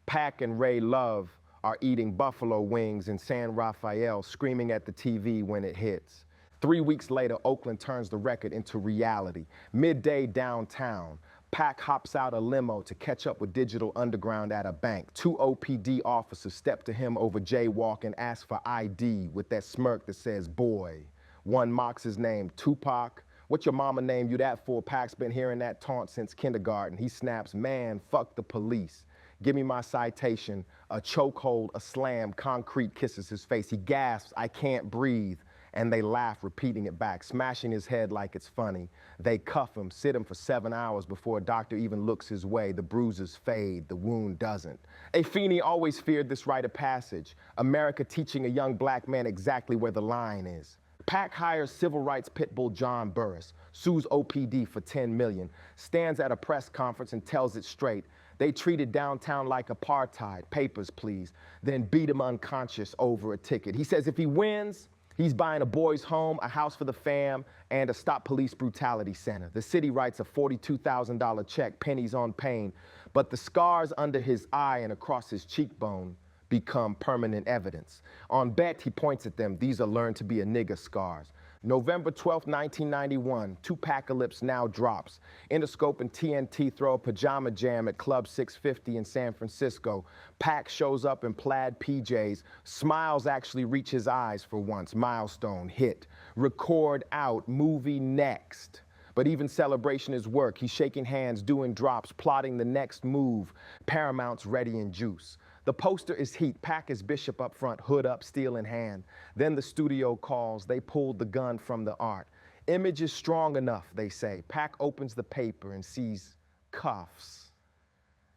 Pac and Ray Love are eating buffalo wings in San Rafael, screaming at the TV when it hits. 3 weeks later, Oakland turns the record into reality. Midday downtown. Pac hops out a limo to catch up with Digital Underground at a bank. 2 OPD officers step to him over jaywalk and ask for ID with that smirk that says, boy. One mocks his name, Tupac. What your mama named you that for? Pac's been hearing that taunt since kindergarten. He snaps, man, fuck the police. Give me my citation. A chokehold, a slam, concrete kisses his face. He gasps, I can't breathe. and they laugh, repeating it back, smashing his head like it's funny. They cuff him, sit him for 7 hours before a doctor even looks his way. The bruises fade, the wound doesn't. Afeni always feared this rite of passage, America teaching a young black man exactly where the line is. Pac hires civil rights pitbull John Burris, sues OPD for $10 million, stands at a press conference and tells it straight. They treated downtown like apartheid, papers please, then beat him unconscious over a ticket. He says if he wins, he's buying a boys' home, a house for the fam, and a Stop Police Brutality Center. The city writes a $42,000 check, pennies on pain, but the scars under his eye and across his cheekbone become permanent evidence. On bet, he points at them. These are learned to be a nigga scars. November 12, 1991, Tupacalypse now drops. Interscope and TNT throw a pajama jam at Club 650 in San Francisco. Pac shows up in plaid PJs. Smiles actually reach his eyes for once. Milestone, hit. Record out, movie next. But even celebration is work. He's shaking hands, doing drops, plotting the next move. Paramount's ready in juice. The poster is heat. Pac is Bishop up front, hood up, steel in hand. Then the studio calls. They pulled the gun from the art. Image is strong enough, they say. Pac opens the paper and sees cuffs.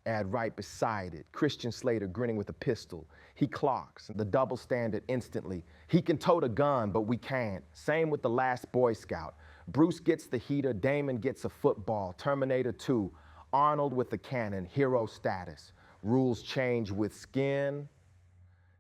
Ad right beside it. Christian Slater grinning with a pistol. He clocks the double standard instantly. He can tote a gun, but we can't. Same with the last Boy Scout. Bruce gets the heater. Damon gets a football. Terminator 2. Arnold with the cannon. Hero status. Rules change with skin.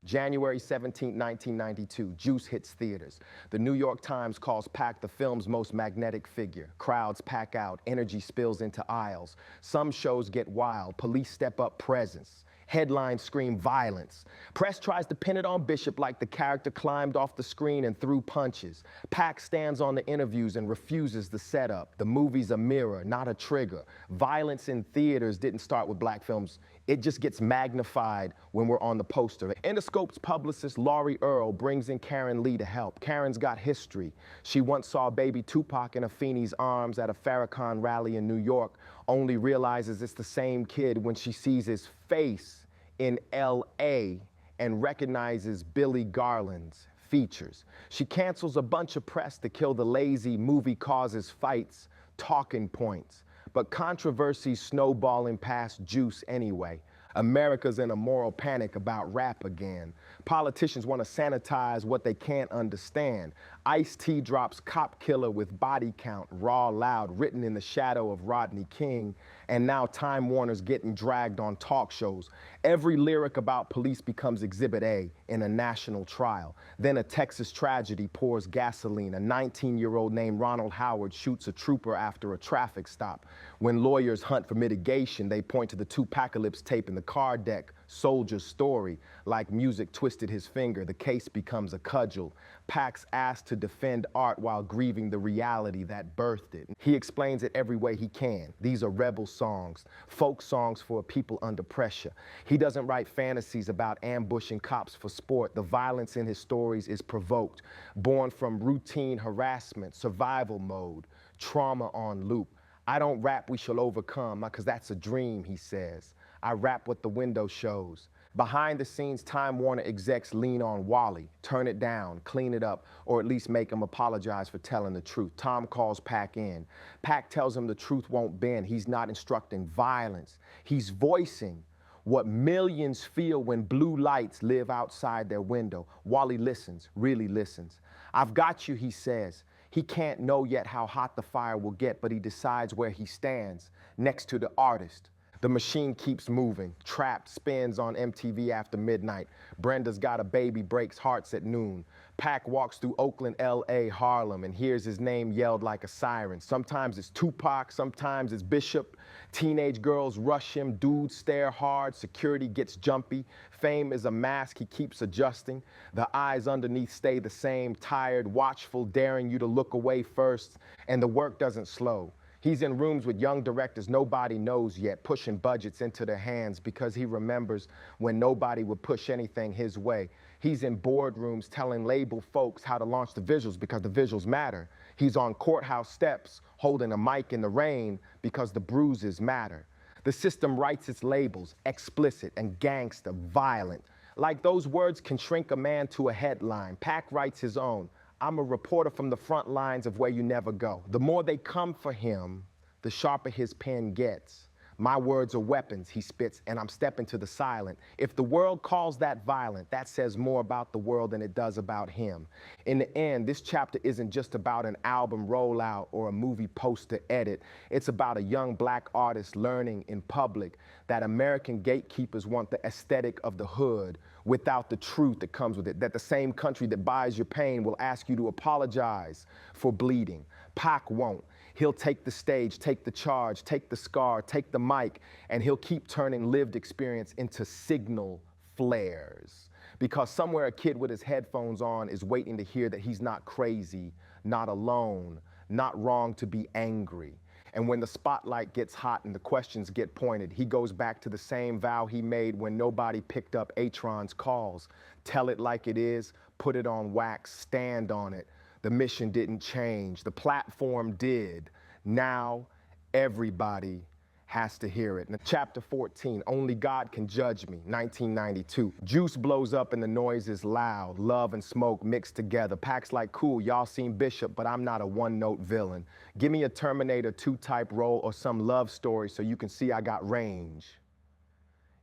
January 17, 1992, Juice hits theaters. The New York Times calls Pac the film's most magnetic figure. Crowds pack out, energy spills into aisles. Some shows get wild, police step up presence. Headlines scream violence. Press tries to pin it on Bishop like the character climbed off the screen and threw punches. Pac stands on the interviews and refuses the setup. The movie's a mirror, not a trigger. Violence in theaters didn't start with black films. It just gets magnified when we're on the poster. Interscope's publicist, Laurie Earle, brings in Karen Lee to help. Karen's got history. She once saw baby Tupac in Afeni's arms at a Farrakhan rally in New York, only realizes it's the same kid when she sees his face in L.A. and recognizes Billy Garland's features. She cancels a bunch of press to kill the lazy movie causes fights, talking points. But controversies snowballing past Juice anyway. America's in a moral panic about rap again. Politicians want to sanitize what they can't understand. Ice-T drops Cop Killer with body count, raw loud, written in the shadow of Rodney King. And now Time Warner's getting dragged on talk shows. Every lyric about police becomes Exhibit A in a national trial. Then a Texas tragedy pours gasoline. A 19-year-old named Ronald Howard shoots a trooper after a traffic stop. When lawyers hunt for mitigation, they point to the Tupacalypse tape in the car deck. Soldier's story. Like music twisted his finger, the case becomes a cudgel. Pac's asked to defend art while grieving the reality that birthed it. He explains it every way he can. These are rebel songs, folk songs for a people under pressure. He doesn't write fantasies about ambushing cops for sport. The violence in his stories is provoked, born from routine harassment, survival mode, trauma on loop. I don't rap we shall overcome, because that's a dream, he says. I rap what the window shows. Behind the scenes, Time Warner execs lean on Wally. Turn it down, clean it up, or at least make him apologize for telling the truth. Tom calls Pac in. Pac tells him the truth won't bend. He's not instructing violence. He's voicing what millions feel when blue lights live outside their window. Wally listens, really listens. I've got you, he says. He can't know yet how hot the fire will get, but he decides where he stands, next to the artist. The machine keeps moving. Trapped spins on MTV after midnight. Brenda's Got a Baby breaks hearts at noon. Pac walks through Oakland, L.A., Harlem, and hears his name yelled like a siren. Sometimes it's Tupac, sometimes it's Bishop. Teenage girls rush him, dudes stare hard, security gets jumpy. Fame is a mask he keeps adjusting. The eyes underneath stay the same, tired, watchful, daring you to look away first, and the work doesn't slow. He's in rooms with young directors nobody knows yet, pushing budgets into their hands because he remembers when nobody would push anything his way. He's in boardrooms telling label folks how to launch the visuals because the visuals matter. He's on courthouse steps holding a mic in the rain because the bruises matter. The system writes its labels, explicit and gangster, violent. Like those words can shrink a man to a headline. Pac writes his own. I'm a reporter from the front lines of where you never go. The more they come for him, the sharper his pen gets. My words are weapons, he spits, and I'm stepping to the silent. If the world calls that violent, that says more about the world than it does about him. In the end, this chapter isn't just about an album rollout or a movie poster edit. It's about a young black artist learning in public that American gatekeepers want the aesthetic of the hood without the truth that comes with it. That the same country that buys your pain will ask you to apologize for bleeding. Pac won't. He'll take the stage, take the charge, take the scar, take the mic, and he'll keep turning lived experience into signal flares. Because somewhere a kid with his headphones on is waiting to hear that he's not crazy, not alone, not wrong to be angry. And when the spotlight gets hot and the questions get pointed, he goes back to the same vow he made when nobody picked up Atron's calls. Tell it like it is, put it on wax, stand on it. The mission didn't change. The platform did. Now everybody has to hear it. Now, chapter 14, Only God Can Judge Me, 1992. Juice blows up and the noise is loud. Love and smoke mixed together. Pac's like, cool, y'all seen Bishop, but I'm not a one-note villain. Give me a Terminator 2 type role or some love story so you can see I got range.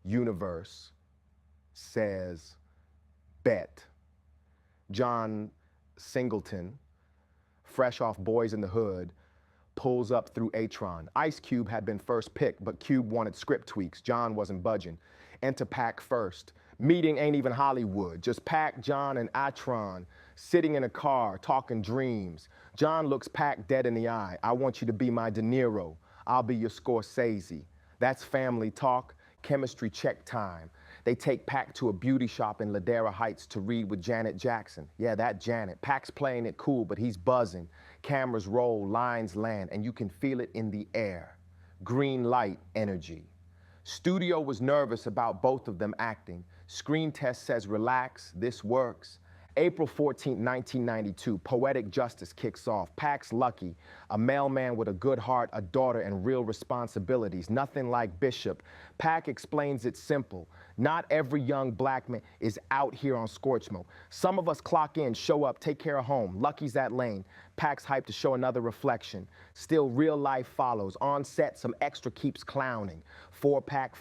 Universe says, bet. John Singleton, fresh off Boys in the Hood, pulls up through Atron. Ice Cube had been first picked, but Cube wanted script tweaks. John wasn't budging. Enter Pac first. Meeting ain't even Hollywood. Just Pac, John, and Atron sitting in a car, talking dreams. John looks Pac dead in the eye. I want you to be my De Niro. I'll be your Scorsese. That's family talk, chemistry check time. They take Pac to a beauty shop in Ladera Heights to read with Janet Jackson. Yeah, that Janet. Pac's playing it cool, but he's buzzing. Cameras roll, lines land, and you can feel it in the air. Green light energy. Studio was nervous about both of them acting. Screen test says relax, this works. April 14, 1992, Poetic Justice kicks off. Pac's lucky, a mailman with a good heart, a daughter, and real responsibilities. Nothing like Bishop. Pac explains it simple. Not every young black man is out here on scorch mode. Some of us clock in, show up, take care of home. Lucky's that lane. Pac's hyped to show another reflection. Still, real life follows. On set, some extra keeps clowning. Four pack,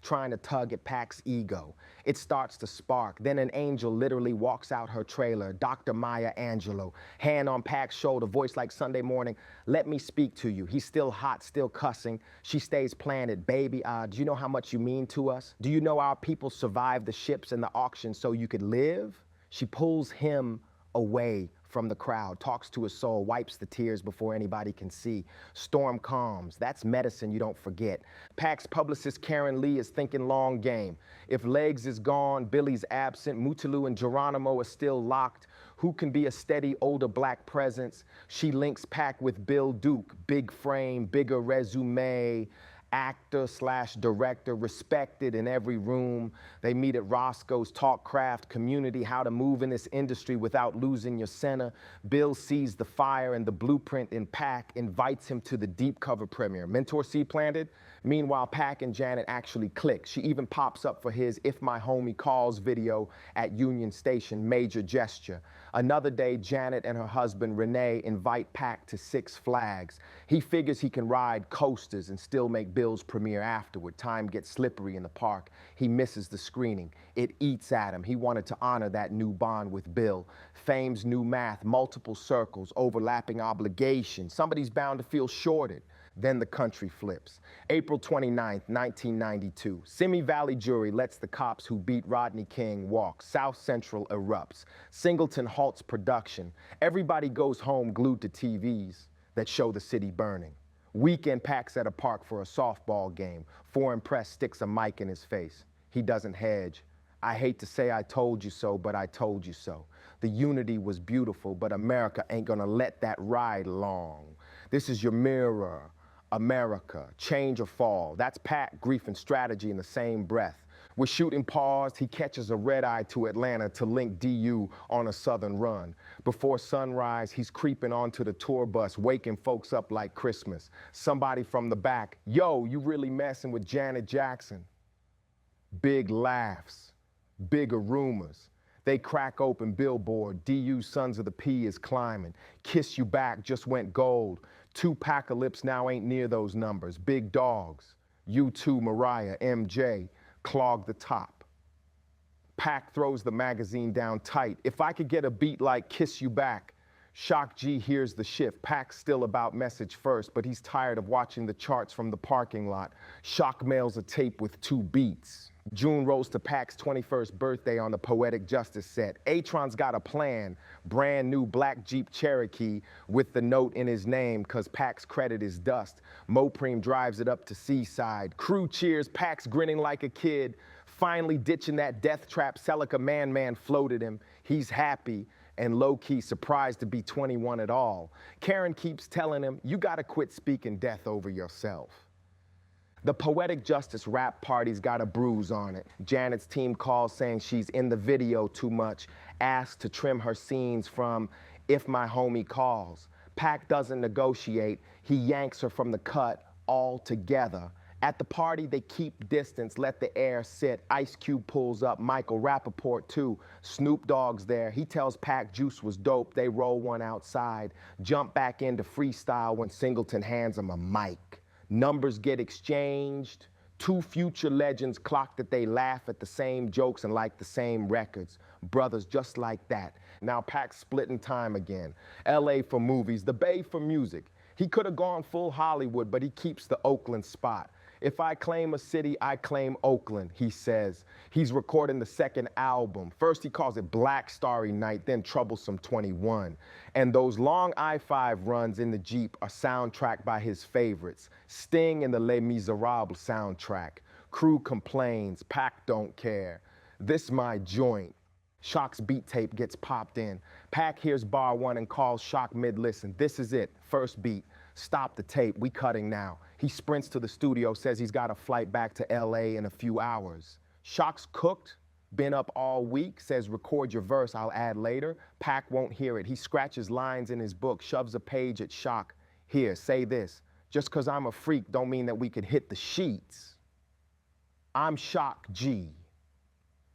trying to tug at Pac's ego. It starts to spark. Then an angel literally walks out her trailer. Dr. Maya Angelou. Hand on Pac's shoulder, voice like Sunday morning. Let me speak to you. He's still hot, still cussing. She stays planted. Baby, do you know how much you mean to us? Do you know our people survived the ships and the auction so you could live? She pulls him away from the crowd, talks to his soul, wipes the tears before anybody can see. Storm calms. That's medicine you don't forget. Pac's publicist Karen Lee is thinking long game. If Legs is gone, Billy's absent, Mutulu and Geronimo are still locked. Who can be a steady older black presence? She links Pac with Bill Duke. Big frame, bigger resume. Actor / director, respected in every room. They meet at Roscoe's, talk craft, community, how to move in this industry without losing your center. Bill sees the fire and the blueprint in Pac, invites him to the deep cover premiere. Mentor seed planted? Meanwhile, Pac and Janet actually click. She even pops up for his If My Homie Calls video at Union Station, major gesture. Another day, Janet and her husband, Renee, invite Pac to Six Flags. He figures he can ride coasters and still make Bill's premiere afterward. Time gets slippery in the park. He misses the screening. It eats at him. He wanted to honor that new bond with Bill. Fame's new math, multiple circles, overlapping obligations. Somebody's bound to feel shorted. Then the country flips. April 29th, 1992. Simi Valley jury lets the cops who beat Rodney King walk. South Central erupts. Singleton halts production. Everybody goes home glued to TVs that show the city burning. Weekend Pac's at a park for a softball game. Foreign press sticks a mic in his face. He doesn't hedge. I hate to say I told you so, but I told you so. The unity was beautiful, but America ain't gonna let that ride long. This is your mirror. America, change or fall. That's Pac, grief and strategy in the same breath. We're shooting pause, he catches a red eye to Atlanta to link DU on a southern run. Before sunrise, he's creeping onto the tour bus, waking folks up like Christmas. Somebody from the back, yo, you really messing with Janet Jackson. Big laughs, bigger rumors. They crack open billboard, DU Sons of the P is climbing. Kiss You Back just went gold. Tupacalypse now ain't near those numbers. Big dogs, U2, Mariah, MJ, clog the top. Pac throws the magazine down tight. If I could get a beat like Kiss You Back, Shock G hears the shift. Pac's still about message first, but he's tired of watching the charts from the parking lot. Shock mails a tape with 2 beats. June rolls to Pac's 21st birthday on the Poetic Justice set. Atron's got a plan, brand new black Jeep Cherokee with the note in his name, cause Pac's credit is dust. Mopreme drives it up to Seaside. Crew cheers, Pac's grinning like a kid, finally ditching that death trap Celica Man floated him. He's happy and low-key surprised to be 21 at all. Karen keeps telling him, you gotta quit speaking death over yourself. The Poetic Justice rap party's got a bruise on it. Janet's team calls saying she's in the video too much, asked to trim her scenes from If My Homie Calls. Pac doesn't negotiate, he yanks her from the cut altogether. At the party, they keep distance, let the air sit. Ice Cube pulls up, Michael Rappaport too. Snoop Dogg's there, he tells Pac Juice was dope, they roll one outside. Jump back into freestyle when Singleton hands him a mic. Numbers get exchanged. 2 future legends clock that they laugh at the same jokes and like the same records. Brothers just like that. Now Pac's splitting time again. LA for movies, the Bay for music. He could have gone full Hollywood, but he keeps the Oakland spot. If I claim a city, I claim Oakland, he says. He's recording the 2nd album. First he calls it Black Starry Night, then Troublesome 21. And those long I-5 runs in the Jeep are soundtracked by his favorites. Sting and the Les Miserables soundtrack. Crew complains, Pac don't care. This my joint. Shock's beat tape gets popped in. Pac hears bar 1 and calls Shock mid-listen. This is it, first beat. Stop the tape, we cutting now. He sprints to the studio, says he's got a flight back to LA in a few hours. Shock's cooked, been up all week, says record your verse, I'll add later. Pac won't hear it. He scratches lines in his book, shoves a page at Shock. Here, say this. Just cause I'm a freak don't mean that we could hit the sheets. I'm Shock G,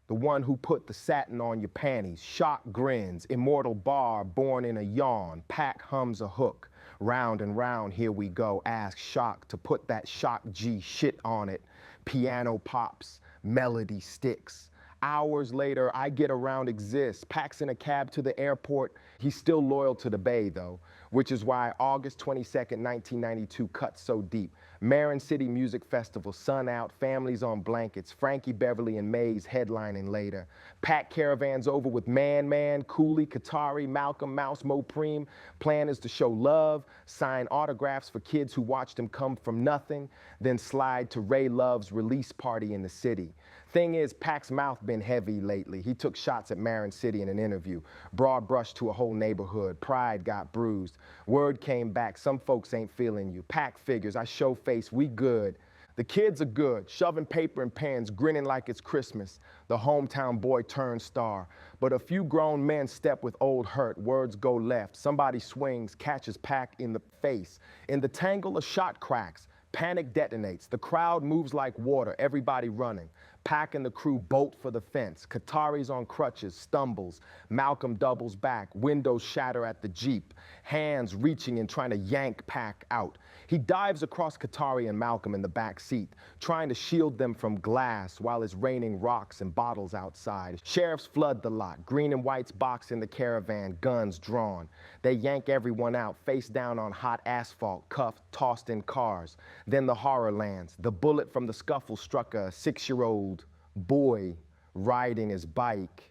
the one who put the satin on your panties. Shock grins, immortal bar born in a yawn. Pac hums a hook. Round and round, here we go. Ask Shock to put that Shock G shit on it. Piano pops, melody sticks. Hours later, I Get Around exists. Pac's in a cab to the airport. He's still loyal to the Bay, though, which is why August 22nd, 1992 cuts so deep. Marin City Music Festival, sun out, families on blankets. Frankie Beverly and Maze headlining later. Pac caravans over with Man, Cooley, Katari, Malcolm, Mouse, Mopreme. Plan is to show love, sign autographs for kids who watched him come from nothing, then slide to Ray Love's release party in the city. Thing is, Pac's mouth been heavy lately. He took shots at Marin City in an interview. Broad brush to a whole neighborhood. Pride got bruised. Word came back, some folks ain't feeling you. Pac figures, I show face, we good. The kids are good, shoving paper and pens, grinning like it's Christmas. The hometown boy turned star. But a few grown men step with old hurt, words go left. Somebody swings, catches Pac in the face. In the tangle, a shot cracks. Panic detonates. The crowd moves like water, everybody running. Pac and the crew bolt for the fence. Qatari's on crutches, stumbles. Malcolm doubles back. Windows shatter at the Jeep. Hands reaching and trying to yank Pac out. He dives across Qatari and Malcolm in the back seat, trying to shield them from glass while it's raining rocks and bottles outside. Sheriffs flood the lot. Green and whites box in the caravan, guns drawn. They yank everyone out, face down on hot asphalt, cuffed, tossed in cars. Then the horror lands. The bullet from the scuffle struck a 6-year-old boy riding his bike.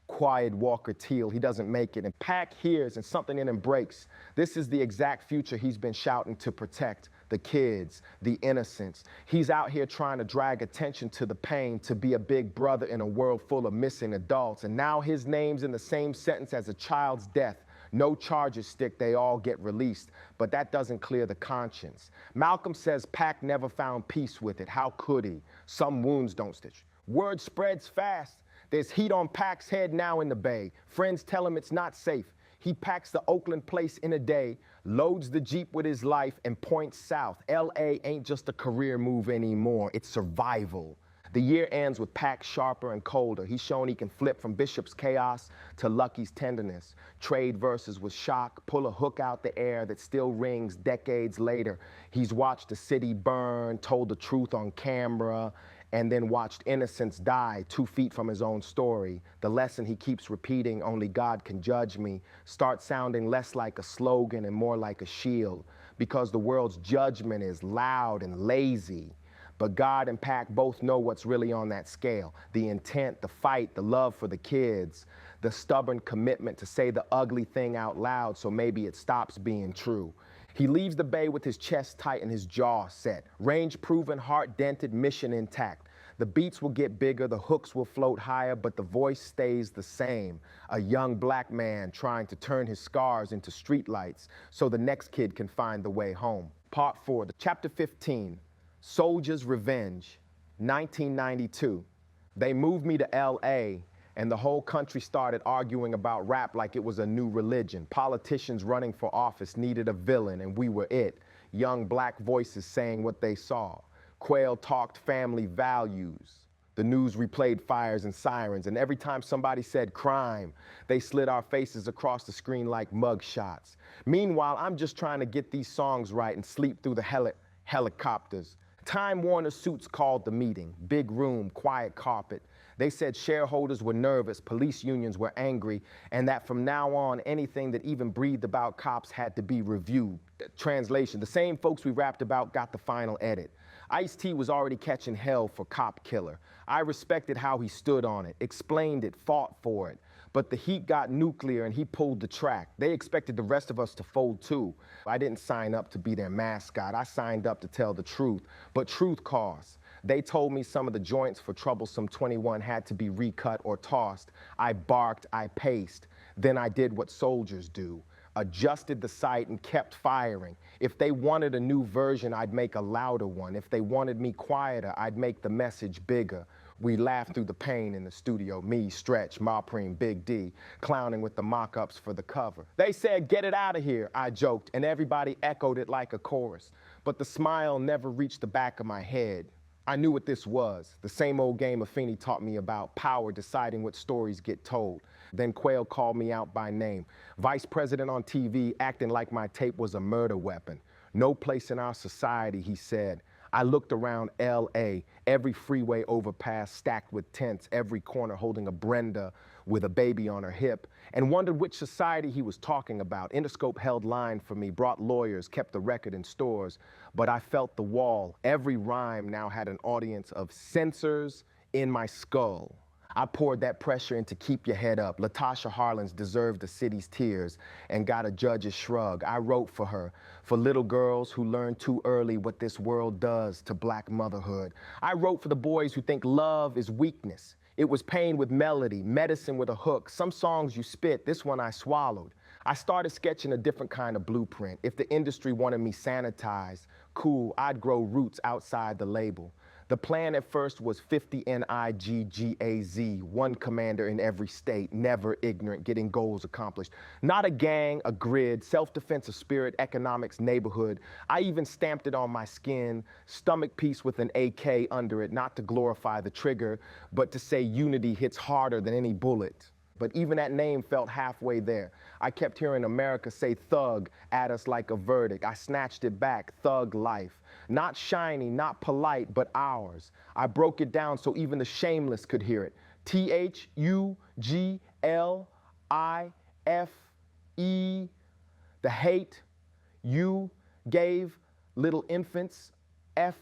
Quiet Walker Teal, he doesn't make it. And Pac hears and something in him breaks. This is the exact future he's been shouting to protect. The kids, the innocents. He's out here trying to drag attention to the pain, to be a big brother in a world full of missing adults. And now his name's in the same sentence as a child's death. No charges stick, they all get released. But that doesn't clear the conscience. Malcolm says Pac never found peace with it. How could he? Some wounds don't stitch. Word spreads fast. There's heat on Pac's head now in the Bay. Friends tell him it's not safe. He packs the Oakland place in a day, loads the Jeep with his life, and points south. LA ain't just a career move anymore, it's survival. The year ends with Pac sharper and colder. He's shown he can flip from Bishop's chaos to Lucky's tenderness. Trade verses with shock, pull a hook out the air that still rings decades later. He's watched the city burn, told the truth on camera, and then watched innocence die 2 feet from his own story. The lesson he keeps repeating, only God can judge me, starts sounding less like a slogan and more like a shield, because the world's judgment is loud and lazy. But God and Pac both know what's really on that scale. The intent, the fight, the love for the kids, the stubborn commitment to say the ugly thing out loud so maybe it stops being true. He leaves the bay with his chest tight and his jaw set. Range proven, heart dented, mission intact. The beats will get bigger, the hooks will float higher, but the voice stays the same. A young black man trying to turn his scars into streetlights so the next kid can find the way home. Part 4, Chapter 15. Soldier's Revenge, 1992. They moved me to L.A., and the whole country started arguing about rap like it was a new religion. Politicians running for office needed a villain, and we were it. Young black voices saying what they saw. Quail talked family values. The news replayed fires and sirens, and every time somebody said crime, they slid our faces across the screen like mug shots. Meanwhile, I'm just trying to get these songs right and sleep through the helicopters. Time Warner suits called the meeting. Big room, quiet carpet. They said shareholders were nervous, police unions were angry, and that from now on, anything that even breathed about cops had to be reviewed. Translation, the same folks we rapped about got the final edit. Ice-T was already catching hell for Cop Killer. I respected how he stood on it, explained it, fought for it. But the heat got nuclear and he pulled the track. They expected the rest of us to fold too. I didn't sign up to be their mascot. I signed up to tell the truth. But truth costs. They told me some of the joints for Troublesome 21 had to be recut or tossed. I barked, I paced. Then I did what soldiers do. Adjusted the sight and kept firing. If they wanted a new version, I'd make a louder one. If they wanted me quieter, I'd make the message bigger. We laughed through the pain in the studio, me, Stretch, Maprine, Big D, clowning with the mock-ups for the cover. They said, "Get it out of here," I joked, and everybody echoed it like a chorus. But the smile never reached the back of my head. I knew what this was, the same old game Afeni taught me about, power deciding what stories get told. Then Quail called me out by name. Vice President on TV, acting like my tape was a murder weapon. No place in our society, he said. I looked around L.A., every freeway overpass stacked with tents, every corner holding a Brenda with a baby on her hip, and wondered which society he was talking about. Interscope held line for me, brought lawyers, kept the record in stores, but I felt the wall. Every rhyme now had an audience of censors in my skull. I poured that pressure into Keep Your Head Up. Latasha Harlins deserved the city's tears and got a judge's shrug. I wrote for her, for little girls who learn too early what this world does to black motherhood. I wrote for the boys who think love is weakness. It was pain with melody, medicine with a hook. Some songs you spit, this one I swallowed. I started sketching a different kind of blueprint. If the industry wanted me sanitized, cool, I'd grow roots outside the label. The plan at first was 50 NIGGAZ, one commander in every state, never ignorant, getting goals accomplished. Not a gang, a grid, self-defense, a spirit, economics, neighborhood. I even stamped it on my skin, stomach piece with an AK under it, not to glorify the trigger, but to say unity hits harder than any bullet. But even that name felt halfway there. I kept hearing America say thug at us like a verdict. I snatched it back, thug life. Not shiny, not polite, but ours. I broke it down so even the shameless could hear it. THUGLIFE, the hate you gave little infants, F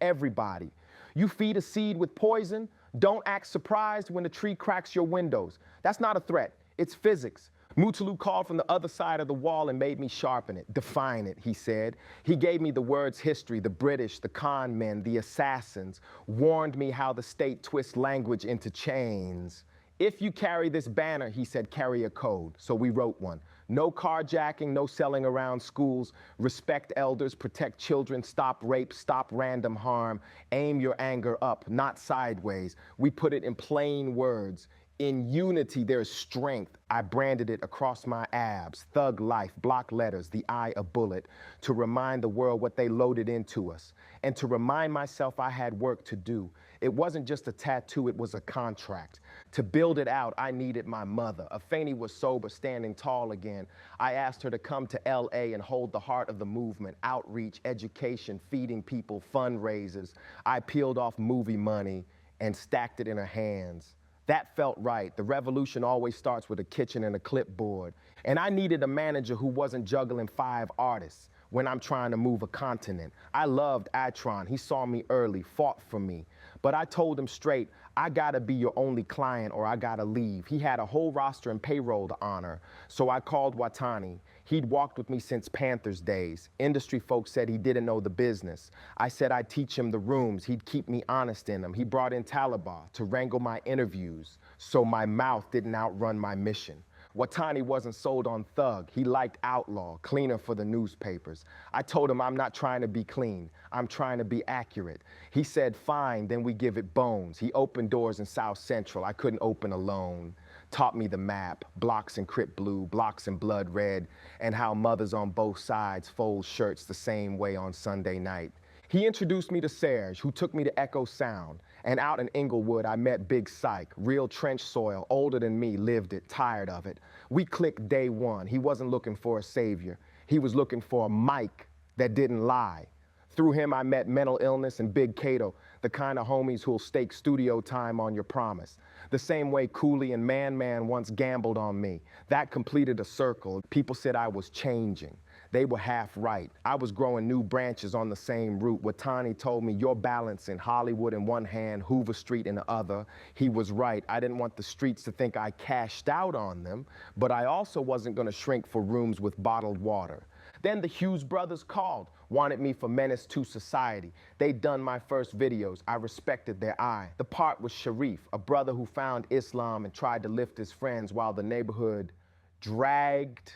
everybody. You feed a seed with poison, don't act surprised when the tree cracks your windows. That's not a threat, it's physics. Mutulu called from the other side of the wall and made me sharpen it, define it, he said. He gave me the words history, the British, the con men, the assassins, warned me how the state twists language into chains. If you carry this banner, he said, carry a code. So we wrote one. No carjacking, no selling around schools, respect elders, protect children, stop rape, stop random harm, aim your anger up, not sideways. We put it in plain words. In unity, there is strength. I branded it across my abs. Thug life, block letters, the eye a bullet, to remind the world what they loaded into us. And to remind myself I had work to do. It wasn't just a tattoo, it was a contract. To build it out, I needed my mother. Afeni was sober, standing tall again. I asked her to come to LA and hold the heart of the movement, outreach, education, feeding people, fundraisers. I peeled off movie money and stacked it in her hands. That felt right. The revolution always starts with a kitchen and a clipboard. And I needed a manager who wasn't juggling 5 artists when I'm trying to move a continent. I loved Atron. He saw me early, fought for me. But I told him straight, I gotta be your only client or I gotta leave. He had a whole roster and payroll to honor. So I called Watani. He'd walked with me since Panthers days. Industry folks said he didn't know the business. I said I'd teach him the rooms. He'd keep me honest in them. He brought in Taliban to wrangle my interviews so my mouth didn't outrun my mission. Watani wasn't sold on thug. He liked outlaw, cleaner for the newspapers. I told him I'm not trying to be clean. I'm trying to be accurate. He said, fine, then we give it bones. He opened doors in South Central I couldn't open alone. Taught me the map, blocks in Crip blue, blocks in blood red, and how mothers on both sides fold shirts the same way on Sunday night. He introduced me to Serge, who took me to Echo Sound. And out in Inglewood, I met Big Psych, real trench soil, older than me, lived it, tired of it. We clicked day one. He wasn't looking for a savior. He was looking for a mic that didn't lie. Through him, I met Mental Illness and Big Cato, the kind of homies who'll stake studio time on your promise. The same way Cooley and Man once gambled on me. That completed a circle. People said I was changing. They were half right. I was growing new branches on the same route. Watani told me, you're balancing Hollywood in one hand, Hoover Street in the other. He was right. I didn't want the streets to think I cashed out on them, but I also wasn't gonna shrink for rooms with bottled water. Then the Hughes brothers called, wanted me for Menace to Society. They'd done my first videos. I respected their eye. The part was Sharif, a brother who found Islam and tried to lift his friends while the neighborhood dragged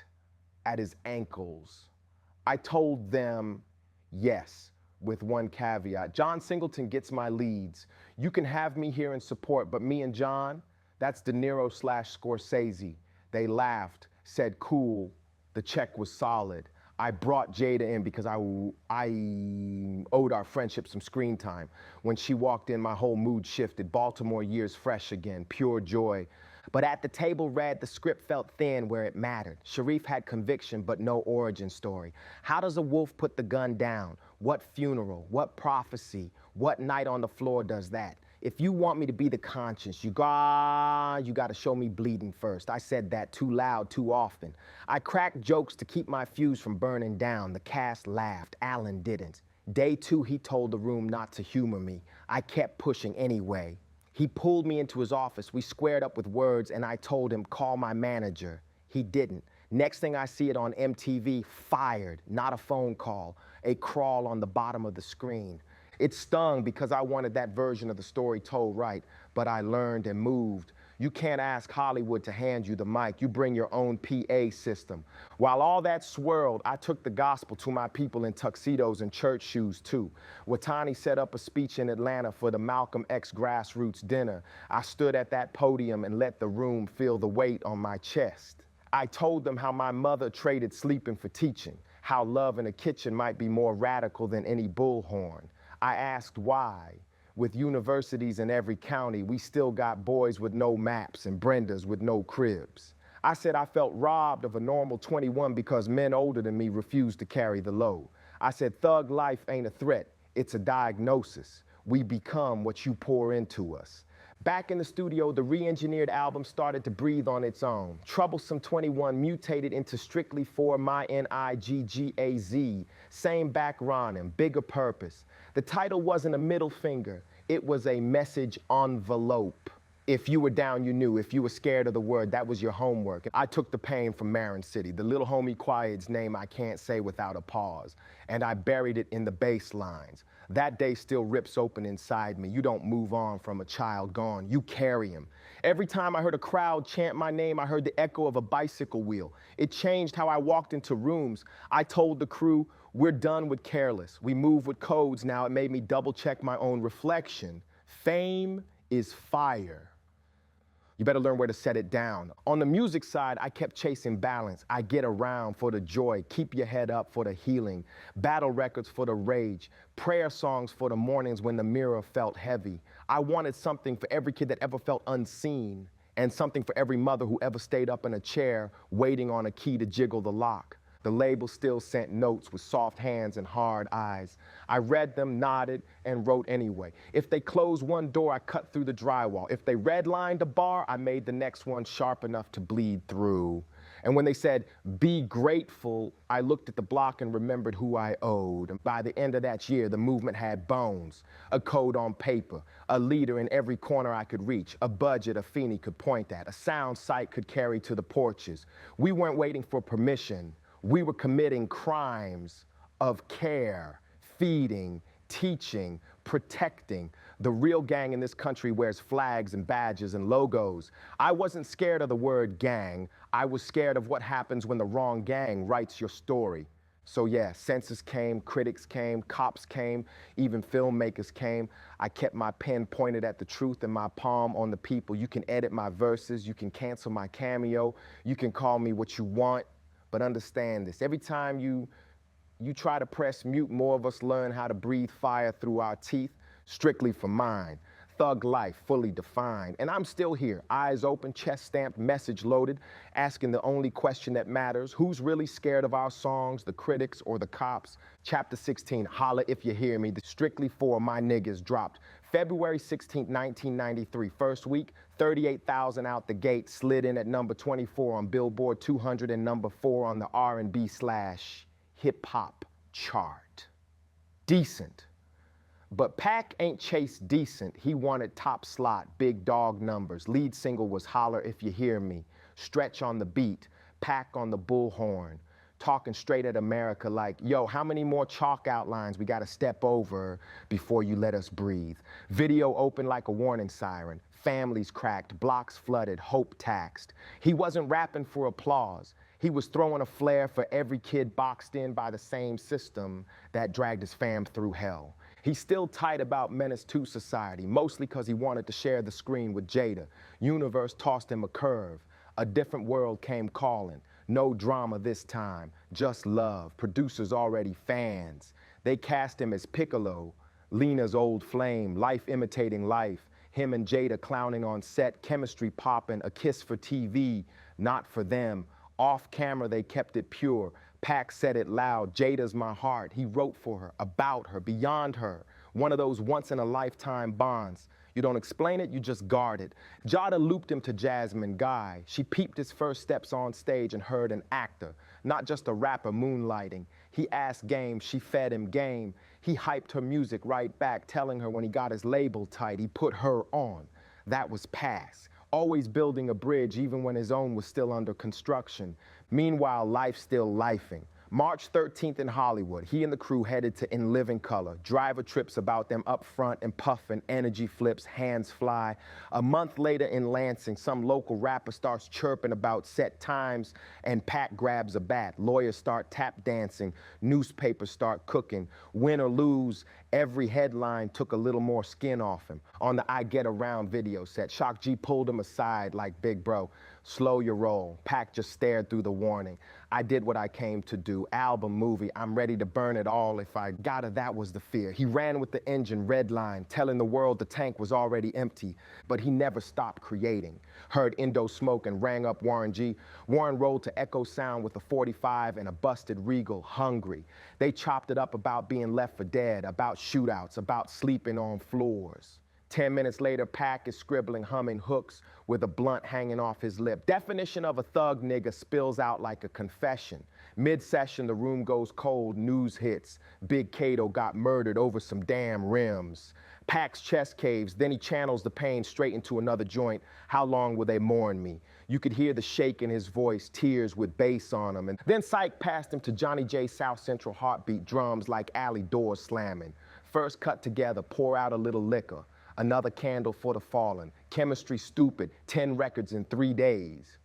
at his ankles. I told them yes, with one caveat. John Singleton gets my leads. You can have me here in support, but me and John, that's De Niro / Scorsese. They laughed, said cool, the check was solid. I brought Jada in because I owed our friendship some screen time. When she walked in, my whole mood shifted. Baltimore years fresh again, pure joy. But at the table read, the script felt thin where it mattered. Sharif had conviction, but no origin story. How does a wolf put the gun down? What funeral? What prophecy? What night on the floor does that? If you want me to be the conscience, you gotta show me bleeding first. I said that too loud, too often. I cracked jokes to keep my fuse from burning down. The cast laughed. Alan didn't. Day 2, he told the room not to humor me. I kept pushing anyway. He pulled me into his office. We squared up with words, and I told him, call my manager. He didn't. Next thing I see it on MTV, fired, not a phone call, a crawl on the bottom of the screen. It stung because I wanted that version of the story told right, but I learned and moved. You can't ask Hollywood to hand you the mic. You bring your own PA system. While all that swirled, I took the gospel to my people in tuxedos and church shoes too. Watani set up a speech in Atlanta for the Malcolm X grassroots dinner. I stood at that podium and let the room feel the weight on my chest. I told them how my mother traded sleeping for teaching, how love in a kitchen might be more radical than any bullhorn. I asked why. With universities in every county, we still got boys with no maps and Brendas with no cribs. I said I felt robbed of a normal 21 because men older than me refused to carry the load. I said thug life ain't a threat, it's a diagnosis. We become what you pour into us. Back in the studio, the re-engineered album started to breathe on its own. Troublesome 21 mutated into strictly for my N-I-G-G-A-Z. Same back rhyme, bigger purpose. The title wasn't a middle finger, it was a message envelope. If you were down, you knew. If you were scared of the word, that was your homework. I took the pain from Marin City, the little homie Quiet's name I can't say without a pause, and I buried it in the bass lines. That day still rips open inside me. You don't move on from a child gone, you carry him. Every time I heard a crowd chant my name, I heard the echo of a bicycle wheel. It changed how I walked into rooms. I told the crew, we're done with careless. We move with codes now. It made me double check my own reflection. Fame is fire. You better learn where to set it down. On the music side, I kept chasing balance. I get around for the joy, keep your head up for the healing, battle records for the rage, prayer songs for the mornings when the mirror felt heavy. I wanted something for every kid that ever felt unseen, and something for every mother who ever stayed up in a chair waiting on a key to jiggle the lock. The label still sent notes with soft hands and hard eyes. I read them, nodded, and wrote anyway. If they closed one door, I cut through the drywall. If they redlined a bar, I made the next one sharp enough to bleed through. And when they said, be grateful, I looked at the block and remembered who I owed. And by the end of that year, the movement had bones, a code on paper, a leader in every corner I could reach, a budget a Feeney could point at, a sound sight could carry to the porches. We weren't waiting for permission. We were committing crimes of care, feeding, teaching, protecting. The real gang in this country wears flags and badges and logos. I wasn't scared of the word gang. I was scared of what happens when the wrong gang writes your story. So yeah, censors came, critics came, cops came, even filmmakers came. I kept my pen pointed at the truth and my palm on the people. You can edit my verses, you can cancel my cameo, you can call me what you want. But understand this, every time you try to press mute, more of us learn how to breathe fire through our teeth, strictly for mine. Thug life, fully defined. And I'm still here, eyes open, chest stamped, message loaded, asking the only question that matters. Who's really scared of our songs, the critics or the cops? Chapter 16, holla if you hear me. The Strictly for My Niggas dropped February 16, 1993. First week, 38,000 out the gate, slid in at number 24 on Billboard 200 and number 4 on the R&B/hip-hop chart. Decent. But Pac ain't chased decent. He wanted top slot, big dog numbers. Lead single was Holler If You Hear Me. Stretch on the beat, Pac on the bullhorn. Talking straight at America like, yo, how many more chalk outlines we gotta step over before you let us breathe? Video open like a warning siren. Families cracked, blocks flooded, hope taxed. He wasn't rapping for applause. He was throwing a flare for every kid boxed in by the same system that dragged his fam through hell. He's still tight about Menace to Society, mostly because he wanted to share the screen with Jada. Universe tossed him a curve. A different world came calling. No drama this time, just love. Producers already fans. They cast him as Piccolo, Lena's old flame, life imitating life. Him and Jada clowning on set, chemistry popping, a kiss for TV, not for them. Off camera, they kept it pure. Pac said it loud, Jada's my heart. He wrote for her, about her, beyond her. One of those once-in-a-lifetime bonds. You don't explain it, you just guard it. Jada looped him to Jasmine Guy. She peeped his first steps on stage and heard an actor, not just a rapper moonlighting. He asked game, she fed him game. He hyped her music right back, telling her when he got his label tight, he put her on. That was Pass. Always building a bridge even when his own was still under construction. Meanwhile, life still lifing. March 13th in Hollywood, he and the crew headed to In Living Color. Driver trips about them up front and puffing, energy flips, hands fly. A month later in Lansing, some local rapper starts chirping about set times and Pac grabs a bat. Lawyers start tap dancing, newspapers start cooking. Win or lose, every headline took a little more skin off him. On the I Get Around video set, Shock G pulled him aside like, big bro, slow your roll. Pac just stared through the warning. I did what I came to do. Album, movie, I'm ready to burn it all if I gotta, that was the fear. He ran with the engine, red line, telling the world the tank was already empty, but he never stopped creating. Heard Indo smoke and rang up Warren G. Warren rolled to Echo Sound with a 45 and a busted Regal, hungry. They chopped it up about being left for dead, about shootouts, about sleeping on floors. 10 minutes later, Pac is scribbling, humming hooks with a blunt hanging off his lip. Definition of a thug nigga spills out like a confession. Mid-session, the room goes cold, news hits. Big Kato got murdered over some damn rims. Pac's chest caves, then he channels the pain straight into another joint. How long will they mourn me? You could hear the shake in his voice, tears with bass on them. And then Syke passed him to Johnny J. South Central heartbeat, drums like alley doors slamming. First cut together, pour out a little liquor. Another candle for the fallen. Chemistry stupid, 10 records in 3 days.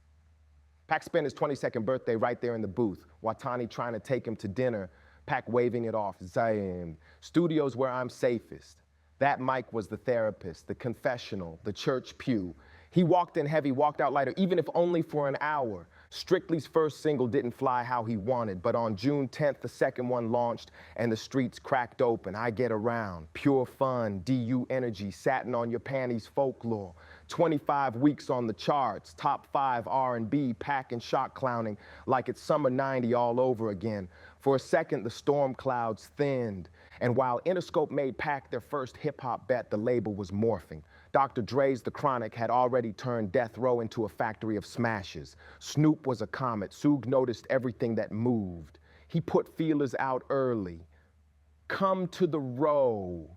Pac spent his 22nd birthday right there in the booth. Watani trying to take him to dinner, Pac waving it off. Zayn. Studio's where I'm safest. That mic was the therapist, the confessional, the church pew. He walked in heavy, walked out lighter, even if only for an hour. Strictly's first single didn't fly how he wanted, but on June 10th, the second one launched and the streets cracked open. I Get Around, pure fun, DU energy, satin on your panties folklore. 25 weeks on the charts, top 5 R&B, Pac and Shock clowning like it's summer 90 all over again. For a second, the storm clouds thinned. And while Interscope made Pac their first hip-hop bet, the label was morphing. Dr. Dre's The Chronic had already turned Death Row into a factory of smashes. Snoop was a comet. Suge noticed everything that moved. He put feelers out early. Come to the row.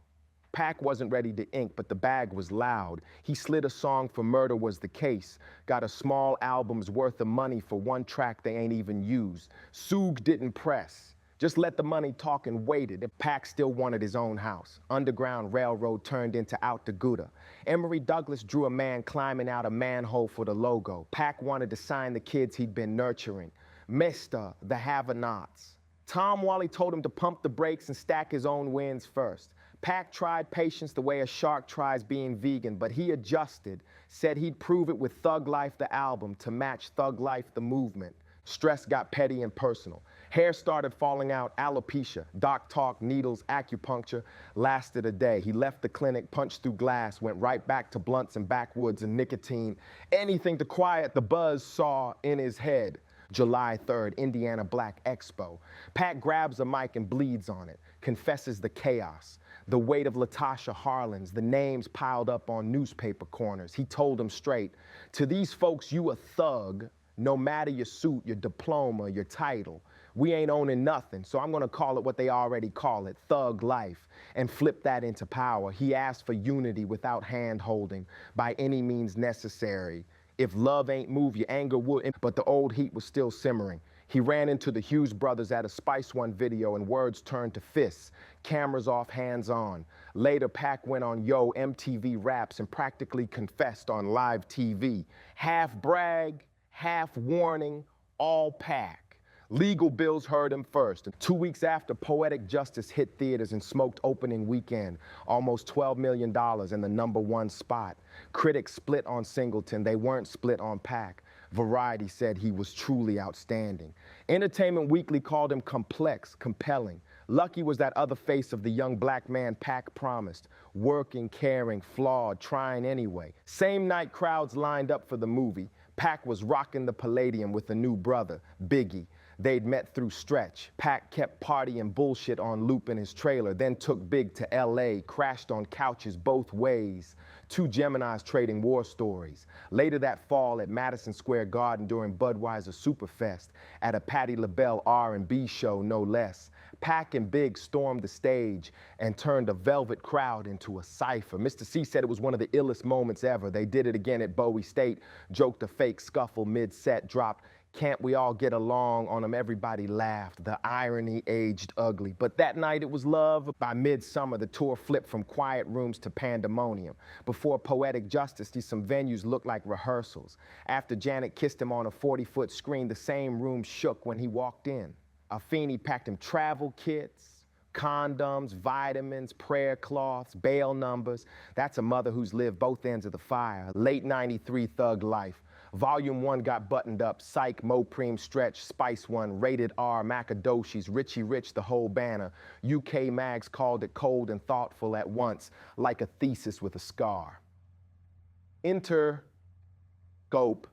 Pac wasn't ready to ink, but the bag was loud. He slid a song for Murder Was the Case. Got a small album's worth of money for one track they ain't even used. Suge didn't press. Just let the money talk and waited. Pac still wanted his own house. Underground Railroad turned into Out to Gouda. Emory Douglas drew a man climbing out a manhole for the logo. Pac wanted to sign the kids he'd been nurturing. Mr. the Have-A-Nots. Tom Wally told him to pump the brakes and stack his own wins first. Pac tried patience the way a shark tries being vegan, but he adjusted, said he'd prove it with Thug Life the album to match Thug Life the movement. Stress got petty and personal. Hair started falling out, alopecia, doc talk, needles, acupuncture, lasted a day. He left the clinic, punched through glass, went right back to blunts and backwoods and nicotine. Anything to quiet the buzz saw in his head. July 3rd, Indiana Black Expo. Pac grabs a mic and bleeds on it, confesses the chaos. The weight of Latasha Harlins, the names piled up on newspaper corners. He told them straight, to these folks, you a thug, no matter your suit, your diploma, your title. We ain't owning nothing, so I'm gonna call it what they already call it, thug life, and flip that into power. He asked for unity without hand-holding, by any means necessary. If love ain't moved, your anger would, but the old heat was still simmering. He ran into the Hughes brothers at a Spice One video and words turned to fists, cameras off, hands on. Later, Pac went on Yo MTV Raps and practically confessed on live TV. Half brag, half warning, all Pac. Legal bills heard him first. 2 weeks after, Poetic Justice hit theaters and smoked opening weekend. Almost $12 million in the #1 spot. Critics split on Singleton. They weren't split on Pac. Variety said he was truly outstanding. Entertainment Weekly called him complex, compelling. Lucky was that other face of the young black man Pac promised. Working, caring, flawed, trying anyway. Same night crowds lined up for the movie. Pac was rocking the Palladium with a new brother, Biggie. They'd met through Stretch. Pac kept party and bullshit on loop in his trailer, then took Big to LA, crashed on couches both ways. 2 Geminis trading war stories. Later that fall at Madison Square Garden during Budweiser Superfest, at a Patti LaBelle R&B show, no less. Pac and Big stormed the stage and turned a velvet crowd into a cipher. Mr. C said it was one of the illest moments ever. They did it again at Bowie State, joked a fake scuffle mid-set, dropped Can't We All Get Along on them. Everybody laughed. The irony aged ugly. But that night it was love. By midsummer, the tour flipped from quiet rooms to pandemonium. Before Poetic Justice, some venues looked like rehearsals. After Janet kissed him on a 40-foot screen, the same room shook when he walked in. Afeni packed him travel kits, condoms, vitamins, prayer cloths, bail numbers. That's a mother who's lived both ends of the fire. Late 93 thug life. Volume 1 got buttoned up, Psych, Mopreme, Stretch, Spice One, Rated R, Macadocious, Richie Rich, the whole banner. UK mags called it cold and thoughtful at once, like a thesis with a scar. Enter Scope.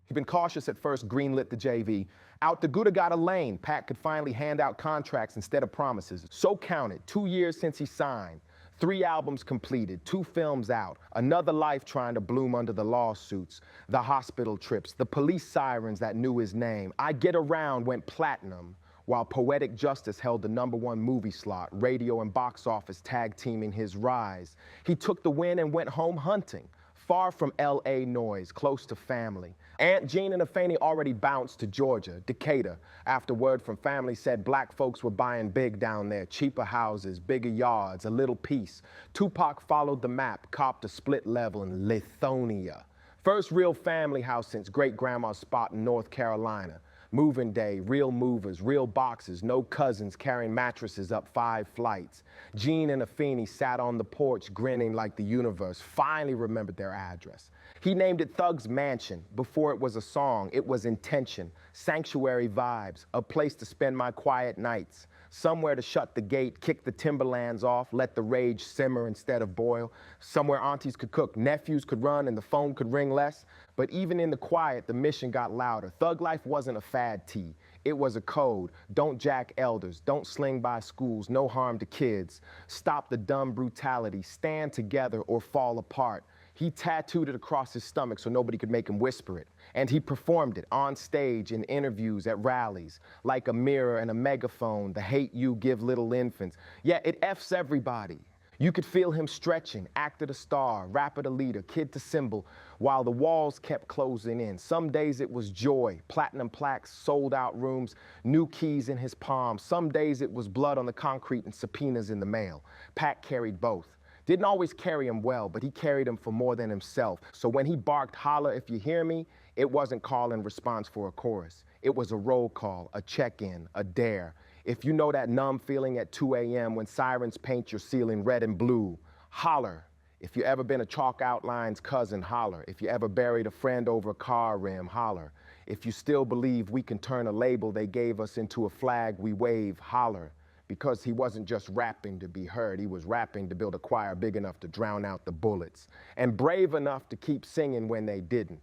He'd been cautious at first, greenlit the JV. Out to Gouda got a lane. Pac could finally hand out contracts instead of promises. So counted, 2 years since he signed. 3 albums completed, 2 films out. Another life trying to bloom under the lawsuits. The hospital trips, the police sirens that knew his name. I Get Around went platinum, while Poetic Justice held the #1 movie slot, radio and box office tag teaming his rise. He took the win and went home hunting. Far from LA noise, close to family. Aunt Jean and Afeni already bounced to Georgia, Decatur, after word from family said black folks were buying big down there, cheaper houses, bigger yards, a little peace. Tupac followed the map, copped a split level in Lithonia. First real family house since great-grandma's spot in North Carolina. Moving day, real movers, real boxes, no cousins carrying mattresses up 5 flights. Gene and Afeni sat on the porch grinning like the universe finally remembered their address. He named it Thug's Mansion. Before it was a song, it was intention, sanctuary vibes, a place to spend my quiet nights. Somewhere to shut the gate, kick the timberlands off, let the rage simmer instead of boil. Somewhere aunties could cook, nephews could run, and the phone could ring less. But even in the quiet, the mission got louder. Thug life wasn't a fad tee. It was a code. Don't jack elders. Don't sling by schools. No harm to kids. Stop the dumb brutality. Stand together or fall apart. He tattooed it across his stomach so nobody could make him whisper it. And he performed it on stage in interviews at rallies, like a mirror and a megaphone, the hate you give little infants. Yeah, it F's everybody. You could feel him stretching, actor to star, rapper to leader, kid to symbol, while the walls kept closing in. Some days it was joy, platinum plaques, sold out rooms, new keys in his palm. Some days it was blood on the concrete and subpoenas in the mail. Pac carried both. Didn't always carry him well, but he carried him for more than himself. So when he barked, "Holla if you hear me," it wasn't call and response for a chorus. It was a roll call, a check-in, a dare. If you know that numb feeling at 2 a.m. when sirens paint your ceiling red and blue, holler. If you ever been a chalk outlines cousin, holler. If you ever buried a friend over a car rim, holler. If you still believe we can turn a label they gave us into a flag we wave, holler. Because he wasn't just rapping to be heard, he was rapping to build a choir big enough to drown out the bullets, and brave enough to keep singing when they didn't.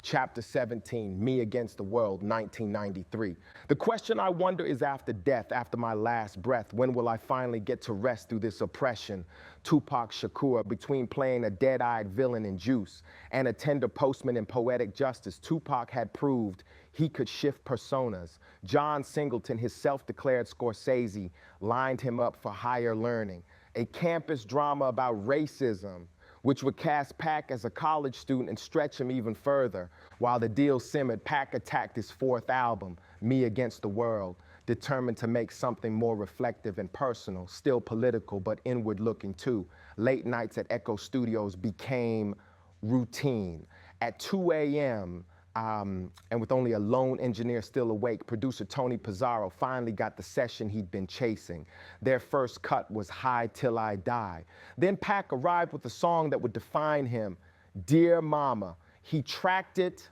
Chapter 17, Me Against the World, 1993. The question I wonder is after death, after my last breath, when will I finally get to rest through this oppression? Tupac Shakur, between playing a dead-eyed villain in Juice and a tender postman in Poetic Justice, Tupac had proved he could shift personas. John Singleton, his self-declared Scorsese, lined him up for higher learning. A campus drama about racism, which would cast Pac as a college student and stretch him even further. While the deal simmered, Pac attacked his 4th album, Me Against the World, determined to make something more reflective and personal, still political, but inward-looking too. Late nights at Echo Studios became routine. At 2 a.m., and with only a lone engineer still awake, producer Tony Pizarro finally got the session he'd been chasing. Their first cut was High Till I Die. Then Pac arrived with a song that would define him, Dear Mama. He tracked it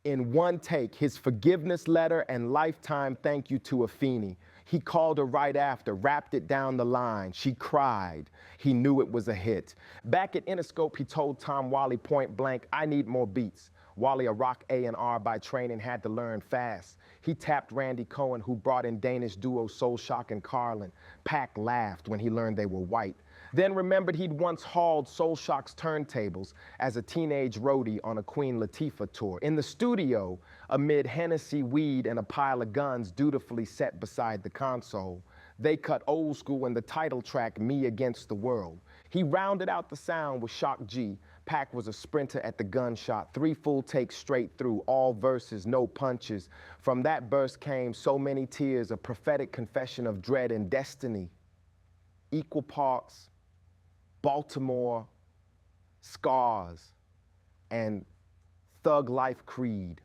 in one take, his forgiveness letter and lifetime thank you to Afeni. He called her right after, rapped it down the line. She cried. He knew it was a hit. Back at Interscope, he told Tom Wally point blank, I need more beats. Wally, a rock A&R by training, had to learn fast. He tapped Randy Cohen, who brought in Danish duo Soul Shock and Carlin. Pac laughed when he learned they were white. Then remembered he'd once hauled Soul Shock's turntables as a teenage roadie on a Queen Latifah tour. In the studio, amid Hennessy, weed, and a pile of guns dutifully set beside the console, they cut old school in the title track, Me Against the World. He rounded out the sound with Shock G. Pac was a sprinter at the gunshot, 3 full takes straight through, all verses, no punches. From that burst came so many tears, a prophetic confession of dread and destiny. Equal parts, Baltimore, scars, and thug life creed,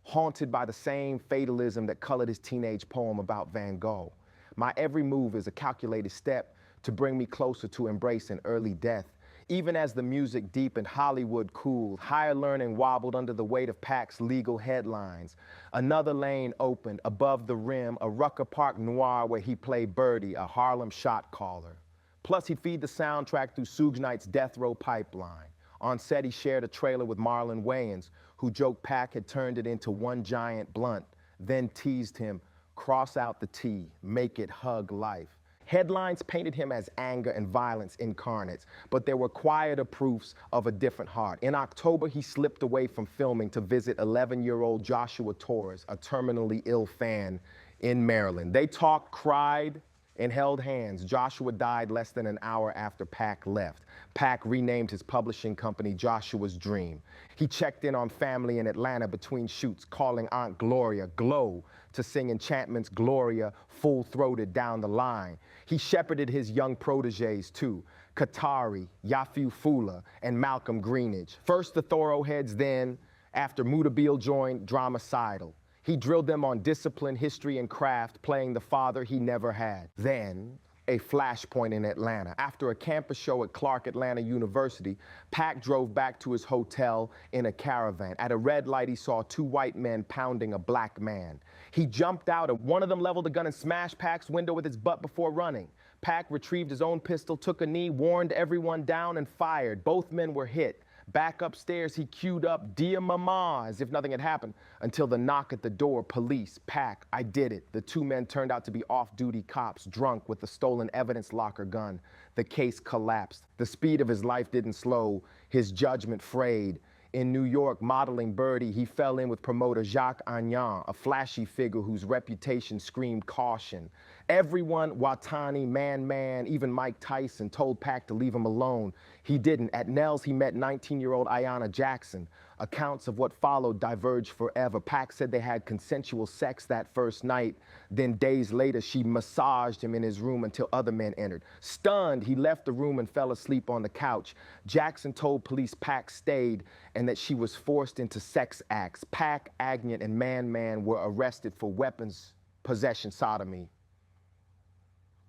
haunted by the same fatalism that colored his teenage poem about Van Gogh. My every move is a calculated step to bring me closer to embracing early death. Even as the music deepened, Hollywood cooled, higher learning wobbled under the weight of Pac's legal headlines. Another lane opened, above the rim, a Rucker Park noir where he played Birdie, a Harlem shot caller. Plus, he'd feed the soundtrack through Suge Knight's Death Row pipeline. On set, he shared a trailer with Marlon Wayans, who joked Pac had turned it into one giant blunt, then teased him, cross out the T, make it hug life. Headlines painted him as anger and violence incarnate, but there were quieter proofs of a different heart. In October, he slipped away from filming to visit 11-year-old Joshua Torres, a terminally ill fan in Maryland. They talked, cried, and held hands. Joshua died less than an hour after Pac left. Pac renamed his publishing company Joshua's Dream. He checked in on family in Atlanta between shoots, calling Aunt Gloria, Glow, to sing Enchantment's Gloria full-throated down the line. He shepherded his young proteges too, Katari, Yafu Fula, and Malcolm Greenidge. First the Thoroughheads, then, after Mutabil joined, Dramacidal. He drilled them on discipline, history, and craft, playing the father he never had. Then, a flashpoint in Atlanta. After a campus show at Clark Atlanta University, Pac drove back to his hotel in a caravan. At a red light, he saw two white men pounding a black man. He jumped out, and one of them leveled a gun and smashed Pac's window with his butt before running. Pac retrieved his own pistol, took a knee, warned everyone down, and fired. Both men were hit. Back upstairs, he queued up "Dear Mama" as if nothing had happened until the knock at the door. Police. Pac, I did it. The two men turned out to be off-duty cops, drunk with a stolen evidence locker gun. The case collapsed. The speed of his life didn't slow. His judgment frayed. In New York, modeling Birdie, he fell in with promoter Jacques Agnan, a flashy figure whose reputation screamed caution. Everyone, Watani, Man, even Mike Tyson, told Pac to leave him alone. He didn't. At Nell's, he met 19-year-old Ayanna Jackson. Accounts of what followed diverged forever. Pac said they had consensual sex that first night. Then days later, she massaged him in his room until other men entered. Stunned, he left the room and fell asleep on the couch. Jackson told police Pac stayed and that she was forced into sex acts. Pac, Agnan, and Man were arrested for weapons possession, sodomy,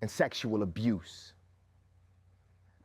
and sexual abuse.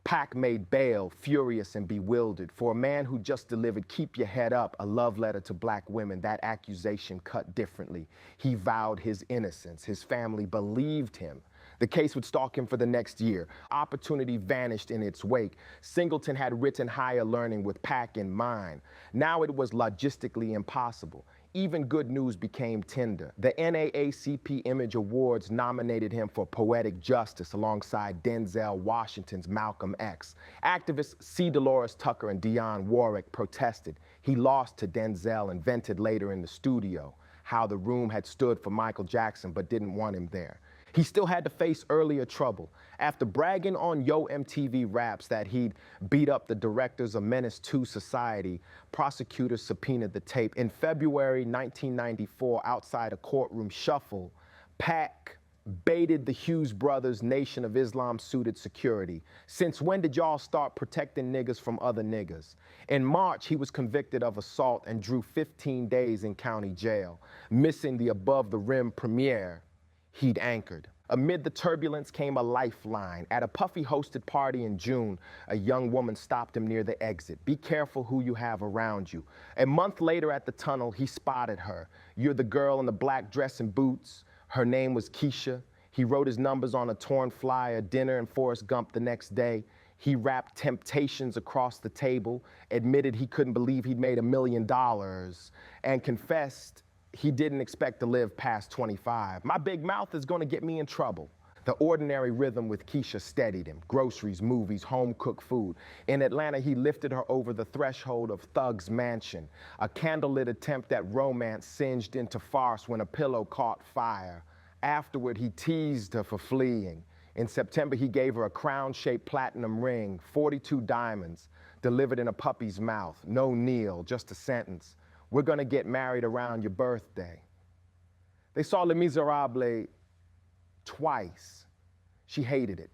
Pac made bail, furious and bewildered. For a man who just delivered "Keep Your Head Up," a love letter to black women, that accusation cut differently. He vowed his innocence. His family believed him. The case would stalk him for the next year. Opportunity vanished in its wake. Singleton had written Higher Learning with Pac in mind. Now it was logistically impossible. Even good news became tender. The NAACP Image Awards nominated him for Poetic Justice alongside Denzel Washington's Malcolm X. Activists C. Dolores Tucker and Dionne Warwick protested. He lost to Denzel and vented later in the studio how the room had stood for Michael Jackson but didn't want him there. He still had to face earlier trouble. After bragging on Yo MTV Raps that he'd beat up the directors of Menace II Society, prosecutors subpoenaed the tape. In February 1994, outside a courtroom shuffle, Pac baited the Hughes brothers' Nation of Islam suited security. Since when did y'all start protecting niggas from other niggas? In March, he was convicted of assault and drew 15 days in county jail, missing the above the rim premiere he'd anchored. Amid the turbulence came a lifeline. At a Puffy-hosted party in June, a young woman stopped him near the exit. Be careful who you have around you. A month later at the tunnel, he spotted her. You're the girl in the black dress and boots. Her name was Keisha. He wrote his numbers on a torn flyer, dinner in Forrest Gump the next day. He rapped Temptations across the table, admitted he couldn't believe he'd made $1 million, and confessed he didn't expect to live past 25. My big mouth is gonna get me in trouble. The ordinary rhythm with Keisha steadied him. Groceries, movies, home-cooked food. In Atlanta, he lifted her over the threshold of Thug's mansion. A candlelit attempt at romance singed into farce when a pillow caught fire. Afterward, he teased her for fleeing. In September, he gave her a crown-shaped platinum ring, 42 diamonds, delivered in a puppy's mouth. No kneel, just a sentence. We're gonna get married around your birthday. They saw Les Miserables twice. She hated it.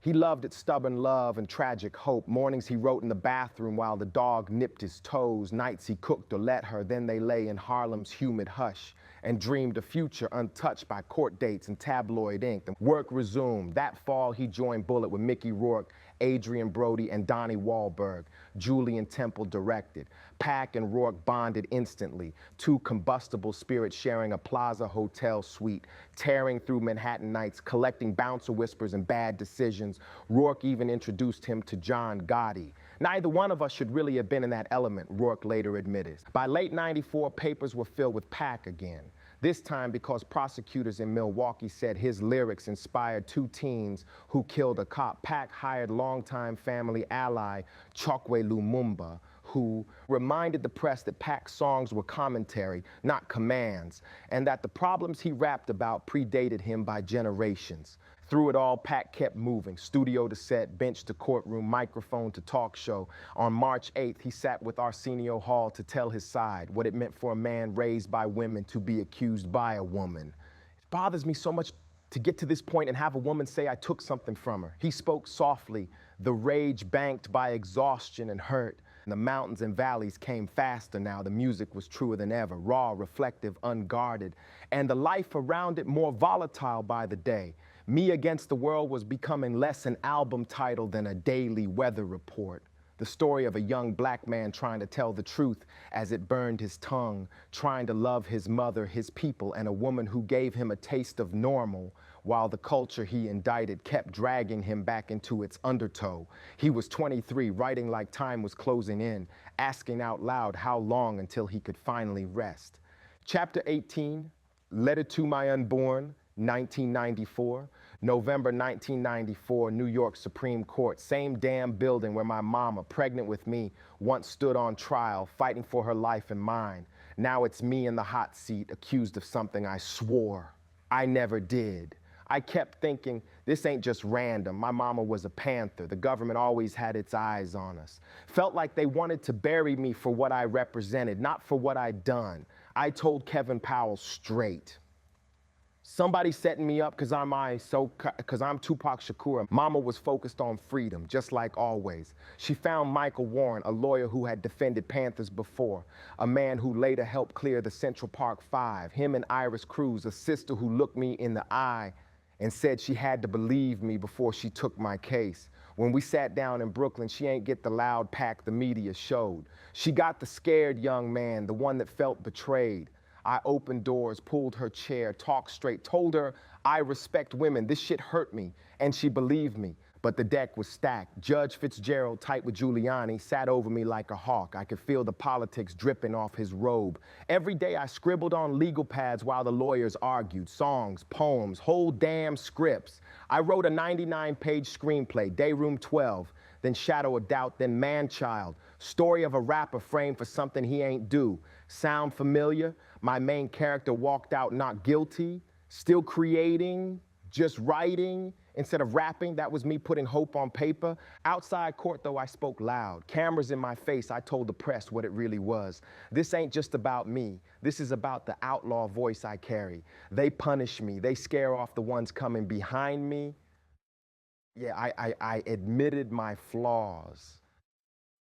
He loved its stubborn love and tragic hope. Mornings he wrote in the bathroom while the dog nipped his toes. Nights he cooked or let her. Then they lay in Harlem's humid hush and dreamed a future untouched by court dates and tabloid ink. The work resumed. That fall he joined Bullet with Mickey Rourke, Adrian Brody, and Donnie Wahlberg. Julian Temple directed. Pac and Rourke bonded instantly, two combustible spirits sharing a Plaza Hotel suite, tearing through Manhattan nights, collecting bouncer whispers and bad decisions. Rourke even introduced him to John Gotti. Neither one of us should really have been in that element, Rourke later admitted. By late '94, papers were filled with Pac again. This time because prosecutors in Milwaukee said his lyrics inspired two teens who killed a cop. Pac hired longtime family ally Chokwe Lumumba, who reminded the press that Pac's songs were commentary, not commands, and that the problems he rapped about predated him by generations. Through it all, Pac kept moving, studio to set, bench to courtroom, microphone to talk show. On March 8th, he sat with Arsenio Hall to tell his side, what it meant for a man raised by women to be accused by a woman. It bothers me so much to get to this point and have a woman say I took something from her. He spoke softly, the rage banked by exhaustion and hurt. The mountains and valleys came faster now. The music was truer than ever, raw, reflective, unguarded, and the life around it more volatile by the day. Me Against the World was becoming less an album title than a daily weather report. The story of a young black man trying to tell the truth as it burned his tongue, trying to love his mother, his people, and a woman who gave him a taste of normal, while the culture he indicted kept dragging him back into its undertow. He was 23, writing like time was closing in, asking out loud how long until he could finally rest. Chapter 18, Letter to My Unborn, 1994. November 1994, New York Supreme Court. Same damn building where my mama, pregnant with me, once stood on trial, fighting for her life and mine. Now it's me in the hot seat, accused of something I swore I never did. I kept thinking, this ain't just random. My mama was a Panther. The government always had its eyes on us. Felt like they wanted to bury me for what I represented, not for what I'd done. I told Kevin Powell straight. Somebody setting me up because I'm Tupac Shakur. Mama was focused on freedom, just like always. She found Michael Warren, a lawyer who had defended Panthers before, a man who later helped clear the Central Park Five. Him and Iris Cruz, a sister who looked me in the eye and said she had to believe me before she took my case. When we sat down in Brooklyn, she ain't get the loud pack the media showed. She got the scared young man, the one that felt betrayed. I opened doors, pulled her chair, talked straight, told her I respect women. This shit hurt me, and she believed me. But the deck was stacked. Judge Fitzgerald, tight with Giuliani, sat over me like a hawk. I could feel the politics dripping off his robe. Every day I scribbled on legal pads while the lawyers argued. Songs, poems, whole damn scripts. I wrote a 99-page screenplay, Day Room 12, then Shadow of Doubt, then Man-Child. Story of a rapper framed for something he ain't do. Sound familiar? My main character walked out not guilty, still creating, just writing. Instead of rapping, that was me putting hope on paper. Outside court, though, I spoke loud. Cameras in my face, I told the press what it really was. This ain't just about me. This is about the outlaw voice I carry. They punish me. They scare off the ones coming behind me. Yeah, I admitted my flaws.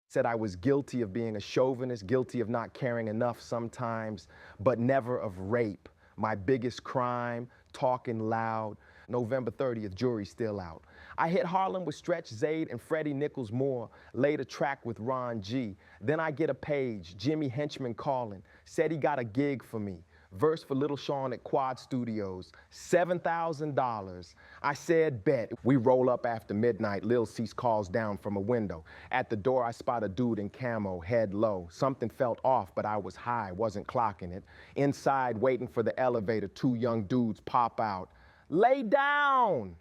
Said I was guilty of being a chauvinist, guilty of not caring enough sometimes, but never of rape. My biggest crime, talking loud. November 30th, jury still out. I hit Harlem with Stretch, Zayd, and Freddie Nichols Moore. Laid a track with Ron G. Then I get a page, Jimmy Henchman calling. Said he got a gig for me. Verse for Little Sean at Quad Studios, $7,000. I said, bet. We roll up after midnight. Lil Cease calls down from a window. At the door, I spot a dude in camo, head low. Something felt off, but I was high, wasn't clocking it. Inside, waiting for the elevator, two young dudes pop out. Lay down!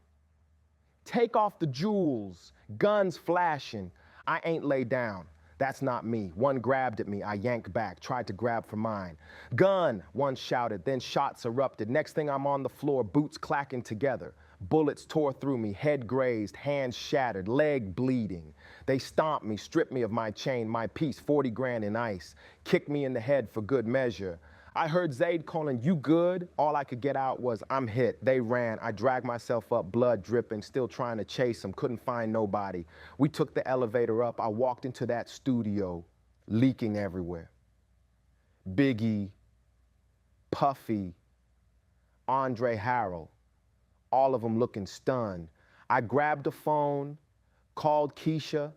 Take off the jewels, guns flashing. I ain't lay down. That's not me. One grabbed at me. I yanked back, tried to grab for mine. Gun, one shouted, then shots erupted. Next thing I'm on the floor, boots clacking together. Bullets tore through me, head grazed, hands shattered, leg bleeding. They stomped me, stripped me of my chain, my piece, 40 grand in ice. Kicked me in the head for good measure. I heard Zayd calling, you good? All I could get out was, I'm hit. They ran. I dragged myself up, blood dripping, still trying to chase them, couldn't find nobody. We took the elevator up. I walked into that studio, leaking everywhere. Biggie, Puffy, Andre Harrell, all of them looking stunned. I grabbed a phone, called Keisha,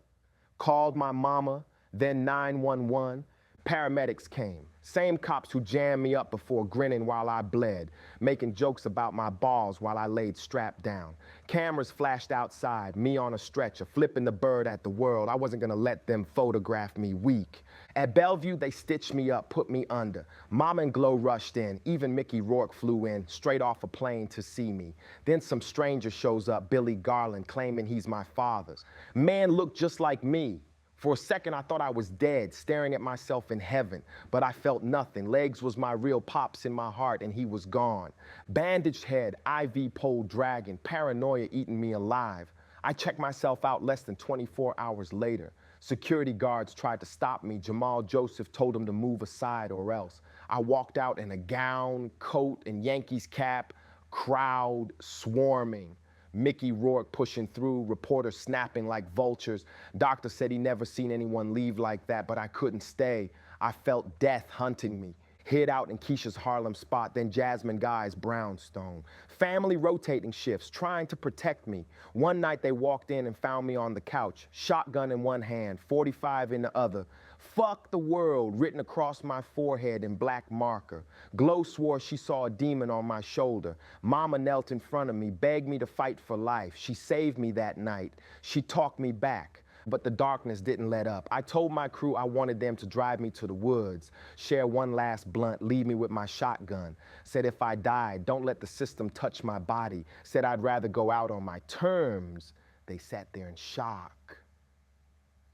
called my mama, then 911. Paramedics came. Same cops who jammed me up before, grinning while I bled, making jokes about my balls while I laid strapped down. Cameras flashed outside, me on a stretcher, flipping the bird at the world. I wasn't gonna let them photograph me weak. At Bellevue, they stitched me up, put me under. Mama and Glow rushed in. Even Mickey Rourke flew in, straight off a plane to see me. Then some stranger shows up, Billy Garland, claiming he's my father's. Man looked just like me. For a second, I thought I was dead, staring at myself in heaven, but I felt nothing. Legs was my real pops in my heart, and he was gone. Bandaged head, IV pole dragging, paranoia eating me alive. I checked myself out less than 24 hours later. Security guards tried to stop me. Jamal Joseph told them to move aside or else. I walked out in a gown, coat, and Yankees cap, crowd swarming. Mickey Rourke pushing through, reporters snapping like vultures. Doctor said he never seen anyone leave like that, but I couldn't stay. I felt death hunting me. Hid out in Keisha's Harlem spot, then Jasmine Guy's brownstone. Family rotating shifts, trying to protect me. One night they walked in and found me on the couch, shotgun in one hand, 45 in the other. Fuck the world written across my forehead in black marker. Glow swore she saw a demon on my shoulder. Mama knelt in front of me, begged me to fight for life. She saved me that night. She talked me back. But the darkness didn't let up. I told my crew I wanted them to drive me to the woods, share one last blunt, leave me with my shotgun. Said if I died, don't let the system touch my body. Said I'd rather go out on my terms. They sat there in shock.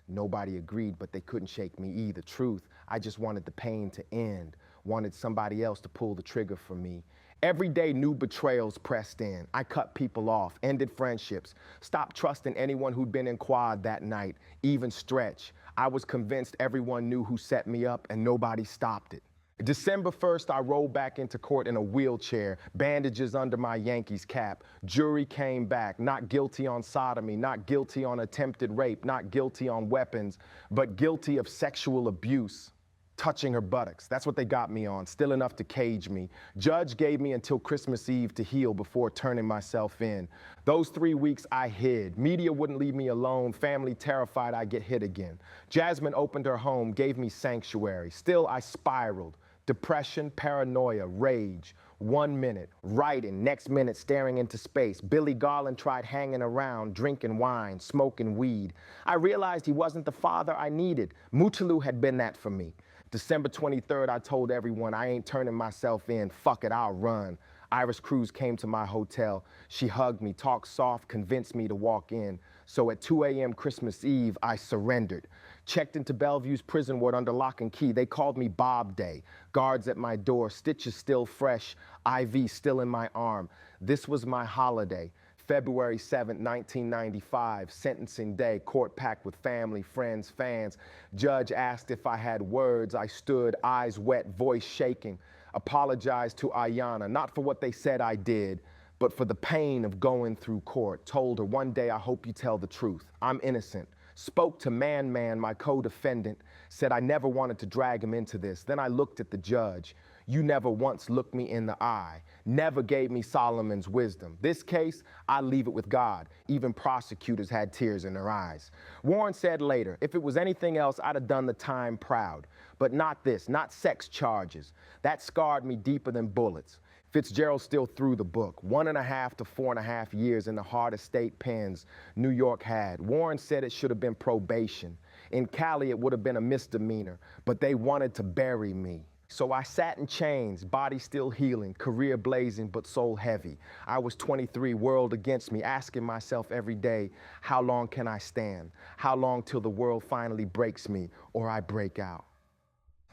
Nobody agreed, but they couldn't shake me either. Truth, I just wanted the pain to end. Wanted somebody else to pull the trigger for me. Every day, new betrayals pressed in. I cut people off, ended friendships, stopped trusting anyone who'd been in quad that night, even Stretch. I was convinced everyone knew who set me up and nobody stopped it. December 1st, I rolled back into court in a wheelchair, bandages under my Yankees cap. Jury came back, not guilty on sodomy, not guilty on attempted rape, not guilty on weapons, but guilty of sexual abuse. Touching her buttocks. That's what they got me on, still enough to cage me. Judge gave me until Christmas Eve to heal before turning myself in. Those 3 weeks I hid. Media wouldn't leave me alone, family terrified I'd get hit again. Jasmine opened her home, gave me sanctuary. Still I spiraled. Depression, paranoia, rage. 1 minute, writing, next minute staring into space. Billy Garland tried hanging around, drinking wine, smoking weed. I realized he wasn't the father I needed. Mutulu had been that for me. December 23rd, I told everyone I ain't turning myself in. Fuck it, I'll run. Iris Cruz came to my hotel. She hugged me, talked soft, convinced me to walk in. So at 2 a.m. Christmas Eve, I surrendered. Checked into Bellevue's prison ward under lock and key. They called me Bob Day. Guards at my door, stitches still fresh, IV still in my arm. This was my holiday. February 7, 1995, sentencing day, court packed with family, friends, fans. Judge asked if I had words. I stood, eyes wet, voice shaking. Apologized to Ayanna, not for what they said I did, but for the pain of going through court. Told her, one day I hope you tell the truth. I'm innocent. Spoke to Man, my co-defendant, said I never wanted to drag him into this. Then I looked at the judge. You never once looked me in the eye, never gave me Solomon's wisdom. This case, I leave it with God. Even prosecutors had tears in their eyes. Warren said later, if it was anything else, I'd have done the time proud. But not this, not sex charges. That scarred me deeper than bullets. Fitzgerald still threw the book. 1.5 to 4.5 years in the hardest state pens New York had. Warren said it should have been probation. In Cali, it would have been a misdemeanor, but they wanted to bury me. So I sat in chains, body still healing, career blazing, but soul heavy. I was 23, world against me, asking myself every day, how long can I stand? How long till the world finally breaks me or I break out?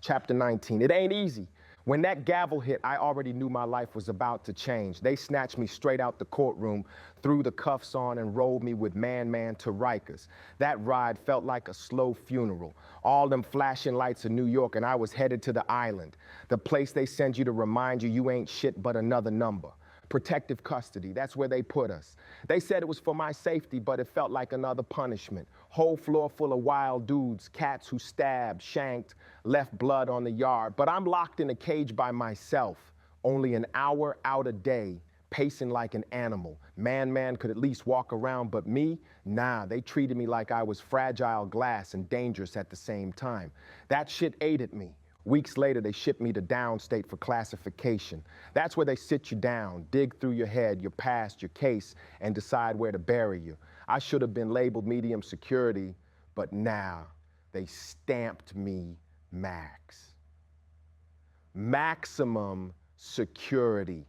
Chapter 19, it ain't easy. When that gavel hit, I already knew my life was about to change. They snatched me straight out the courtroom, threw the cuffs on, and rolled me with Man to Rikers. That ride felt like a slow funeral. All them flashing lights of New York, and I was headed to the island, the place they send you to remind you ain't shit but another number. Protective custody, that's where they put us. They said it was for my safety, but it felt like another punishment. Whole floor full of wild dudes, cats who stabbed, shanked, left blood on the yard. But I'm locked in a cage by myself, only an hour out a day, pacing like an animal. Man could at least walk around, but me, nah, they treated me like I was fragile glass and dangerous at the same time. That shit ate at me. Weeks later, they shipped me to downstate for classification. That's where they sit you down, dig through your head, your past, your case, and decide where to bury you. I should have been labeled medium security, but now they stamped me max. Maximum security.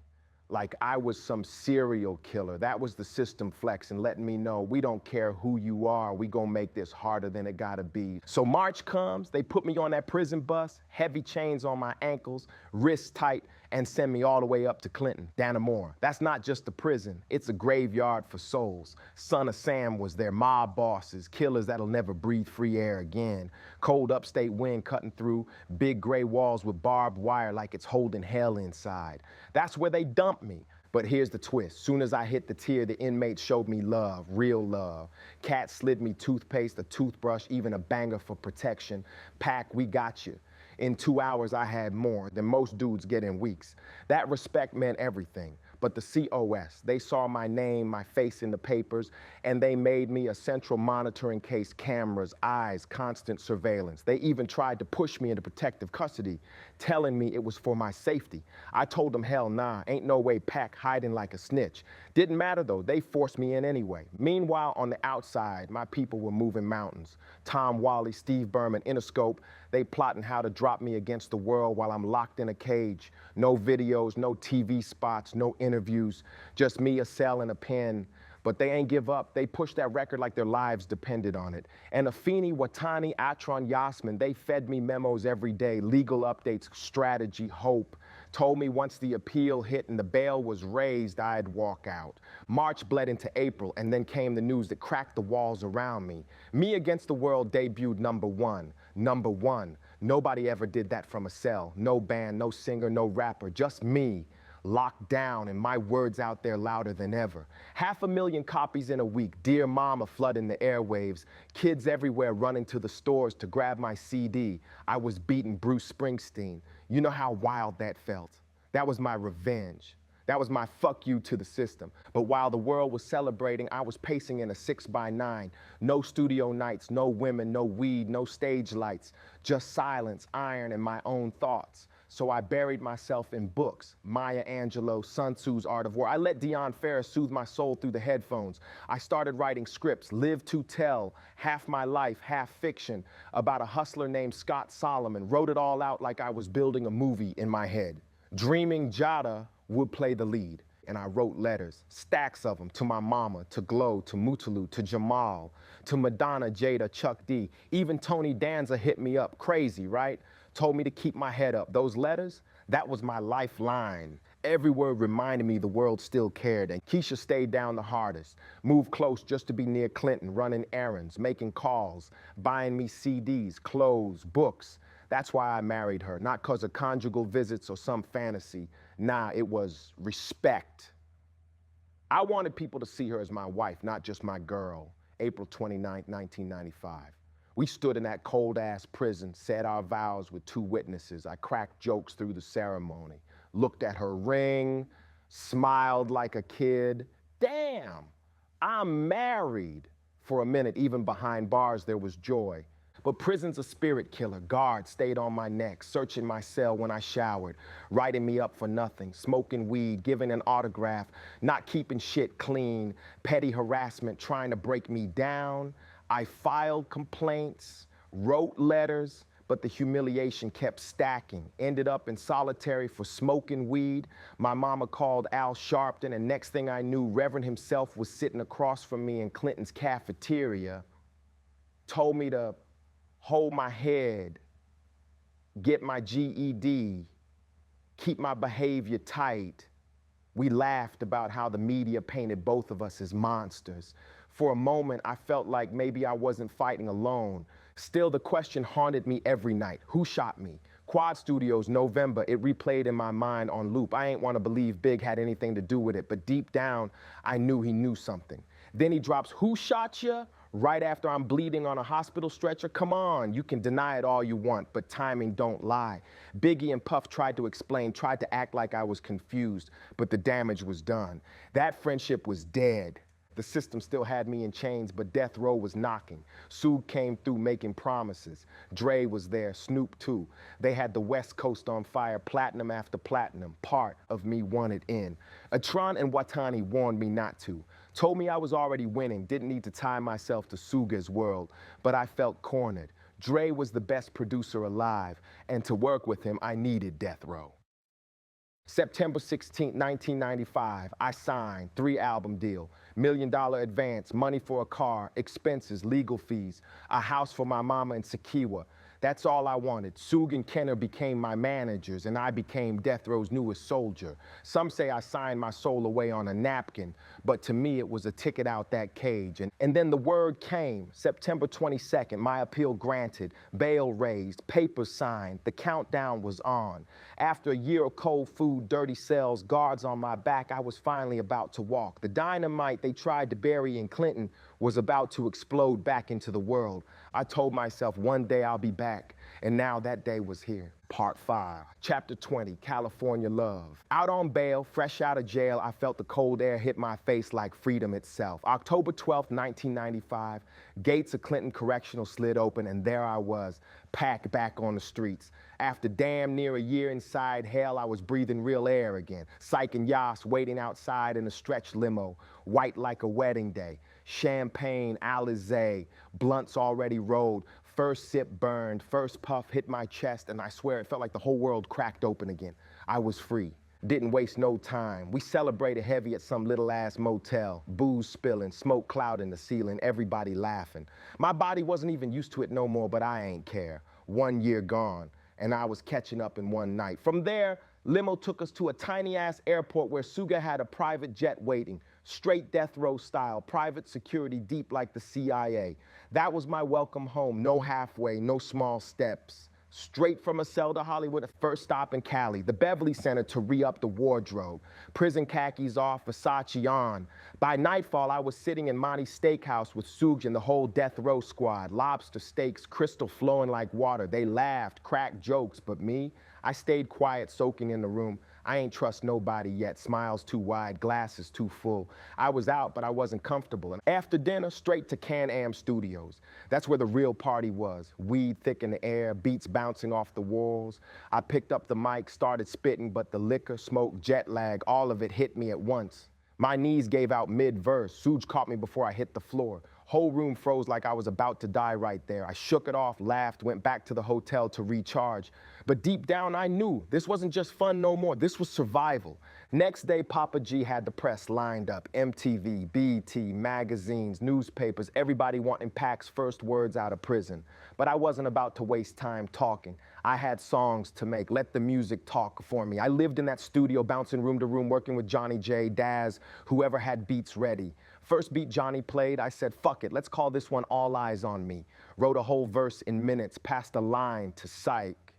Like I was some serial killer. That was the system flex and letting me know we don't care who you are. We gonna make this harder than it gotta be. So March comes, they put me on that prison bus, heavy chains on my ankles, wrists tight, and send me all the way up to Clinton, Dannemora. That's not just a prison, it's a graveyard for souls. Son of Sam was there, mob bosses, killers that'll never breathe free air again. Cold upstate wind cutting through, big gray walls with barbed wire like it's holding hell inside. That's where they dumped me. But here's the twist. Soon as I hit the tier, the inmates showed me love, real love. Cat slid me toothpaste, a toothbrush, even a banger for protection. Pack, we got you. In 2 hours, I had more than most dudes get in weeks. That respect meant everything. But the COS, they saw my name, my face in the papers, and they made me a central monitoring case, cameras, eyes, constant surveillance. They even tried to push me into protective custody, telling me it was for my safety. I told them, hell nah, ain't no way Pac hiding like a snitch. Didn't matter though, they forced me in anyway. Meanwhile, on the outside, my people were moving mountains. Tom Wally, Steve Berman, Interscope, they plotting how to drop me against the world while I'm locked in a cage. No videos, no TV spots, no interviews, just me, a cell, and a pen. But they ain't give up. They pushed that record like their lives depended on it. And Afeni, Watani, Atron, Yasmin, they fed me memos every day, legal updates, strategy, hope. Told me once the appeal hit and the bail was raised, I'd walk out. March bled into April, and then came the news that cracked the walls around me. Me Against the World debuted number one. Number one. Nobody ever did that from a cell. No band, no singer, no rapper, just me. Locked down and my words out there louder than ever. 500,000 copies in a week. Dear Mama flooding the airwaves. Kids everywhere running to the stores to grab my CD. I was beating Bruce Springsteen. You know how wild that felt. That was my revenge. That was my fuck you to the system. But while the world was celebrating, I was pacing in a 6x9. No studio nights, no women, no weed, no stage lights. Just silence, iron, and my own thoughts. So I buried myself in books. Maya Angelou, Sun Tzu's Art of War. I let Deion Ferris soothe my soul through the headphones. I started writing scripts, Live to Tell, half my life, half fiction, about a hustler named Scott Solomon. Wrote it all out like I was building a movie in my head. Dreaming Jada would play the lead. And I wrote letters, stacks of them, to my mama, to Glow, to Mutulu, to Jamal, to Madonna, Jada, Chuck D. Even Tony Danza hit me up, crazy, right? Told me to keep my head up. Those letters, that was my lifeline. Every word reminded me the world still cared, and Keisha stayed down the hardest. Moved close just to be near Clinton, running errands, making calls, buying me CDs, clothes, books. That's why I married her, not because of conjugal visits or some fantasy. Nah, it was respect. I wanted people to see her as my wife, not just my girl. April 29, 1995. We stood in that cold-ass prison, said our vows with 2 witnesses. I cracked jokes through the ceremony, looked at her ring, smiled like a kid. Damn, I'm married. For a minute, even behind bars, there was joy. But prison's a spirit killer. Guards stayed on my neck, searching my cell when I showered, writing me up for nothing, smoking weed, giving an autograph, not keeping shit clean, petty harassment, trying to break me down. I filed complaints, wrote letters, but the humiliation kept stacking. Ended up in solitary for smoking weed. My mama called Al Sharpton, and next thing I knew, Reverend himself was sitting across from me in Clinton's cafeteria, told me to hold my head, get my GED, keep my behavior tight. We laughed about how the media painted both of us as monsters. For a moment, I felt like maybe I wasn't fighting alone. Still, the question haunted me every night. Who shot me? Quad Studios, November, it replayed in my mind on loop. I ain't want to believe Big had anything to do with it, but deep down, I knew he knew something. Then he drops, who shot you? Right after I'm bleeding on a hospital stretcher. Come on, you can deny it all you want, but timing don't lie. Biggie and Puff tried to explain, tried to act like I was confused, but the damage was done. That friendship was dead. The system still had me in chains, but death row was knocking. Sue came through making promises. Dre was there, Snoop too. They had the West Coast on fire, platinum after platinum. Part of me wanted in. Atron and Watani warned me not to. Told me I was already winning, didn't need to tie myself to Suga's world, but I felt cornered. Dre was the best producer alive, and to work with him, I needed death row. September 16, 1995, I signed, 3-album deal, $1 million advance, money for a car, expenses, legal fees, a house for my mama in Sequiwa. That's all I wanted. Soog and Kenner became my managers, and I became Death Row's newest soldier. Some say I signed my soul away on a napkin, but to me it was a ticket out that cage. And then the word came, September 22nd, my appeal granted, bail raised, papers signed, the countdown was on. After a year of cold food, dirty cells, guards on my back, I was finally about to walk. The dynamite they tried to bury in Clinton was about to explode back into the world. I told myself one day I'll be back, and now that day was here. Part 5, Chapter 20, California Love. Out on bail, fresh out of jail, I felt the cold air hit my face like freedom itself. October 12th, 1995, gates of Clinton Correctional slid open, and there I was, packed back on the streets. After damn near a year inside hell, I was breathing real air again. Syke and Yas waiting outside in a stretch limo, white like a wedding day. Champagne, Alizé, blunts already rolled. First sip burned, first puff hit my chest, and I swear it felt like the whole world cracked open again. I was free. Didn't waste no time. We celebrated heavy at some little-ass motel. Booze spilling, smoke clouding the ceiling, everybody laughing. My body wasn't even used to it no more, but I ain't care. 1 year gone, and I was catching up in one night. From there, limo took us to a tiny-ass airport where Suga had a private jet waiting. Straight Death Row style, private security deep like the CIA. That was my welcome home, no halfway, no small steps. Straight from a cell to Hollywood, first stop in Cali, the Beverly Center to re-up the wardrobe. Prison khakis off, Versace on. By nightfall, I was sitting in Monty's steakhouse with Soog and the whole Death Row squad. Lobster steaks, crystal flowing like water. They laughed, cracked jokes, but me, I stayed quiet, soaking in the room. I ain't trust nobody yet, smiles too wide, glasses too full. I was out, but I wasn't comfortable. And after dinner, straight to Can-Am Studios. That's where the real party was. Weed thick in the air, beats bouncing off the walls. I picked up the mic, started spitting, but the liquor, smoke, jet lag, all of it hit me at once. My knees gave out mid-verse. Sooj caught me before I hit the floor. Whole room froze like I was about to die right there. I shook it off, laughed, went back to the hotel to recharge. But deep down I knew this wasn't just fun no more, this was survival. Next day, Papa G had the press lined up. MTV, BET, magazines, newspapers, everybody wanting Pac's first words out of prison. But I wasn't about to waste time talking. I had songs to make, let the music talk for me. I lived in that studio, bouncing room to room, working with Johnny J, Daz, whoever had beats ready. First beat Johnny played, I said, fuck it, let's call this one All Eyes on Me. Wrote a whole verse in minutes, passed a line to Syke,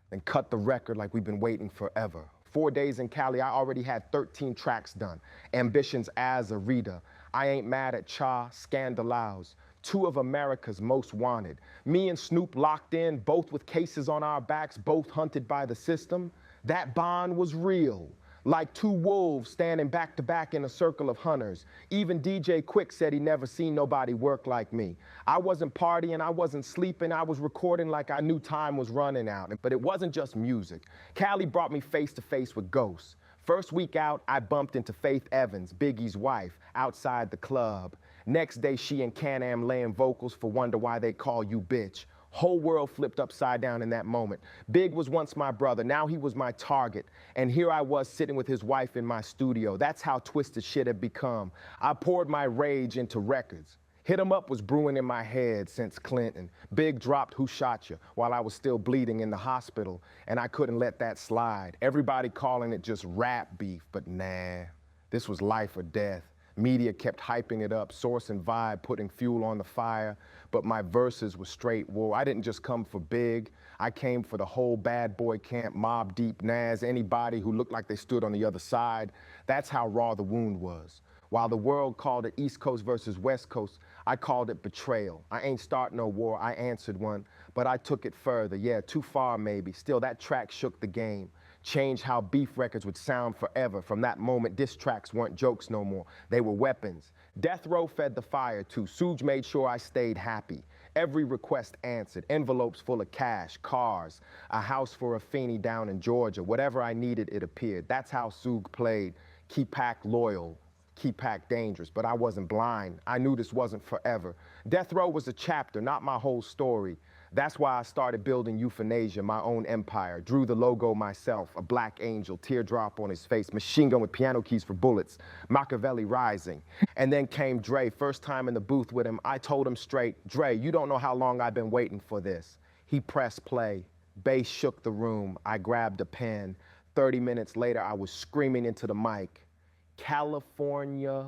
then cut the record like we've been waiting forever. 4 days in Cali, I already had 13 tracks done. Ambitions as a Rita. I Ain't Mad at Cha, Scandalouse. 2 of America's Most Wanted. Me and Snoop locked in, both with cases on our backs, both hunted by the system. That bond was real. Like 2 wolves standing back to back in a circle of hunters. Even DJ Quick said he never seen nobody work like me. I wasn't partying, I wasn't sleeping, I was recording like I knew time was running out. But it wasn't just music. Cali brought me face to face with ghosts. First week out, I bumped into Faith Evans, Biggie's wife, outside the club. Next day, she and Can-Am laying vocals for Wonder Why They Call You Bitch. Whole world flipped upside down in that moment. Big was once my brother, now he was my target. And here I was sitting with his wife in my studio. That's how twisted shit had become. I poured my rage into records. Hit 'em Up was brewing in my head since Clinton. Big dropped Who Shot Ya while I was still bleeding in the hospital, and I couldn't let that slide. Everybody calling it just rap beef, but nah, this was life or death. Media kept hyping it up, Source and Vibe putting fuel on the fire, but my verses were straight war. I didn't just come for Big, I came for the whole bad boy camp, Mobb Deep, Nas, anybody who looked like they stood on the other side. That's how raw the wound was. While the world called it East Coast versus West Coast, I called it betrayal. I ain't start no war, I answered one, but I took it further, yeah, too far maybe. Still, that track shook the game. Changed how beef records would sound forever. From that moment, diss tracks weren't jokes no more. They were weapons. Death Row fed the fire too. Sooj made sure I stayed happy. Every request answered. Envelopes full of cash, cars, a house for a Feeney down in Georgia. Whatever I needed, it appeared. That's how Soog played. Keep Pac loyal. Keep Pac dangerous. But I wasn't blind. I knew this wasn't forever. Death Row was a chapter, not my whole story. That's why I started building Euthanasia, my own empire. Drew the logo myself, a black angel, teardrop on his face, machine gun with piano keys for bullets, Machiavelli rising. And then came Dre, first time in the booth with him. I told him straight, Dre, you don't know how long I've been waiting for this. He pressed play. Bass shook the room. I grabbed a pen. 30 minutes later, I was screaming into the mic, California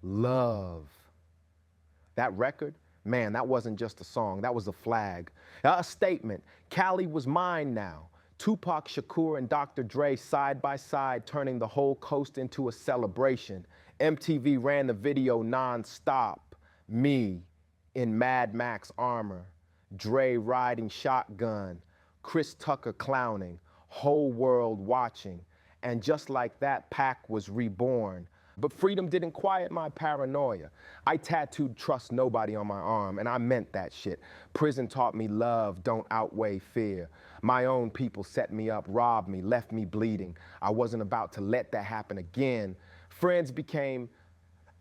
Love. That record, man, that wasn't just a song. That was a flag, a statement. Cali was mine now. Tupac Shakur and Dr. Dre side by side, turning the whole coast into a celebration. MTV ran the video non-stop. Me in Mad Max armor, Dre riding shotgun, Chris Tucker clowning, whole world watching. And just like that, Pac was reborn. But freedom didn't quiet my paranoia. I tattooed trust nobody on my arm, and I meant that shit. Prison taught me love don't outweigh fear. My own people set me up, robbed me, left me bleeding. I wasn't about to let that happen again. Friends became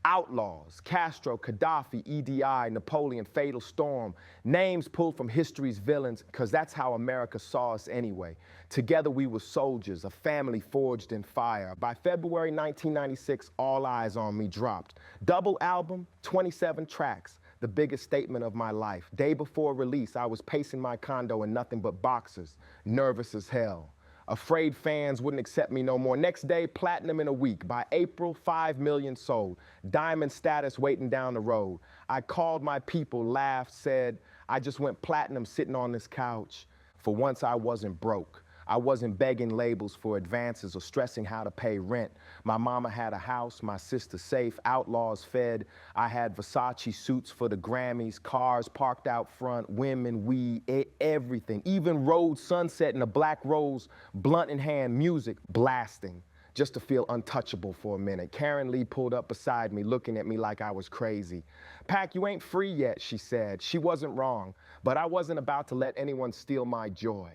outlaws, Castro, Gaddafi, EDI, Napoleon, Fatal Storm, names pulled from history's villains, because that's how America saw us anyway. Together we were soldiers, a family forged in fire. By February 1996, All Eyes on Me dropped. Double album, 27 tracks, the biggest statement of my life. Day before release, I was pacing my condo in nothing but boxers, nervous as hell. Afraid fans wouldn't accept me no more. Next day, platinum in a week. By April, 5 million sold. Diamond status waiting down the road. I called my people, laughed, said, I just went platinum sitting on this couch. For once I wasn't broke. I wasn't begging labels for advances or stressing how to pay rent. My mama had a house, my sister safe, outlaws fed. I had Versace suits for the Grammys, cars parked out front, women, weed, everything. Even Road Sunset in a black rose, blunt in hand, music blasting, just to feel untouchable for a minute. Karen Lee pulled up beside me, looking at me like I was crazy. Pac, you ain't free yet, she said. She wasn't wrong, but I wasn't about to let anyone steal my joy.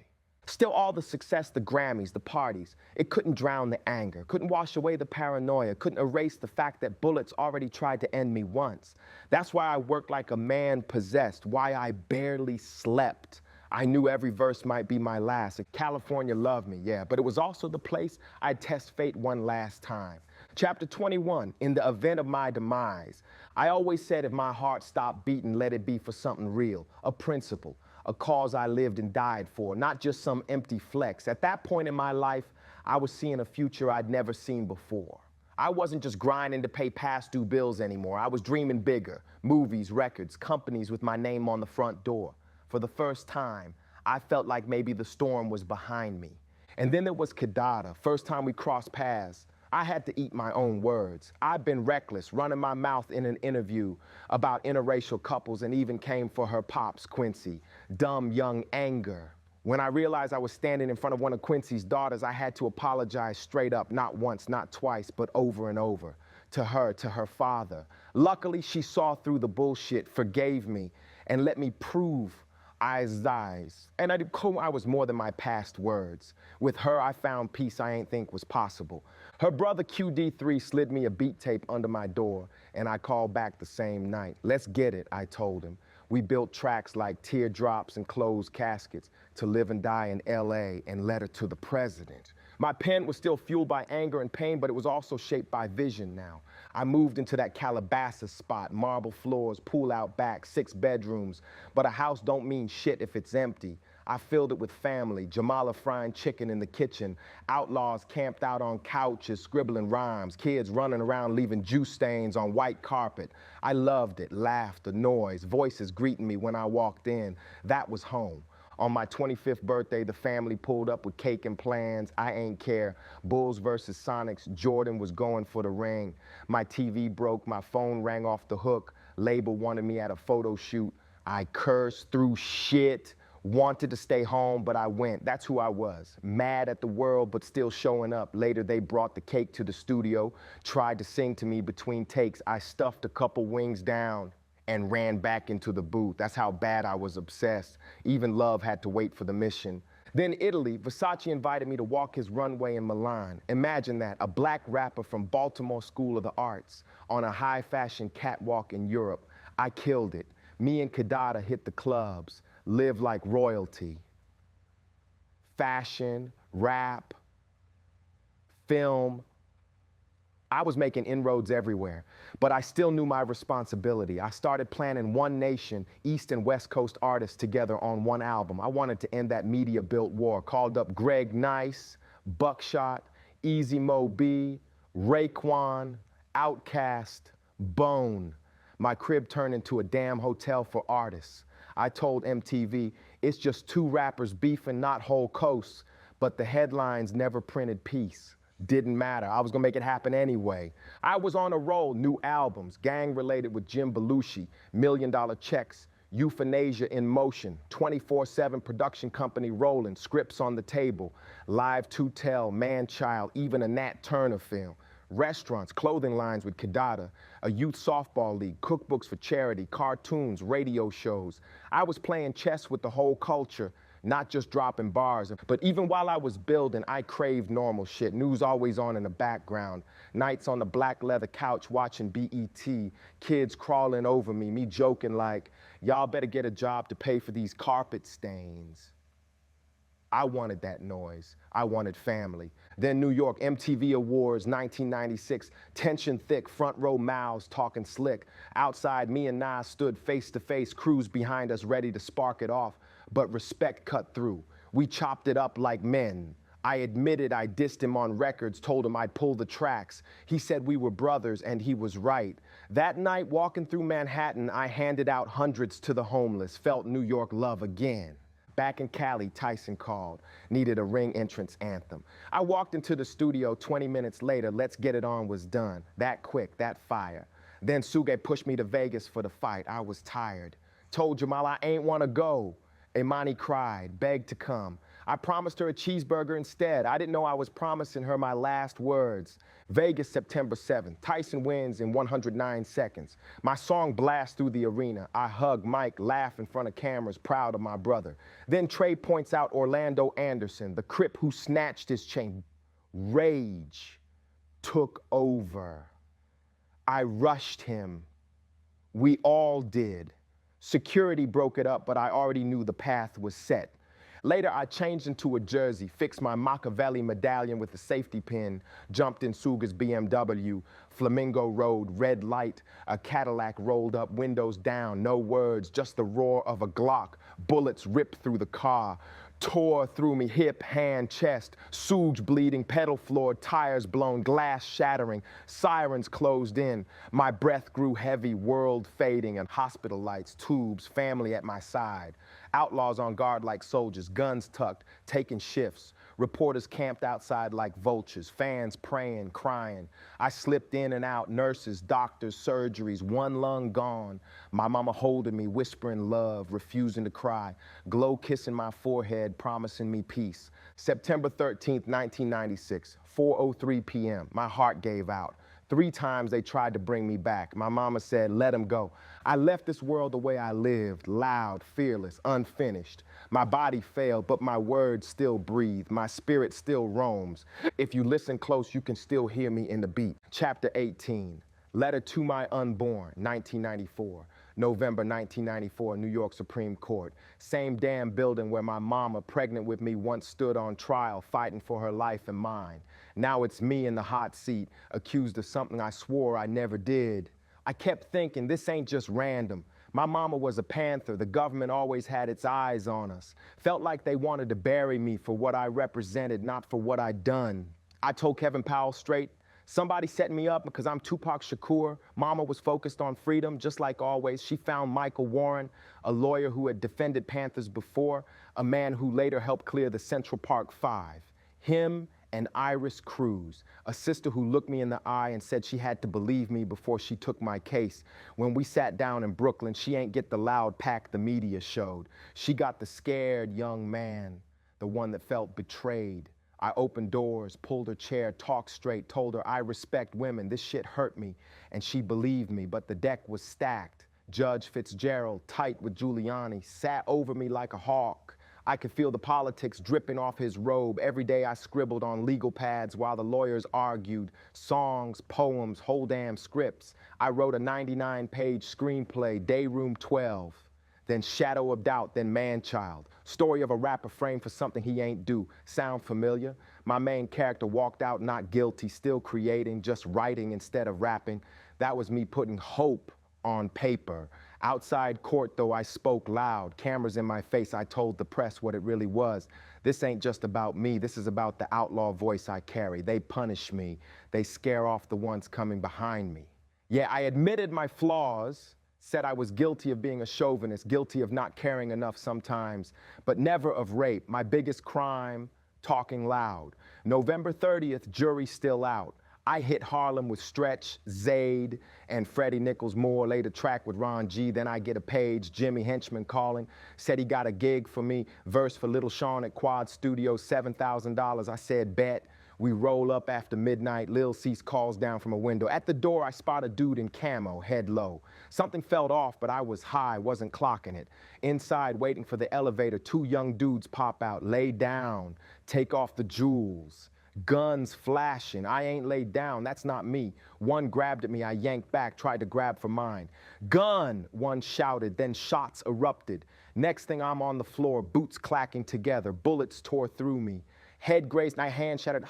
Still, all the success, the Grammys, the parties, it couldn't drown the anger, couldn't wash away the paranoia, couldn't erase the fact that bullets already tried to end me once. That's why I worked like a man possessed, why I barely slept. I knew every verse might be my last. California loved me, yeah, but it was also the place I'd test fate one last time. Chapter 21, in the event of my demise, I always said if my heart stopped beating, let it be for something real, a principle, a cause I lived and died for, not just some empty flex. At that point in my life, I was seeing a future I'd never seen before. I wasn't just grinding to pay past due bills anymore. I was dreaming bigger, movies, records, companies with my name on the front door. For the first time, I felt like maybe the storm was behind me. And then there was Kadada, first time we crossed paths. I had to eat my own words. I've been reckless, running my mouth in an interview about interracial couples and even came for her pops, Quincy. Dumb, young anger. When I realized I was standing in front of one of Quincy's daughters, I had to apologize straight up, not once, not twice, but over and over. To her father. Luckily, she saw through the bullshit, forgave me, and let me prove eyes. And I was more than my past words. With her, I found peace I ain't think was possible. Her brother QD3 slid me a beat tape under my door, and I called back the same night. Let's get it, I told him. We built tracks like Teardrops and Closed Caskets, To Live and Die in LA, and Letter to the President. My pen was still fueled by anger and pain, but it was also shaped by vision now. I moved into that Calabasas spot, marble floors, pool out back, 6 bedrooms. But a house don't mean shit if it's empty. I filled it with family, Jamala frying chicken in the kitchen, outlaws camped out on couches, scribbling rhymes, kids running around leaving juice stains on white carpet. I loved it, laughter, noise, voices greeting me when I walked in. That was home. On my 25th birthday, the family pulled up with cake and plans. I ain't care. Bulls versus Sonics. Jordan was going for the ring. My TV broke. My phone rang off the hook. Label wanted me at a photo shoot. I cursed through shit. Wanted to stay home, but I went. That's who I was. Mad at the world, but still showing up. Later, they brought the cake to the studio. Tried to sing to me between takes. I stuffed a couple wings down and ran back into the booth. That's how bad I was obsessed. Even love had to wait for the mission. Then Italy, Versace invited me to walk his runway in Milan. Imagine that, a black rapper from Baltimore School of the Arts on a high fashion catwalk in Europe. I killed it. Me and Kadada hit the clubs, lived like royalty. Fashion, rap, film, I was making inroads everywhere, but I still knew my responsibility. I started planning One Nation, East and West Coast artists together on one album. I wanted to end that media-built war. Called up Greg Nice, Buckshot, Easy Mo B, Raekwon, Outkast, Bone. My crib turned into a damn hotel for artists. I told MTV, it's just two rappers beefing, not whole coasts, but the headlines never printed peace. Didn't matter. I was gonna make it happen anyway. I was on a roll, new albums, gang related with Jim Belushi, $1 million checks, euthanasia in motion, 24/7 production company rolling, scripts on the table, live to tell, man-child, even a Nat Turner film. Restaurants, clothing lines with Kadada, a youth softball league, cookbooks for charity, cartoons, radio shows. I was playing chess with the whole culture, not just dropping bars. But even while I was building, I craved normal shit. News always on in the background. Nights on the black leather couch watching BET. Kids crawling over me, me joking like, y'all better get a job to pay for these carpet stains. I wanted that noise. I wanted family. Then New York, MTV Awards, 1996. Tension thick, front row mouths talking slick. Outside, me and Nas stood face to face, crews behind us ready to spark it off. But respect cut through. We chopped it up like men. I admitted I dissed him on records, told him I'd pull the tracks. He said we were brothers, and he was right. That night, walking through Manhattan, I handed out hundreds to the homeless, felt New York love again. Back in Cali, Tyson called, needed a ring entrance anthem. I walked into the studio 20 minutes later, Let's Get It On was done. That quick, that fire. Then Suge pushed me to Vegas for the fight. I was tired. Told Jamal I ain't wanna go. Imani cried, begged to come. I promised her a cheeseburger instead. I didn't know I was promising her my last words. Vegas, September 7th. Tyson wins in 109 seconds. My song blasts through the arena. I hug Mike, laugh in front of cameras, proud of my brother. Then Trey points out Orlando Anderson, the Crip who snatched his chain. Rage took over. I rushed him. We all did. Security broke it up, but I already knew the path was set. Later, I changed into a jersey, fixed my Machiavelli medallion with a safety pin, jumped in Suga's BMW, Flamingo Road, red light, a Cadillac rolled up, windows down, no words, just the roar of a Glock, bullets ripped through the car, tore through me, hip, hand, chest, Suge bleeding, pedal floor, tires blown, glass shattering, sirens closed in. My breath grew heavy, world fading, and hospital lights, tubes, family at my side. Outlaws on guard like soldiers, guns tucked, taking shifts. Reporters camped outside like vultures, fans praying, crying. I slipped in and out, nurses, doctors, surgeries, one lung gone. My mama holding me, whispering love, refusing to cry. Glow kissing my forehead, promising me peace. September 13th, 1996, 4:03 p.m. My heart gave out. 3 times they tried to bring me back. My mama said, let him go. I left this world the way I lived, loud, fearless, unfinished. My body failed, but my words still breathe. My spirit still roams. If you listen close, you can still hear me in the beat. Chapter 18, Letter to My Unborn, 1994. November 1994, New York Supreme Court. Same damn building where my mama, pregnant with me, once stood on trial, fighting for her life and mine. Now it's me in the hot seat, accused of something I swore I never did. I kept thinking, this ain't just random. My mama was a Panther. The government always had its eyes on us. Felt like they wanted to bury me for what I represented, not for what I'd done. I told Kevin Powell straight, somebody set me up because I'm Tupac Shakur. Mama was focused on freedom, just like always. She found Michael Warren, a lawyer who had defended Panthers before, a man who later helped clear the Central Park Five. Him and Iris Cruz, a sister who looked me in the eye and said she had to believe me before she took my case. When we sat down in Brooklyn, she ain't get the loud pack the media showed. She got the scared young man, the one that felt betrayed. I opened doors, pulled her chair, talked straight, told her I respect women, this shit hurt me, and she believed me, but the deck was stacked. Judge Fitzgerald, tight with Giuliani, sat over me like a hawk. I could feel the politics dripping off his robe. Every day I scribbled on legal pads while the lawyers argued. Songs, poems, whole damn scripts. I wrote a 99-page screenplay, Day Room 12. then shadow of doubt, then man-child. Story of a rapper framed for something he ain't do. Sound familiar? My main character walked out not guilty, still creating, just writing instead of rapping. That was me putting hope on paper. Outside court, though, I spoke loud. Cameras in my face, I told the press what it really was. This ain't just about me. This is about the outlaw voice I carry. They punish me. They scare off the ones coming behind me. Yeah, I admitted my flaws, said I was guilty of being a chauvinist, guilty of not caring enough sometimes, but never of rape. My biggest crime, talking loud. November 30th, jury still out. I hit Harlem with Stretch, Zayd, and Freddie Nichols Moore, laid a track with Ron G. Then I get a page, Jimmy Henchman calling, said he got a gig for me, verse for Little Sean at Quad Studios, $7,000. I said, bet. We roll up after midnight, Lil Cease calls down from a window. At the door, I spot a dude in camo, head low. Something felt off, but I was high, wasn't clocking it. Inside, waiting for the elevator, two young dudes pop out, lay down, take off the jewels. Guns flashing, I ain't laid down, that's not me. One grabbed at me, I yanked back, tried to grab for mine. Gun, one shouted, then shots erupted. Next thing I'm on the floor, boots clacking together, bullets tore through me. Head grazed, my hand shattered,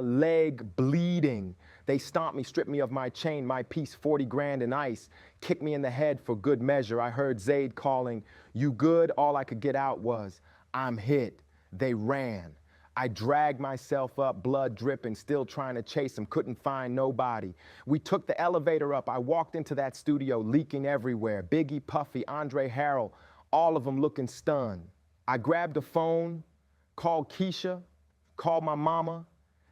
leg bleeding. They stomped me, stripped me of my chain, my piece, 40 grand in ice, kicked me in the head for good measure. I heard Zayd calling, you good? All I could get out was, I'm hit. They ran. I dragged myself up, blood dripping, still trying to chase them, couldn't find nobody. We took the elevator up. I walked into that studio, leaking everywhere. Biggie, Puffy, Andre Harrell, all of them looking stunned. I grabbed a phone, called Keisha, called my mama,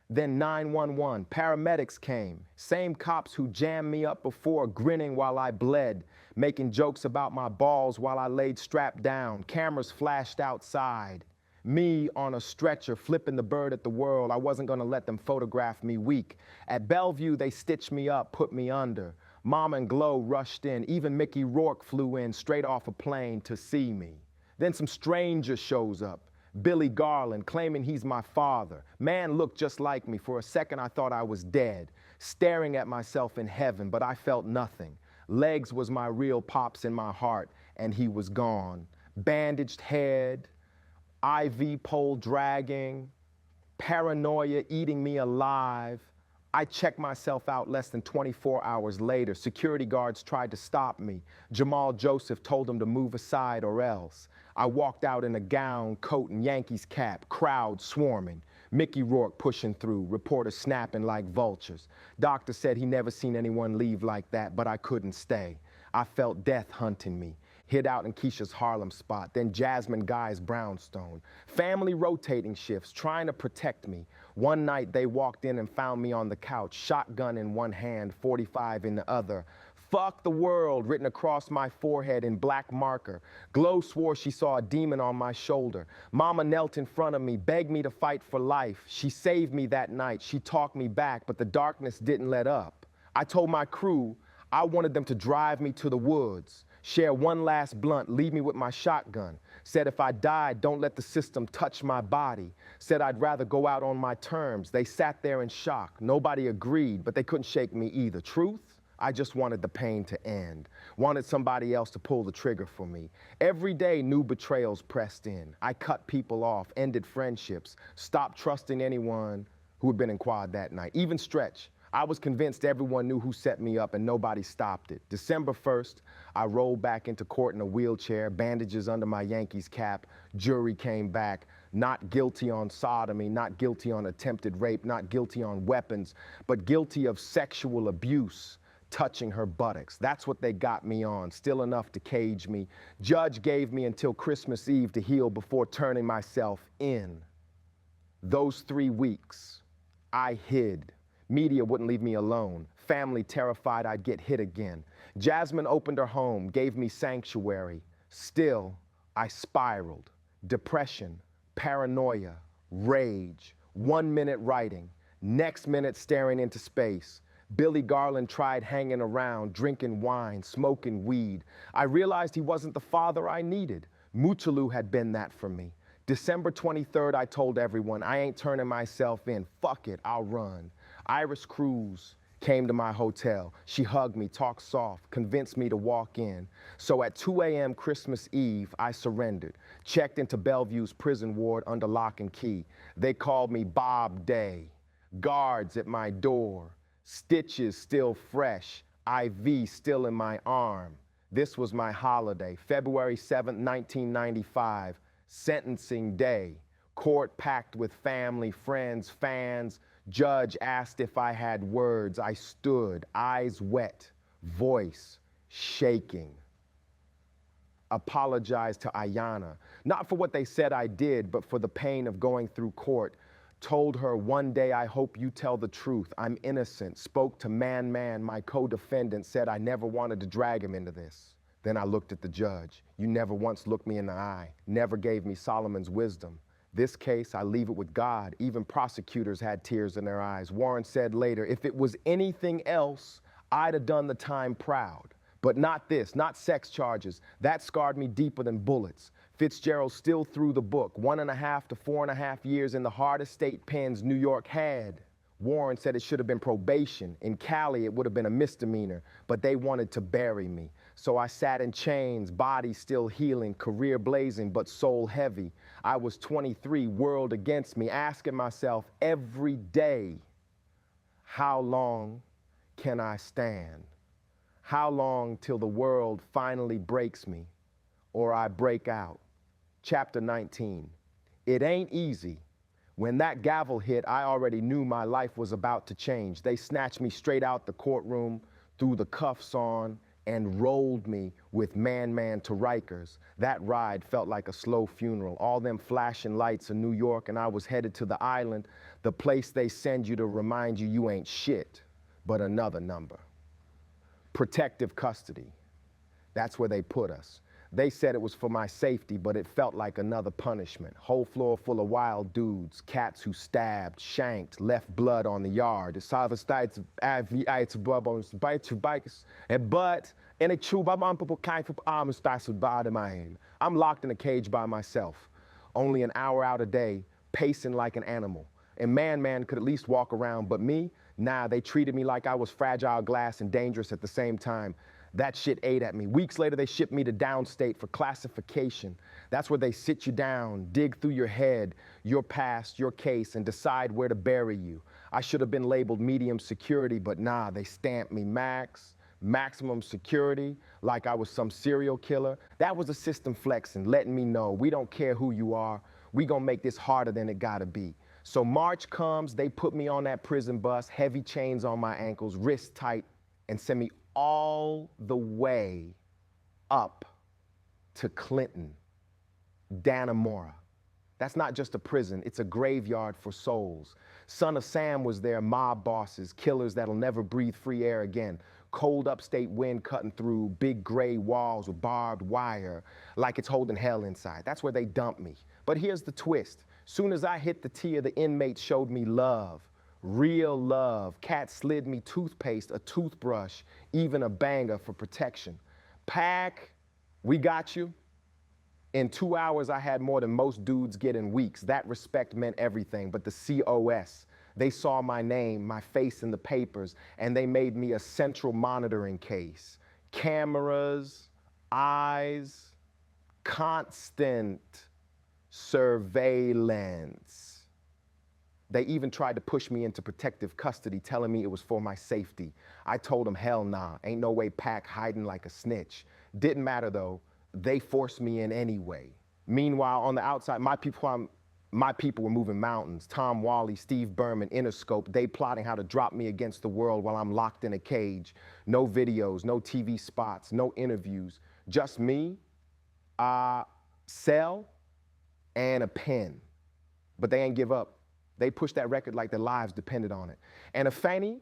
then 911. Paramedics came. Same cops who jammed me up before, grinning while I bled, making jokes about my balls while I laid strapped down. Cameras flashed outside. Me on a stretcher, flipping the bird at the world. I wasn't gonna let them photograph me weak. At Bellevue, they stitched me up, put me under. Mom and Glow rushed in. Even Mickey Rourke flew in straight off a plane to see me. Then some stranger shows up. Billy Garland, claiming he's my father. Man looked just like me. For a second, I thought I was dead, staring at myself in heaven, but I felt nothing. Legs was my real pops in my heart, and he was gone. Bandaged head, IV pole dragging, paranoia eating me alive. I checked myself out less than 24 hours later. Security guards tried to stop me. Jamal Joseph told them to move aside or else. I walked out in a gown, coat, and Yankees cap, crowd swarming. Mickey Rourke pushing through, reporters snapping like vultures. Doctor said he never seen anyone leave like that, but I couldn't stay. I felt death hunting me. Hid out in Keisha's Harlem spot, then Jasmine Guy's brownstone. Family rotating shifts, trying to protect me. One night they walked in and found me on the couch, shotgun in one hand, 45 in the other. Fuck the world written across my forehead in black marker. Glow swore she saw a demon on my shoulder. Mama knelt in front of me, begged me to fight for life. She saved me that night. She talked me back, but the darkness didn't let up. I told my crew I wanted them to drive me to the woods, share one last blunt, leave me with my shotgun. Said if I died, don't let the system touch my body. Said I'd rather go out on my terms. They sat there in shock. Nobody agreed, but they couldn't shake me either. Truth? I just wanted the pain to end. Wanted somebody else to pull the trigger for me. Every day, new betrayals pressed in. I cut people off, ended friendships, stopped trusting anyone who had been in quad that night. Even Stretch. I was convinced everyone knew who set me up and nobody stopped it. December 1st, I rolled back into court in a wheelchair, bandages under my Yankees cap. Jury came back. Not guilty on sodomy, not guilty on attempted rape, not guilty on weapons, but guilty of sexual abuse. Touching her buttocks. That's what they got me on, still enough to cage me. Judge gave me until Christmas Eve to heal before turning myself in. Those 3 weeks, I hid. Media wouldn't leave me alone. Family terrified I'd get hit again. Jasmine opened her home, gave me sanctuary. Still, I spiraled. Depression, paranoia, rage. 1 minute writing, next minute staring into space. Billy Garland tried hanging around, drinking wine, smoking weed. I realized he wasn't the father I needed. Mutulu had been that for me. December 23rd, I told everyone, I ain't turning myself in. Fuck it, I'll run. Iris Cruz, Came to my hotel. She hugged me, talked soft, convinced me to walk in. So at 2 a.m. Christmas Eve, I surrendered. Checked into Bellevue's prison ward under lock and key. They called me Bob Day. Guards at my door. Stitches still fresh. IV still in my arm. This was my holiday. February 7th, 1995. Sentencing day. Court packed with family, friends, fans. Judge asked if I had words. I stood, eyes wet, voice shaking. Apologized to Ayanna, not for what they said I did, but for the pain of going through court. Told her, one day I hope you tell the truth. I'm innocent. Spoke to Man, my co-defendant, said I never wanted to drag him into this. Then I looked at the judge. You never once looked me in the eye, never gave me Solomon's wisdom. This case, I leave it with God. Even prosecutors had tears in their eyes. Warren said later, if it was anything else, I'd have done the time proud. But not this, not sex charges. That scarred me deeper than bullets. Fitzgerald still threw the book. 1.5 to 4.5 years in the hardest state pens New York had. Warren said it should have been probation. In Cali, it would have been a misdemeanor, but they wanted to bury me. So I sat in chains, body still healing, career blazing, but soul heavy. I was 23, world against me, asking myself every day, how long can I stand? How long till the world finally breaks me or I break out? Chapter 19. It ain't easy. When that gavel hit, I already knew my life was about to change. They snatched me straight out the courtroom, threw the cuffs on, and rolled me with Man to Rikers. That ride felt like a slow funeral. All them flashing lights in New York, and I was headed to the island, the place they send you to remind you you ain't shit, but another number. Protective custody. That's where they put us. They said it was for my safety, but it felt like another punishment. Whole floor full of wild dudes, cats who stabbed, shanked, left blood on the yard. But I'm locked in a cage by myself, only an hour out a day, pacing like an animal. And Man could at least walk around, but me, nah, they treated me like I was fragile glass and dangerous at the same time. That shit ate at me. Weeks later, they shipped me to downstate for classification. That's where they sit you down, dig through your head, your past, your case, and decide where to bury you. I should have been labeled medium security, but nah, they stamped me maximum security, like I was some serial killer. That was the system flexing, letting me know we don't care who you are. We gonna make this harder than it gotta be. So March comes, they put me on that prison bus, heavy chains on my ankles, wrists tight, and send me all the way up to Clinton, Dannemora. That's not just a prison, it's a graveyard for souls. Son of Sam was there, mob bosses, killers that'll never breathe free air again. Cold upstate wind cutting through big gray walls with barbed wire, like it's holding hell inside. That's where they dumped me. But here's the twist. Soon as I hit the tier, the inmates showed me love. Real love. Cats slid me toothpaste, a toothbrush, even a banger for protection. Pack, we got you. In 2 hours, I had more than most dudes get in weeks. That respect meant everything, but the COS, they saw my name, my face in the papers, and they made me a central monitoring case. Cameras, eyes, constant surveillance. They even tried to push me into protective custody, telling me it was for my safety. I told them, hell nah, ain't no way Pac hiding like a snitch. Didn't matter though, they forced me in anyway. Meanwhile, on the outside, my people were moving mountains. Tom Wally, Steve Berman, Interscope, they plotting how to drop me against the world while I'm locked in a cage. No videos, no TV spots, no interviews. Just me, cell, and a pen. But they ain't give up. They pushed that record like their lives depended on it. And Afeni,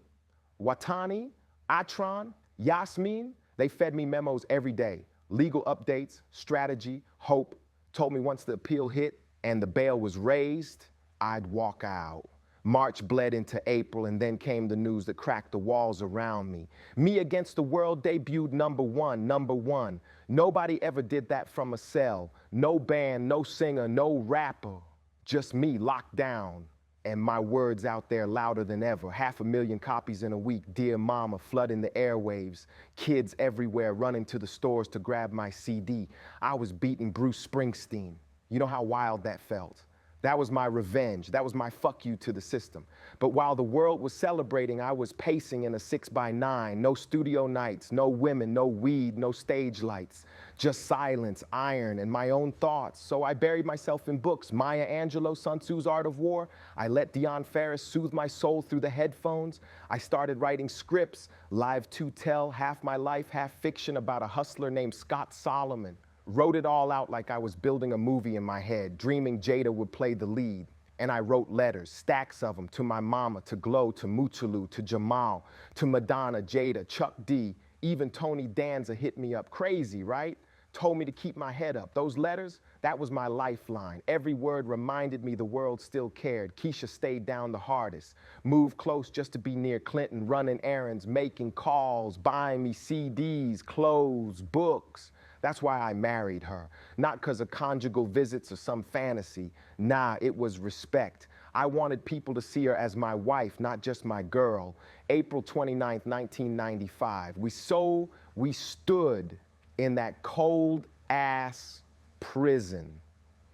Watani, Atron, Yasmin, they fed me memos every day. Legal updates, strategy, hope. Told me once the appeal hit and the bail was raised, I'd walk out. March bled into April, and then came the news that cracked the walls around me. Me Against the World debuted number one. Nobody ever did that from a cell. No band, no singer, no rapper. Just me locked down and my words out there louder than ever. 500,000 copies in a week. Dear Mama, flooding the airwaves. Kids everywhere running to the stores to grab my CD. I was beating Bruce Springsteen. You know how wild that felt. That was my revenge. That was my fuck you to the system. But while the world was celebrating, I was pacing in a 6x9. No studio nights, no women, no weed, no stage lights. Just silence, iron, and my own thoughts. So I buried myself in books. Maya Angelou, Sun Tzu's Art of War. I let Dion Ferris soothe my soul through the headphones. I started writing scripts, live to tell, half my life, half fiction, about a hustler named Scott Solomon. Wrote it all out like I was building a movie in my head, dreaming Jada would play the lead. And I wrote letters, stacks of them, to my mama, to Glow, to Mutulu, to Jamal, to Madonna, Jada, Chuck D, even Tony Danza hit me up. Crazy, right? Told me to keep my head up. Those letters, that was my lifeline. Every word reminded me the world still cared. Keisha stayed down the hardest. Moved close just to be near Clinton, running errands, making calls, buying me CDs, clothes, books. That's why I married her. Not because of conjugal visits or some fantasy. Nah, it was respect. I wanted people to see her as my wife, not just my girl. April 29th, 1995. We stood in that cold ass prison,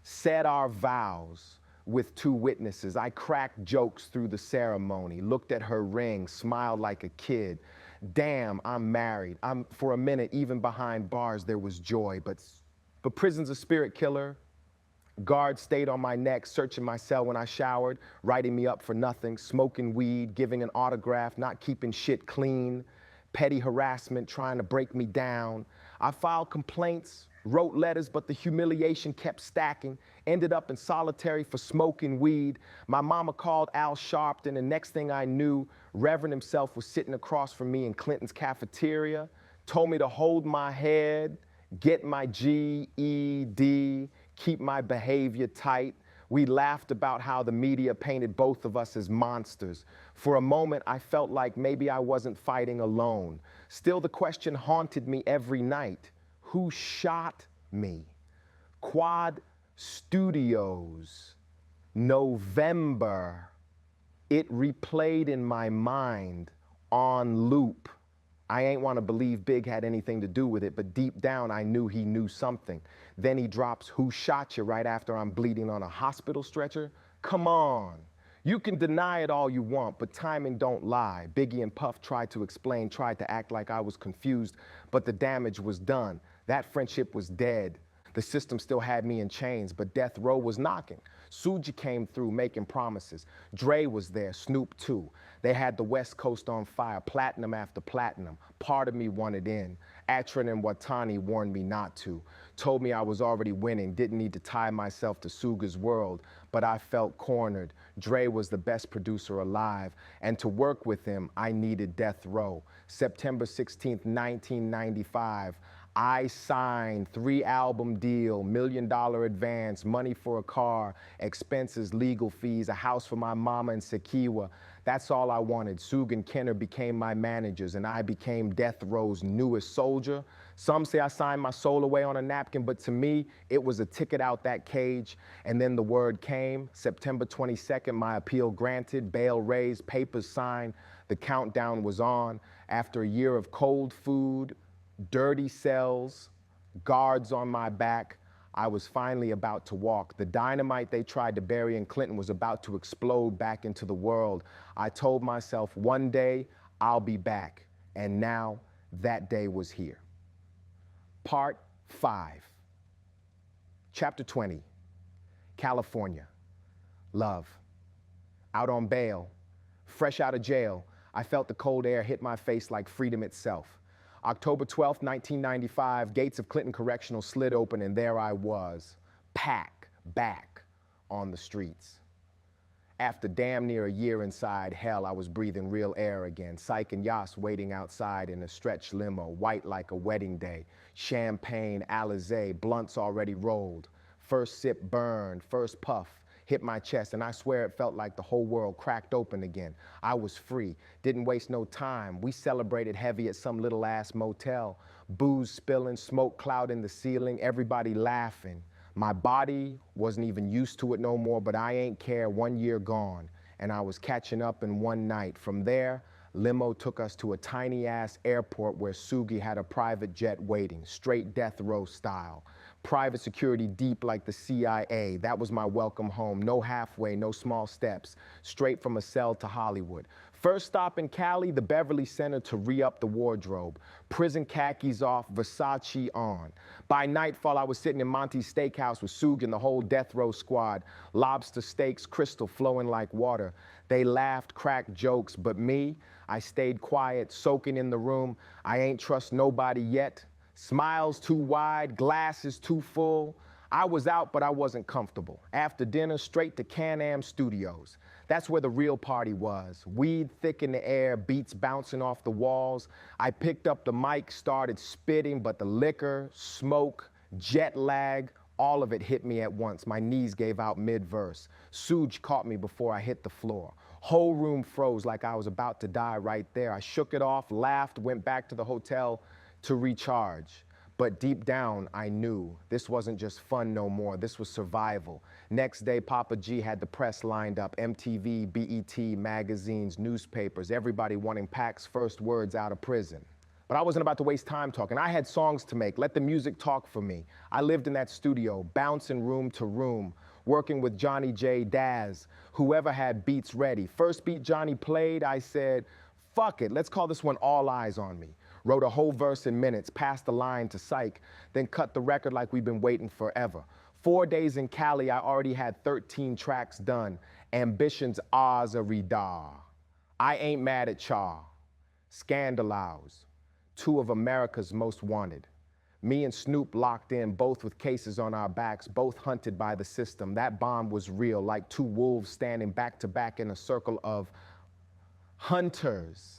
said our vows with 2 witnesses. I cracked jokes through the ceremony, looked at her ring, smiled like a kid. Damn, I'm married. For a minute, even behind bars, there was joy, but prison's a spirit killer. Guards stayed on my neck, searching my cell when I showered, writing me up for nothing, smoking weed, giving an autograph, not keeping shit clean, petty harassment, trying to break me down. I filed complaints, wrote letters, but the humiliation kept stacking. Ended up in solitary for smoking weed. My mama called Al Sharpton, and next thing I knew, Reverend himself was sitting across from me in Clinton's cafeteria, told me to hold my head, get my GED, keep my behavior tight. We laughed about how the media painted both of us as monsters. For a moment, I felt like maybe I wasn't fighting alone. Still, the question haunted me every night. Who shot me? Quad Studios, November. It replayed in my mind on loop. I ain't want to believe Big had anything to do with it, but deep down I knew he knew something. Then he drops, "Who shot you?" right after I'm bleeding on a hospital stretcher. Come on. You can deny it all you want, but timing don't lie. Biggie and Puff tried to explain, tried to act like I was confused, but the damage was done. That friendship was dead. The system still had me in chains, but death row was knocking. Suji came through making promises. Dre was there, Snoop too. They had the West Coast on fire, platinum after platinum. Part of me wanted in. Atron and Watani warned me not to. Told me I was already winning, didn't need to tie myself to Suga's world, but I felt cornered. Dre was the best producer alive, and to work with him, I needed death row. September 16th, 1995. I signed 3-album deal, $1 million advance, money for a car, expenses, legal fees, a house for my mama in Sekiwa. That's all I wanted. Soog and Kenner became my managers, and I became Death Row's newest soldier. Some say I signed my soul away on a napkin, but to me, it was a ticket out that cage. And then the word came, September 22nd, my appeal granted, bail raised, papers signed, the countdown was on. After a year of cold food, dirty cells, guards on my back, I was finally about to walk. The dynamite they tried to bury in Clinton was about to explode back into the world. I told myself one day I'll be back, and now that day was here. Part 5, Chapter 20, California. Love. Out on bail, fresh out of jail, I felt the cold air hit my face like freedom itself. October 12th, 1995, gates of Clinton Correctional slid open, and there I was, back on the streets. After damn near a year inside hell, I was breathing real air again. Syke and Yas waiting outside in a stretch limo, white like a wedding day. Champagne, Alizé, blunts already rolled. First sip burned, first puff hit my chest, and I swear it felt like the whole world cracked open again. I was free, didn't waste no time. We celebrated heavy at some little ass motel. Booze spilling, smoke clouding the ceiling, everybody laughing. My body wasn't even used to it no more, but I ain't care, 1 year gone. and I was catching up in one night. From there, limo took us to a tiny-ass airport where Sugi had a private jet waiting, straight death row style. Private security deep like the CIA. That was my welcome home. No halfway, no small steps. Straight from a cell to Hollywood. First stop in Cali, the Beverly Center to re-up the wardrobe. Prison khakis off, Versace on. By nightfall, I was sitting in Monty's Steakhouse with Suge and the whole death row squad. Lobster steaks, crystal flowing like water. They laughed, cracked jokes, but me, I stayed quiet, soaking in the room. I ain't trust nobody yet. Smiles too wide, glasses too full. I was out, but I wasn't comfortable. After dinner, straight to Can-Am Studios. That's where the real party was. Weed thick in the air, beats bouncing off the walls. I picked up the mic, started spitting, but the liquor, smoke, jet lag, all of it hit me at once. My knees gave out mid-verse. Suge caught me before I hit the floor. Whole room froze like I was about to die right there. I shook it off, laughed, went back to the hotel to recharge. But deep down, I knew this wasn't just fun no more. This was survival. Next day, Papa G had the press lined up, MTV, BET, magazines, newspapers, everybody wanting Pac's first words out of prison. But I wasn't about to waste time talking. I had songs to make. Let the music talk for me. I lived in that studio, bouncing room to room, working with Johnny J, Daz, whoever had beats ready. First beat Johnny played, I said, fuck it, let's call this one All Eyes on Me. Wrote a whole verse in minutes, passed the line to Psych, then cut the record like we've been waiting forever. 4 days in Cali, I already had 13 tracks done. Ambition's Oz a Redar. I Ain't Mad at Cha. Scandalouse. 2 of America's Most Wanted. Me and Snoop locked in, both with cases on our backs, both hunted by the system. That bond was real, like 2 wolves standing back to back in a circle of hunters.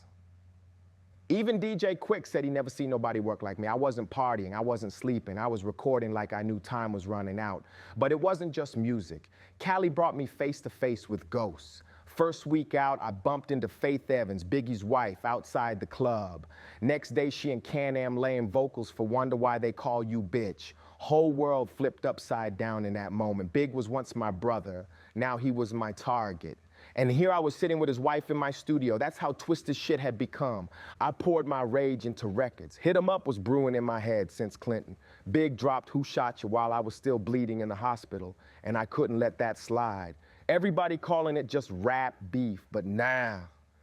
Even DJ Quick said he never seen nobody work like me. I wasn't partying, I wasn't sleeping, I was recording like I knew time was running out. But it wasn't just music. Cali brought me face to face with ghosts. First week out, I bumped into Faith Evans, Biggie's wife, outside the club. Next day, she and Can-Am laying vocals for Wonder Why They Call You Bitch. Whole world flipped upside down in that moment. Big was once my brother, now he was my target. And here I was sitting with his wife in my studio. That's how twisted shit had become. I poured my rage into records. Hit 'em Up was brewing in my head since Clinton. Big dropped Who Shot You while I was still bleeding in the hospital, and I couldn't let that slide. Everybody calling it just rap beef, but nah,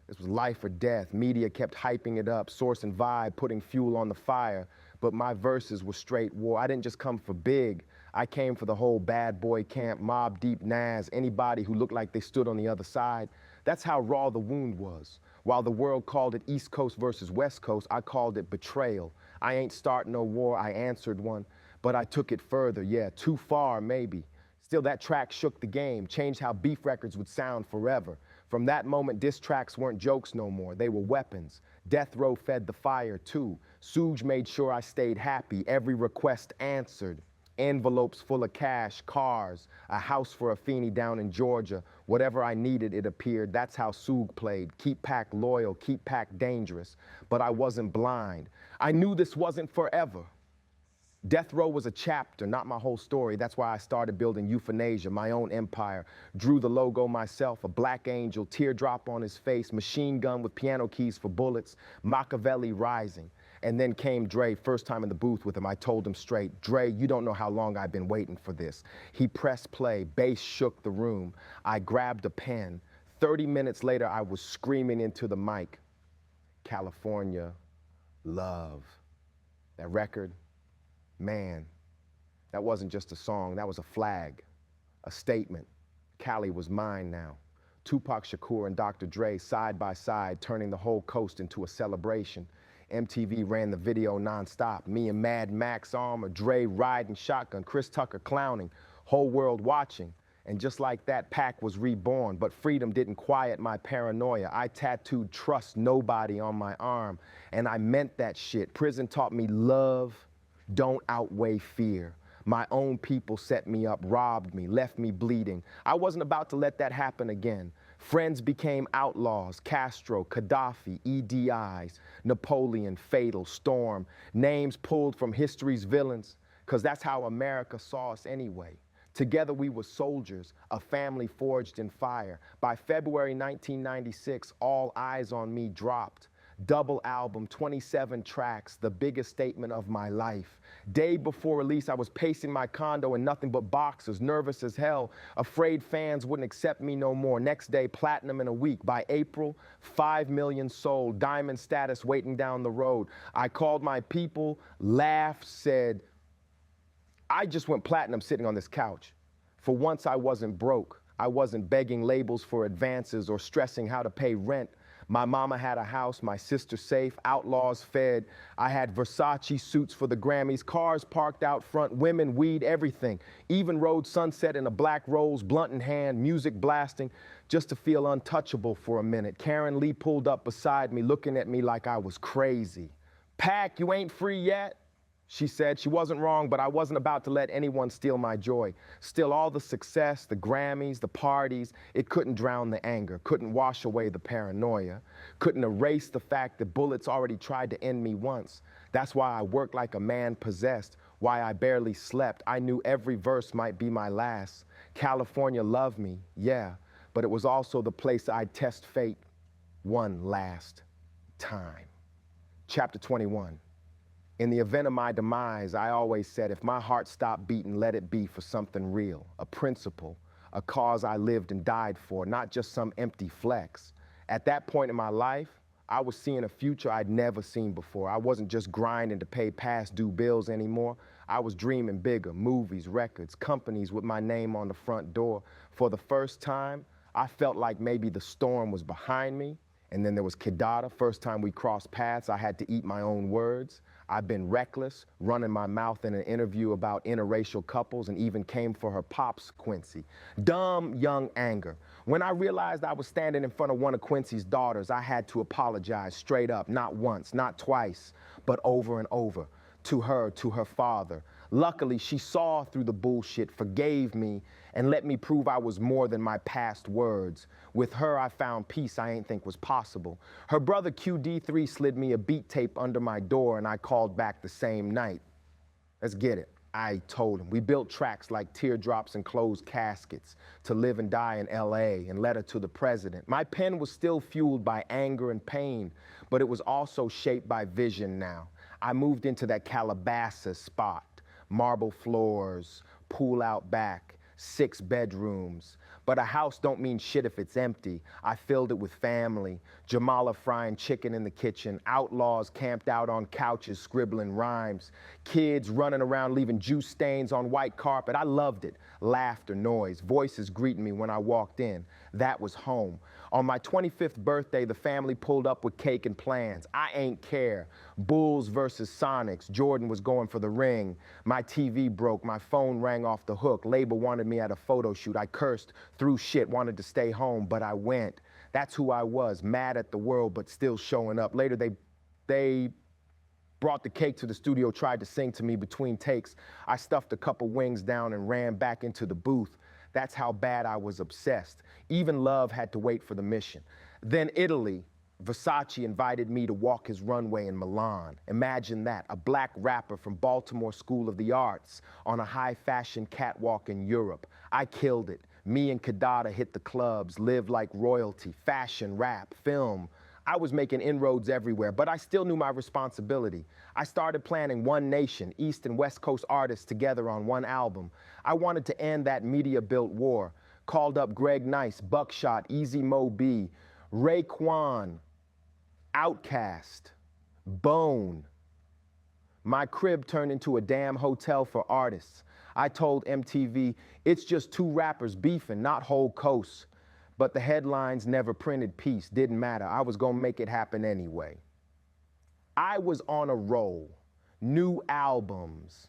this was life or death. Media kept hyping it up, Source and Vibe putting fuel on the fire, but my verses were straight war. I didn't just come for Big. I came for the whole bad boy camp, Mob Deep, Nas, anybody who looked like they stood on the other side. That's how raw the wound was. While the world called it East Coast versus West Coast, I called it betrayal. I ain't starting no war, I answered one, but I took it further, yeah, too far maybe. Still, that track shook the game, changed how beef records would sound forever. From that moment, diss tracks weren't jokes no more, they were weapons. Death Row fed the fire too. Suge made sure I stayed happy, every request answered. Envelopes full of cash, cars, a house for a Feeny down in Georgia. Whatever I needed, it appeared. That's how Suge played. Keep Pac loyal, keep Pac dangerous. But I wasn't blind. I knew this wasn't forever. Death Row was a chapter, not my whole story. That's why I started building Euthanasia, my own empire. Drew the logo myself, a black angel, teardrop on his face, machine gun with piano keys for bullets, Machiavelli rising. And then came Dre, first time in the booth with him. I told him straight, Dre, you don't know how long I've been waiting for this. He pressed play, bass shook the room. I grabbed a pen. 30 minutes later, I was screaming into the mic, California, love. That record, man, that wasn't just a song, that was a flag, a statement. Cali was mine now. Tupac Shakur and Dr. Dre side by side, turning the whole coast into a celebration. MTV ran the video nonstop. Me and Mad Max Armor, Dre riding shotgun, Chris Tucker clowning, whole world watching. And just like that, Pac was reborn, but freedom didn't quiet my paranoia. I tattooed trust nobody on my arm, and I meant that shit. Prison taught me love don't outweigh fear. My own people set me up, robbed me, left me bleeding. I wasn't about to let that happen again. Friends became outlaws, Castro, Gaddafi, EDIs, Napoleon, Fatal, Storm, names pulled from history's villains, because that's how America saw us anyway. Together we were soldiers, a family forged in fire. By February 1996, All Eyes on Me dropped. Double album, 27 tracks, the biggest statement of my life. Day before release, I was pacing my condo in nothing but boxers, nervous as hell, afraid fans wouldn't accept me no more. Next day, platinum in a week. By April, 5 million sold, diamond status waiting down the road. I called my people, laughed, said, I just went platinum sitting on this couch. For once, I wasn't broke. I wasn't begging labels for advances or stressing how to pay rent. My mama had a house, my sister safe, outlaws fed. I had Versace suits for the Grammys, cars parked out front, women, weed, everything. Even rode Sunset in a black Rolls, blunt in hand, music blasting, just to feel untouchable for a minute. Karen Lee pulled up beside me, looking at me like I was crazy. Pac, you ain't free yet? She said. She wasn't wrong, but I wasn't about to let anyone steal my joy. Still, all the success, the Grammys, the parties, it couldn't drown the anger, couldn't wash away the paranoia, couldn't erase the fact that bullets already tried to end me once. That's why I worked like a man possessed, why I barely slept. I knew every verse might be my last. California loved me, yeah, but it was also the place I'd test fate one last time. Chapter 21. In the event of my demise, I always said, if my heart stopped beating, let it be for something real, a principle, a cause I lived and died for, not just some empty flex. At that point in my life, I was seeing a future I'd never seen before. I wasn't just grinding to pay past due bills anymore. I was dreaming bigger, movies, records, companies with my name on the front door. For the first time, I felt like maybe the storm was behind me. And then there was Kidada. First time we crossed paths, I had to eat my own words. I've been reckless, running my mouth in an interview about interracial couples, and even came for her pops, Quincy. Dumb, young anger. When I realized I was standing in front of one of Quincy's daughters, I had to apologize straight up, not once, not twice, but over and over, to her father. Luckily, she saw through the bullshit, forgave me, and let me prove I was more than my past words. With her, I found peace I ain't think was possible. Her brother QD3 slid me a beat tape under my door, and I called back the same night. Let's get it. I told him. We built tracks like Teardrops and Closed Caskets, To Live and Die in LA, and Letter to the President. My pen was still fueled by anger and pain, but it was also shaped by vision now. I moved into that Calabasas spot. Marble floors, pool out back, 6 bedrooms. But a house don't mean shit if it's empty. I filled it with family. Jamala frying chicken in the kitchen. Outlaws camped out on couches scribbling rhymes. Kids running around leaving juice stains on white carpet. I loved it. Laughter, noise, voices greeting me when I walked in. That was home. On my 25th birthday, the family pulled up with cake and plans. I ain't care. Bulls versus Sonics. Jordan was going for the ring. My TV broke. My phone rang off the hook. Label wanted me at a photo shoot. I cursed, threw shit, wanted to stay home, but I went. That's who I was, mad at the world, but still showing up. Later, they brought the cake to the studio, tried to sing to me between takes. I stuffed a couple wings down and ran back into the booth. That's how bad I was obsessed. Even love had to wait for the mission. Then Italy. Versace invited me to walk his runway in Milan. Imagine that, a black rapper from Baltimore School of the Arts on a high fashion catwalk in Europe. I killed it. Me and Kidada hit the clubs, lived like royalty, fashion, rap, film. I was making inroads everywhere, but I still knew my responsibility. I started planning One Nation, East and West Coast artists together on one album. I wanted to end that media-built war. Called up Greg Nice, Buckshot, Easy Mo B, Raekwon, Outkast, Bone. My crib turned into a damn hotel for artists. I told MTV, it's just 2 rappers beefing, not whole coasts. But the headlines never printed peace, didn't matter. I was gonna make it happen anyway. I was on a roll. New albums,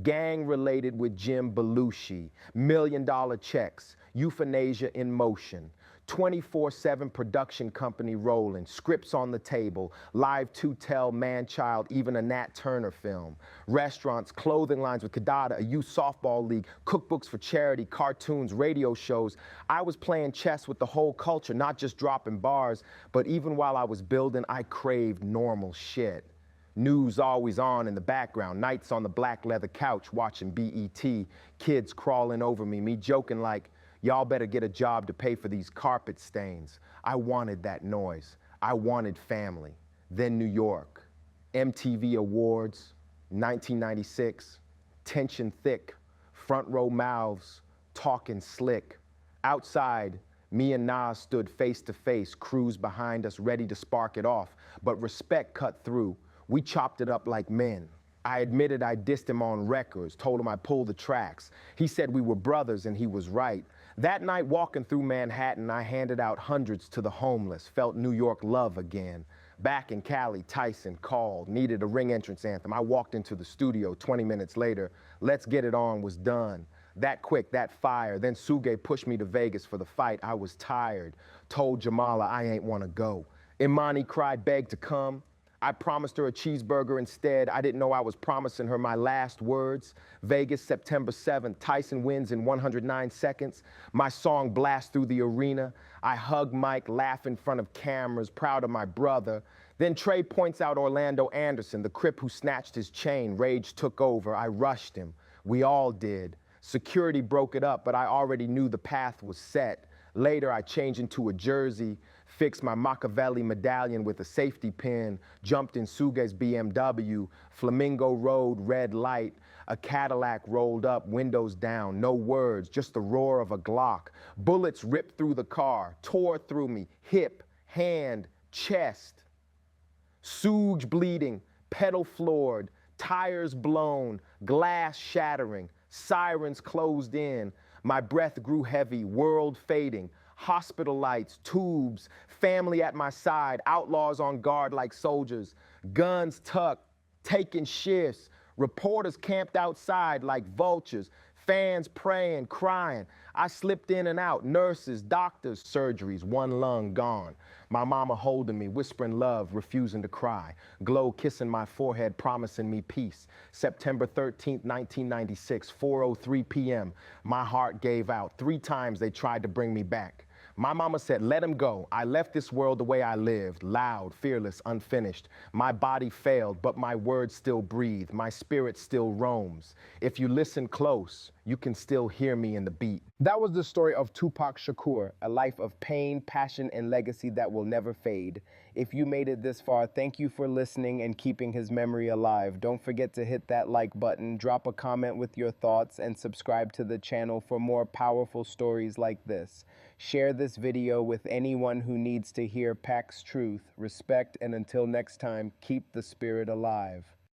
gang related with Jim Belushi, $1 million checks, euthanasia in motion. 24/7 production company rolling, scripts on the table, live to-tell, man-child, even a Nat Turner film. Restaurants, clothing lines with Kidada, a youth softball league, cookbooks for charity, cartoons, radio shows. I was playing chess with the whole culture, not just dropping bars, but even while I was building, I craved normal shit. News always on in the background, nights on the black leather couch watching BET, kids crawling over me, me joking like, y'all better get a job to pay for these carpet stains. I wanted that noise. I wanted family. Then New York. MTV Awards, 1996, tension thick, front row mouths, talking slick. Outside, me and Nas stood face to face, crews behind us ready to spark it off, but respect cut through. We chopped it up like men. I admitted I dissed him on records, told him I pulled the tracks. He said we were brothers and he was right. That night walking through Manhattan, I handed out hundreds to the homeless, felt New York love again. Back in Cali, Tyson called, needed a ring entrance anthem. I walked into the studio 20 minutes later. Let's Get It On was done. That quick, that fire. Then Suge pushed me to Vegas for the fight. I was tired. Told Jamala I ain't want to go. Imani cried, begged to come. I promised her a cheeseburger instead. I didn't know I was promising her my last words. Vegas, September 7th. Tyson wins in 109 seconds. My song blasts through the arena. I hug Mike, laugh in front of cameras, proud of my brother. Then Trey points out Orlando Anderson, the Crip who snatched his chain. Rage took over. I rushed him. We all did. Security broke it up, but I already knew the path was set. Later, I changed into a jersey, fixed my Machiavelli medallion with a safety pin, jumped in Suge's BMW, Flamingo Road, red light, a Cadillac rolled up, windows down, no words, just the roar of a Glock. Bullets ripped through the car, tore through me, hip, hand, chest. Suge bleeding, pedal floored, tires blown, glass shattering, sirens closed in. My breath grew heavy, world fading, hospital lights, tubes, family at my side, outlaws on guard like soldiers, guns tucked, taking shifts, reporters camped outside like vultures, fans praying, crying. I slipped in and out, nurses, doctors, surgeries, one lung gone. My mama holding me, whispering love, refusing to cry. Glow kissing my forehead, promising me peace. September 13th, 1996, 4:03 p.m. My heart gave out. 3 times they tried to bring me back. My mama said, let him go. I left this world the way I lived, loud, fearless, unfinished. My body failed, but my words still breathe. My spirit still roams. If you listen close, you can still hear me in the beat. That was the story of Tupac Shakur, a life of pain, passion, and legacy that will never fade. If you made it this far, thank you for listening and keeping his memory alive. Don't forget to hit that like button, drop a comment with your thoughts, and subscribe to the channel for more powerful stories like this. Share this video with anyone who needs to hear Pac's truth. Respect, and until next time, keep the spirit alive.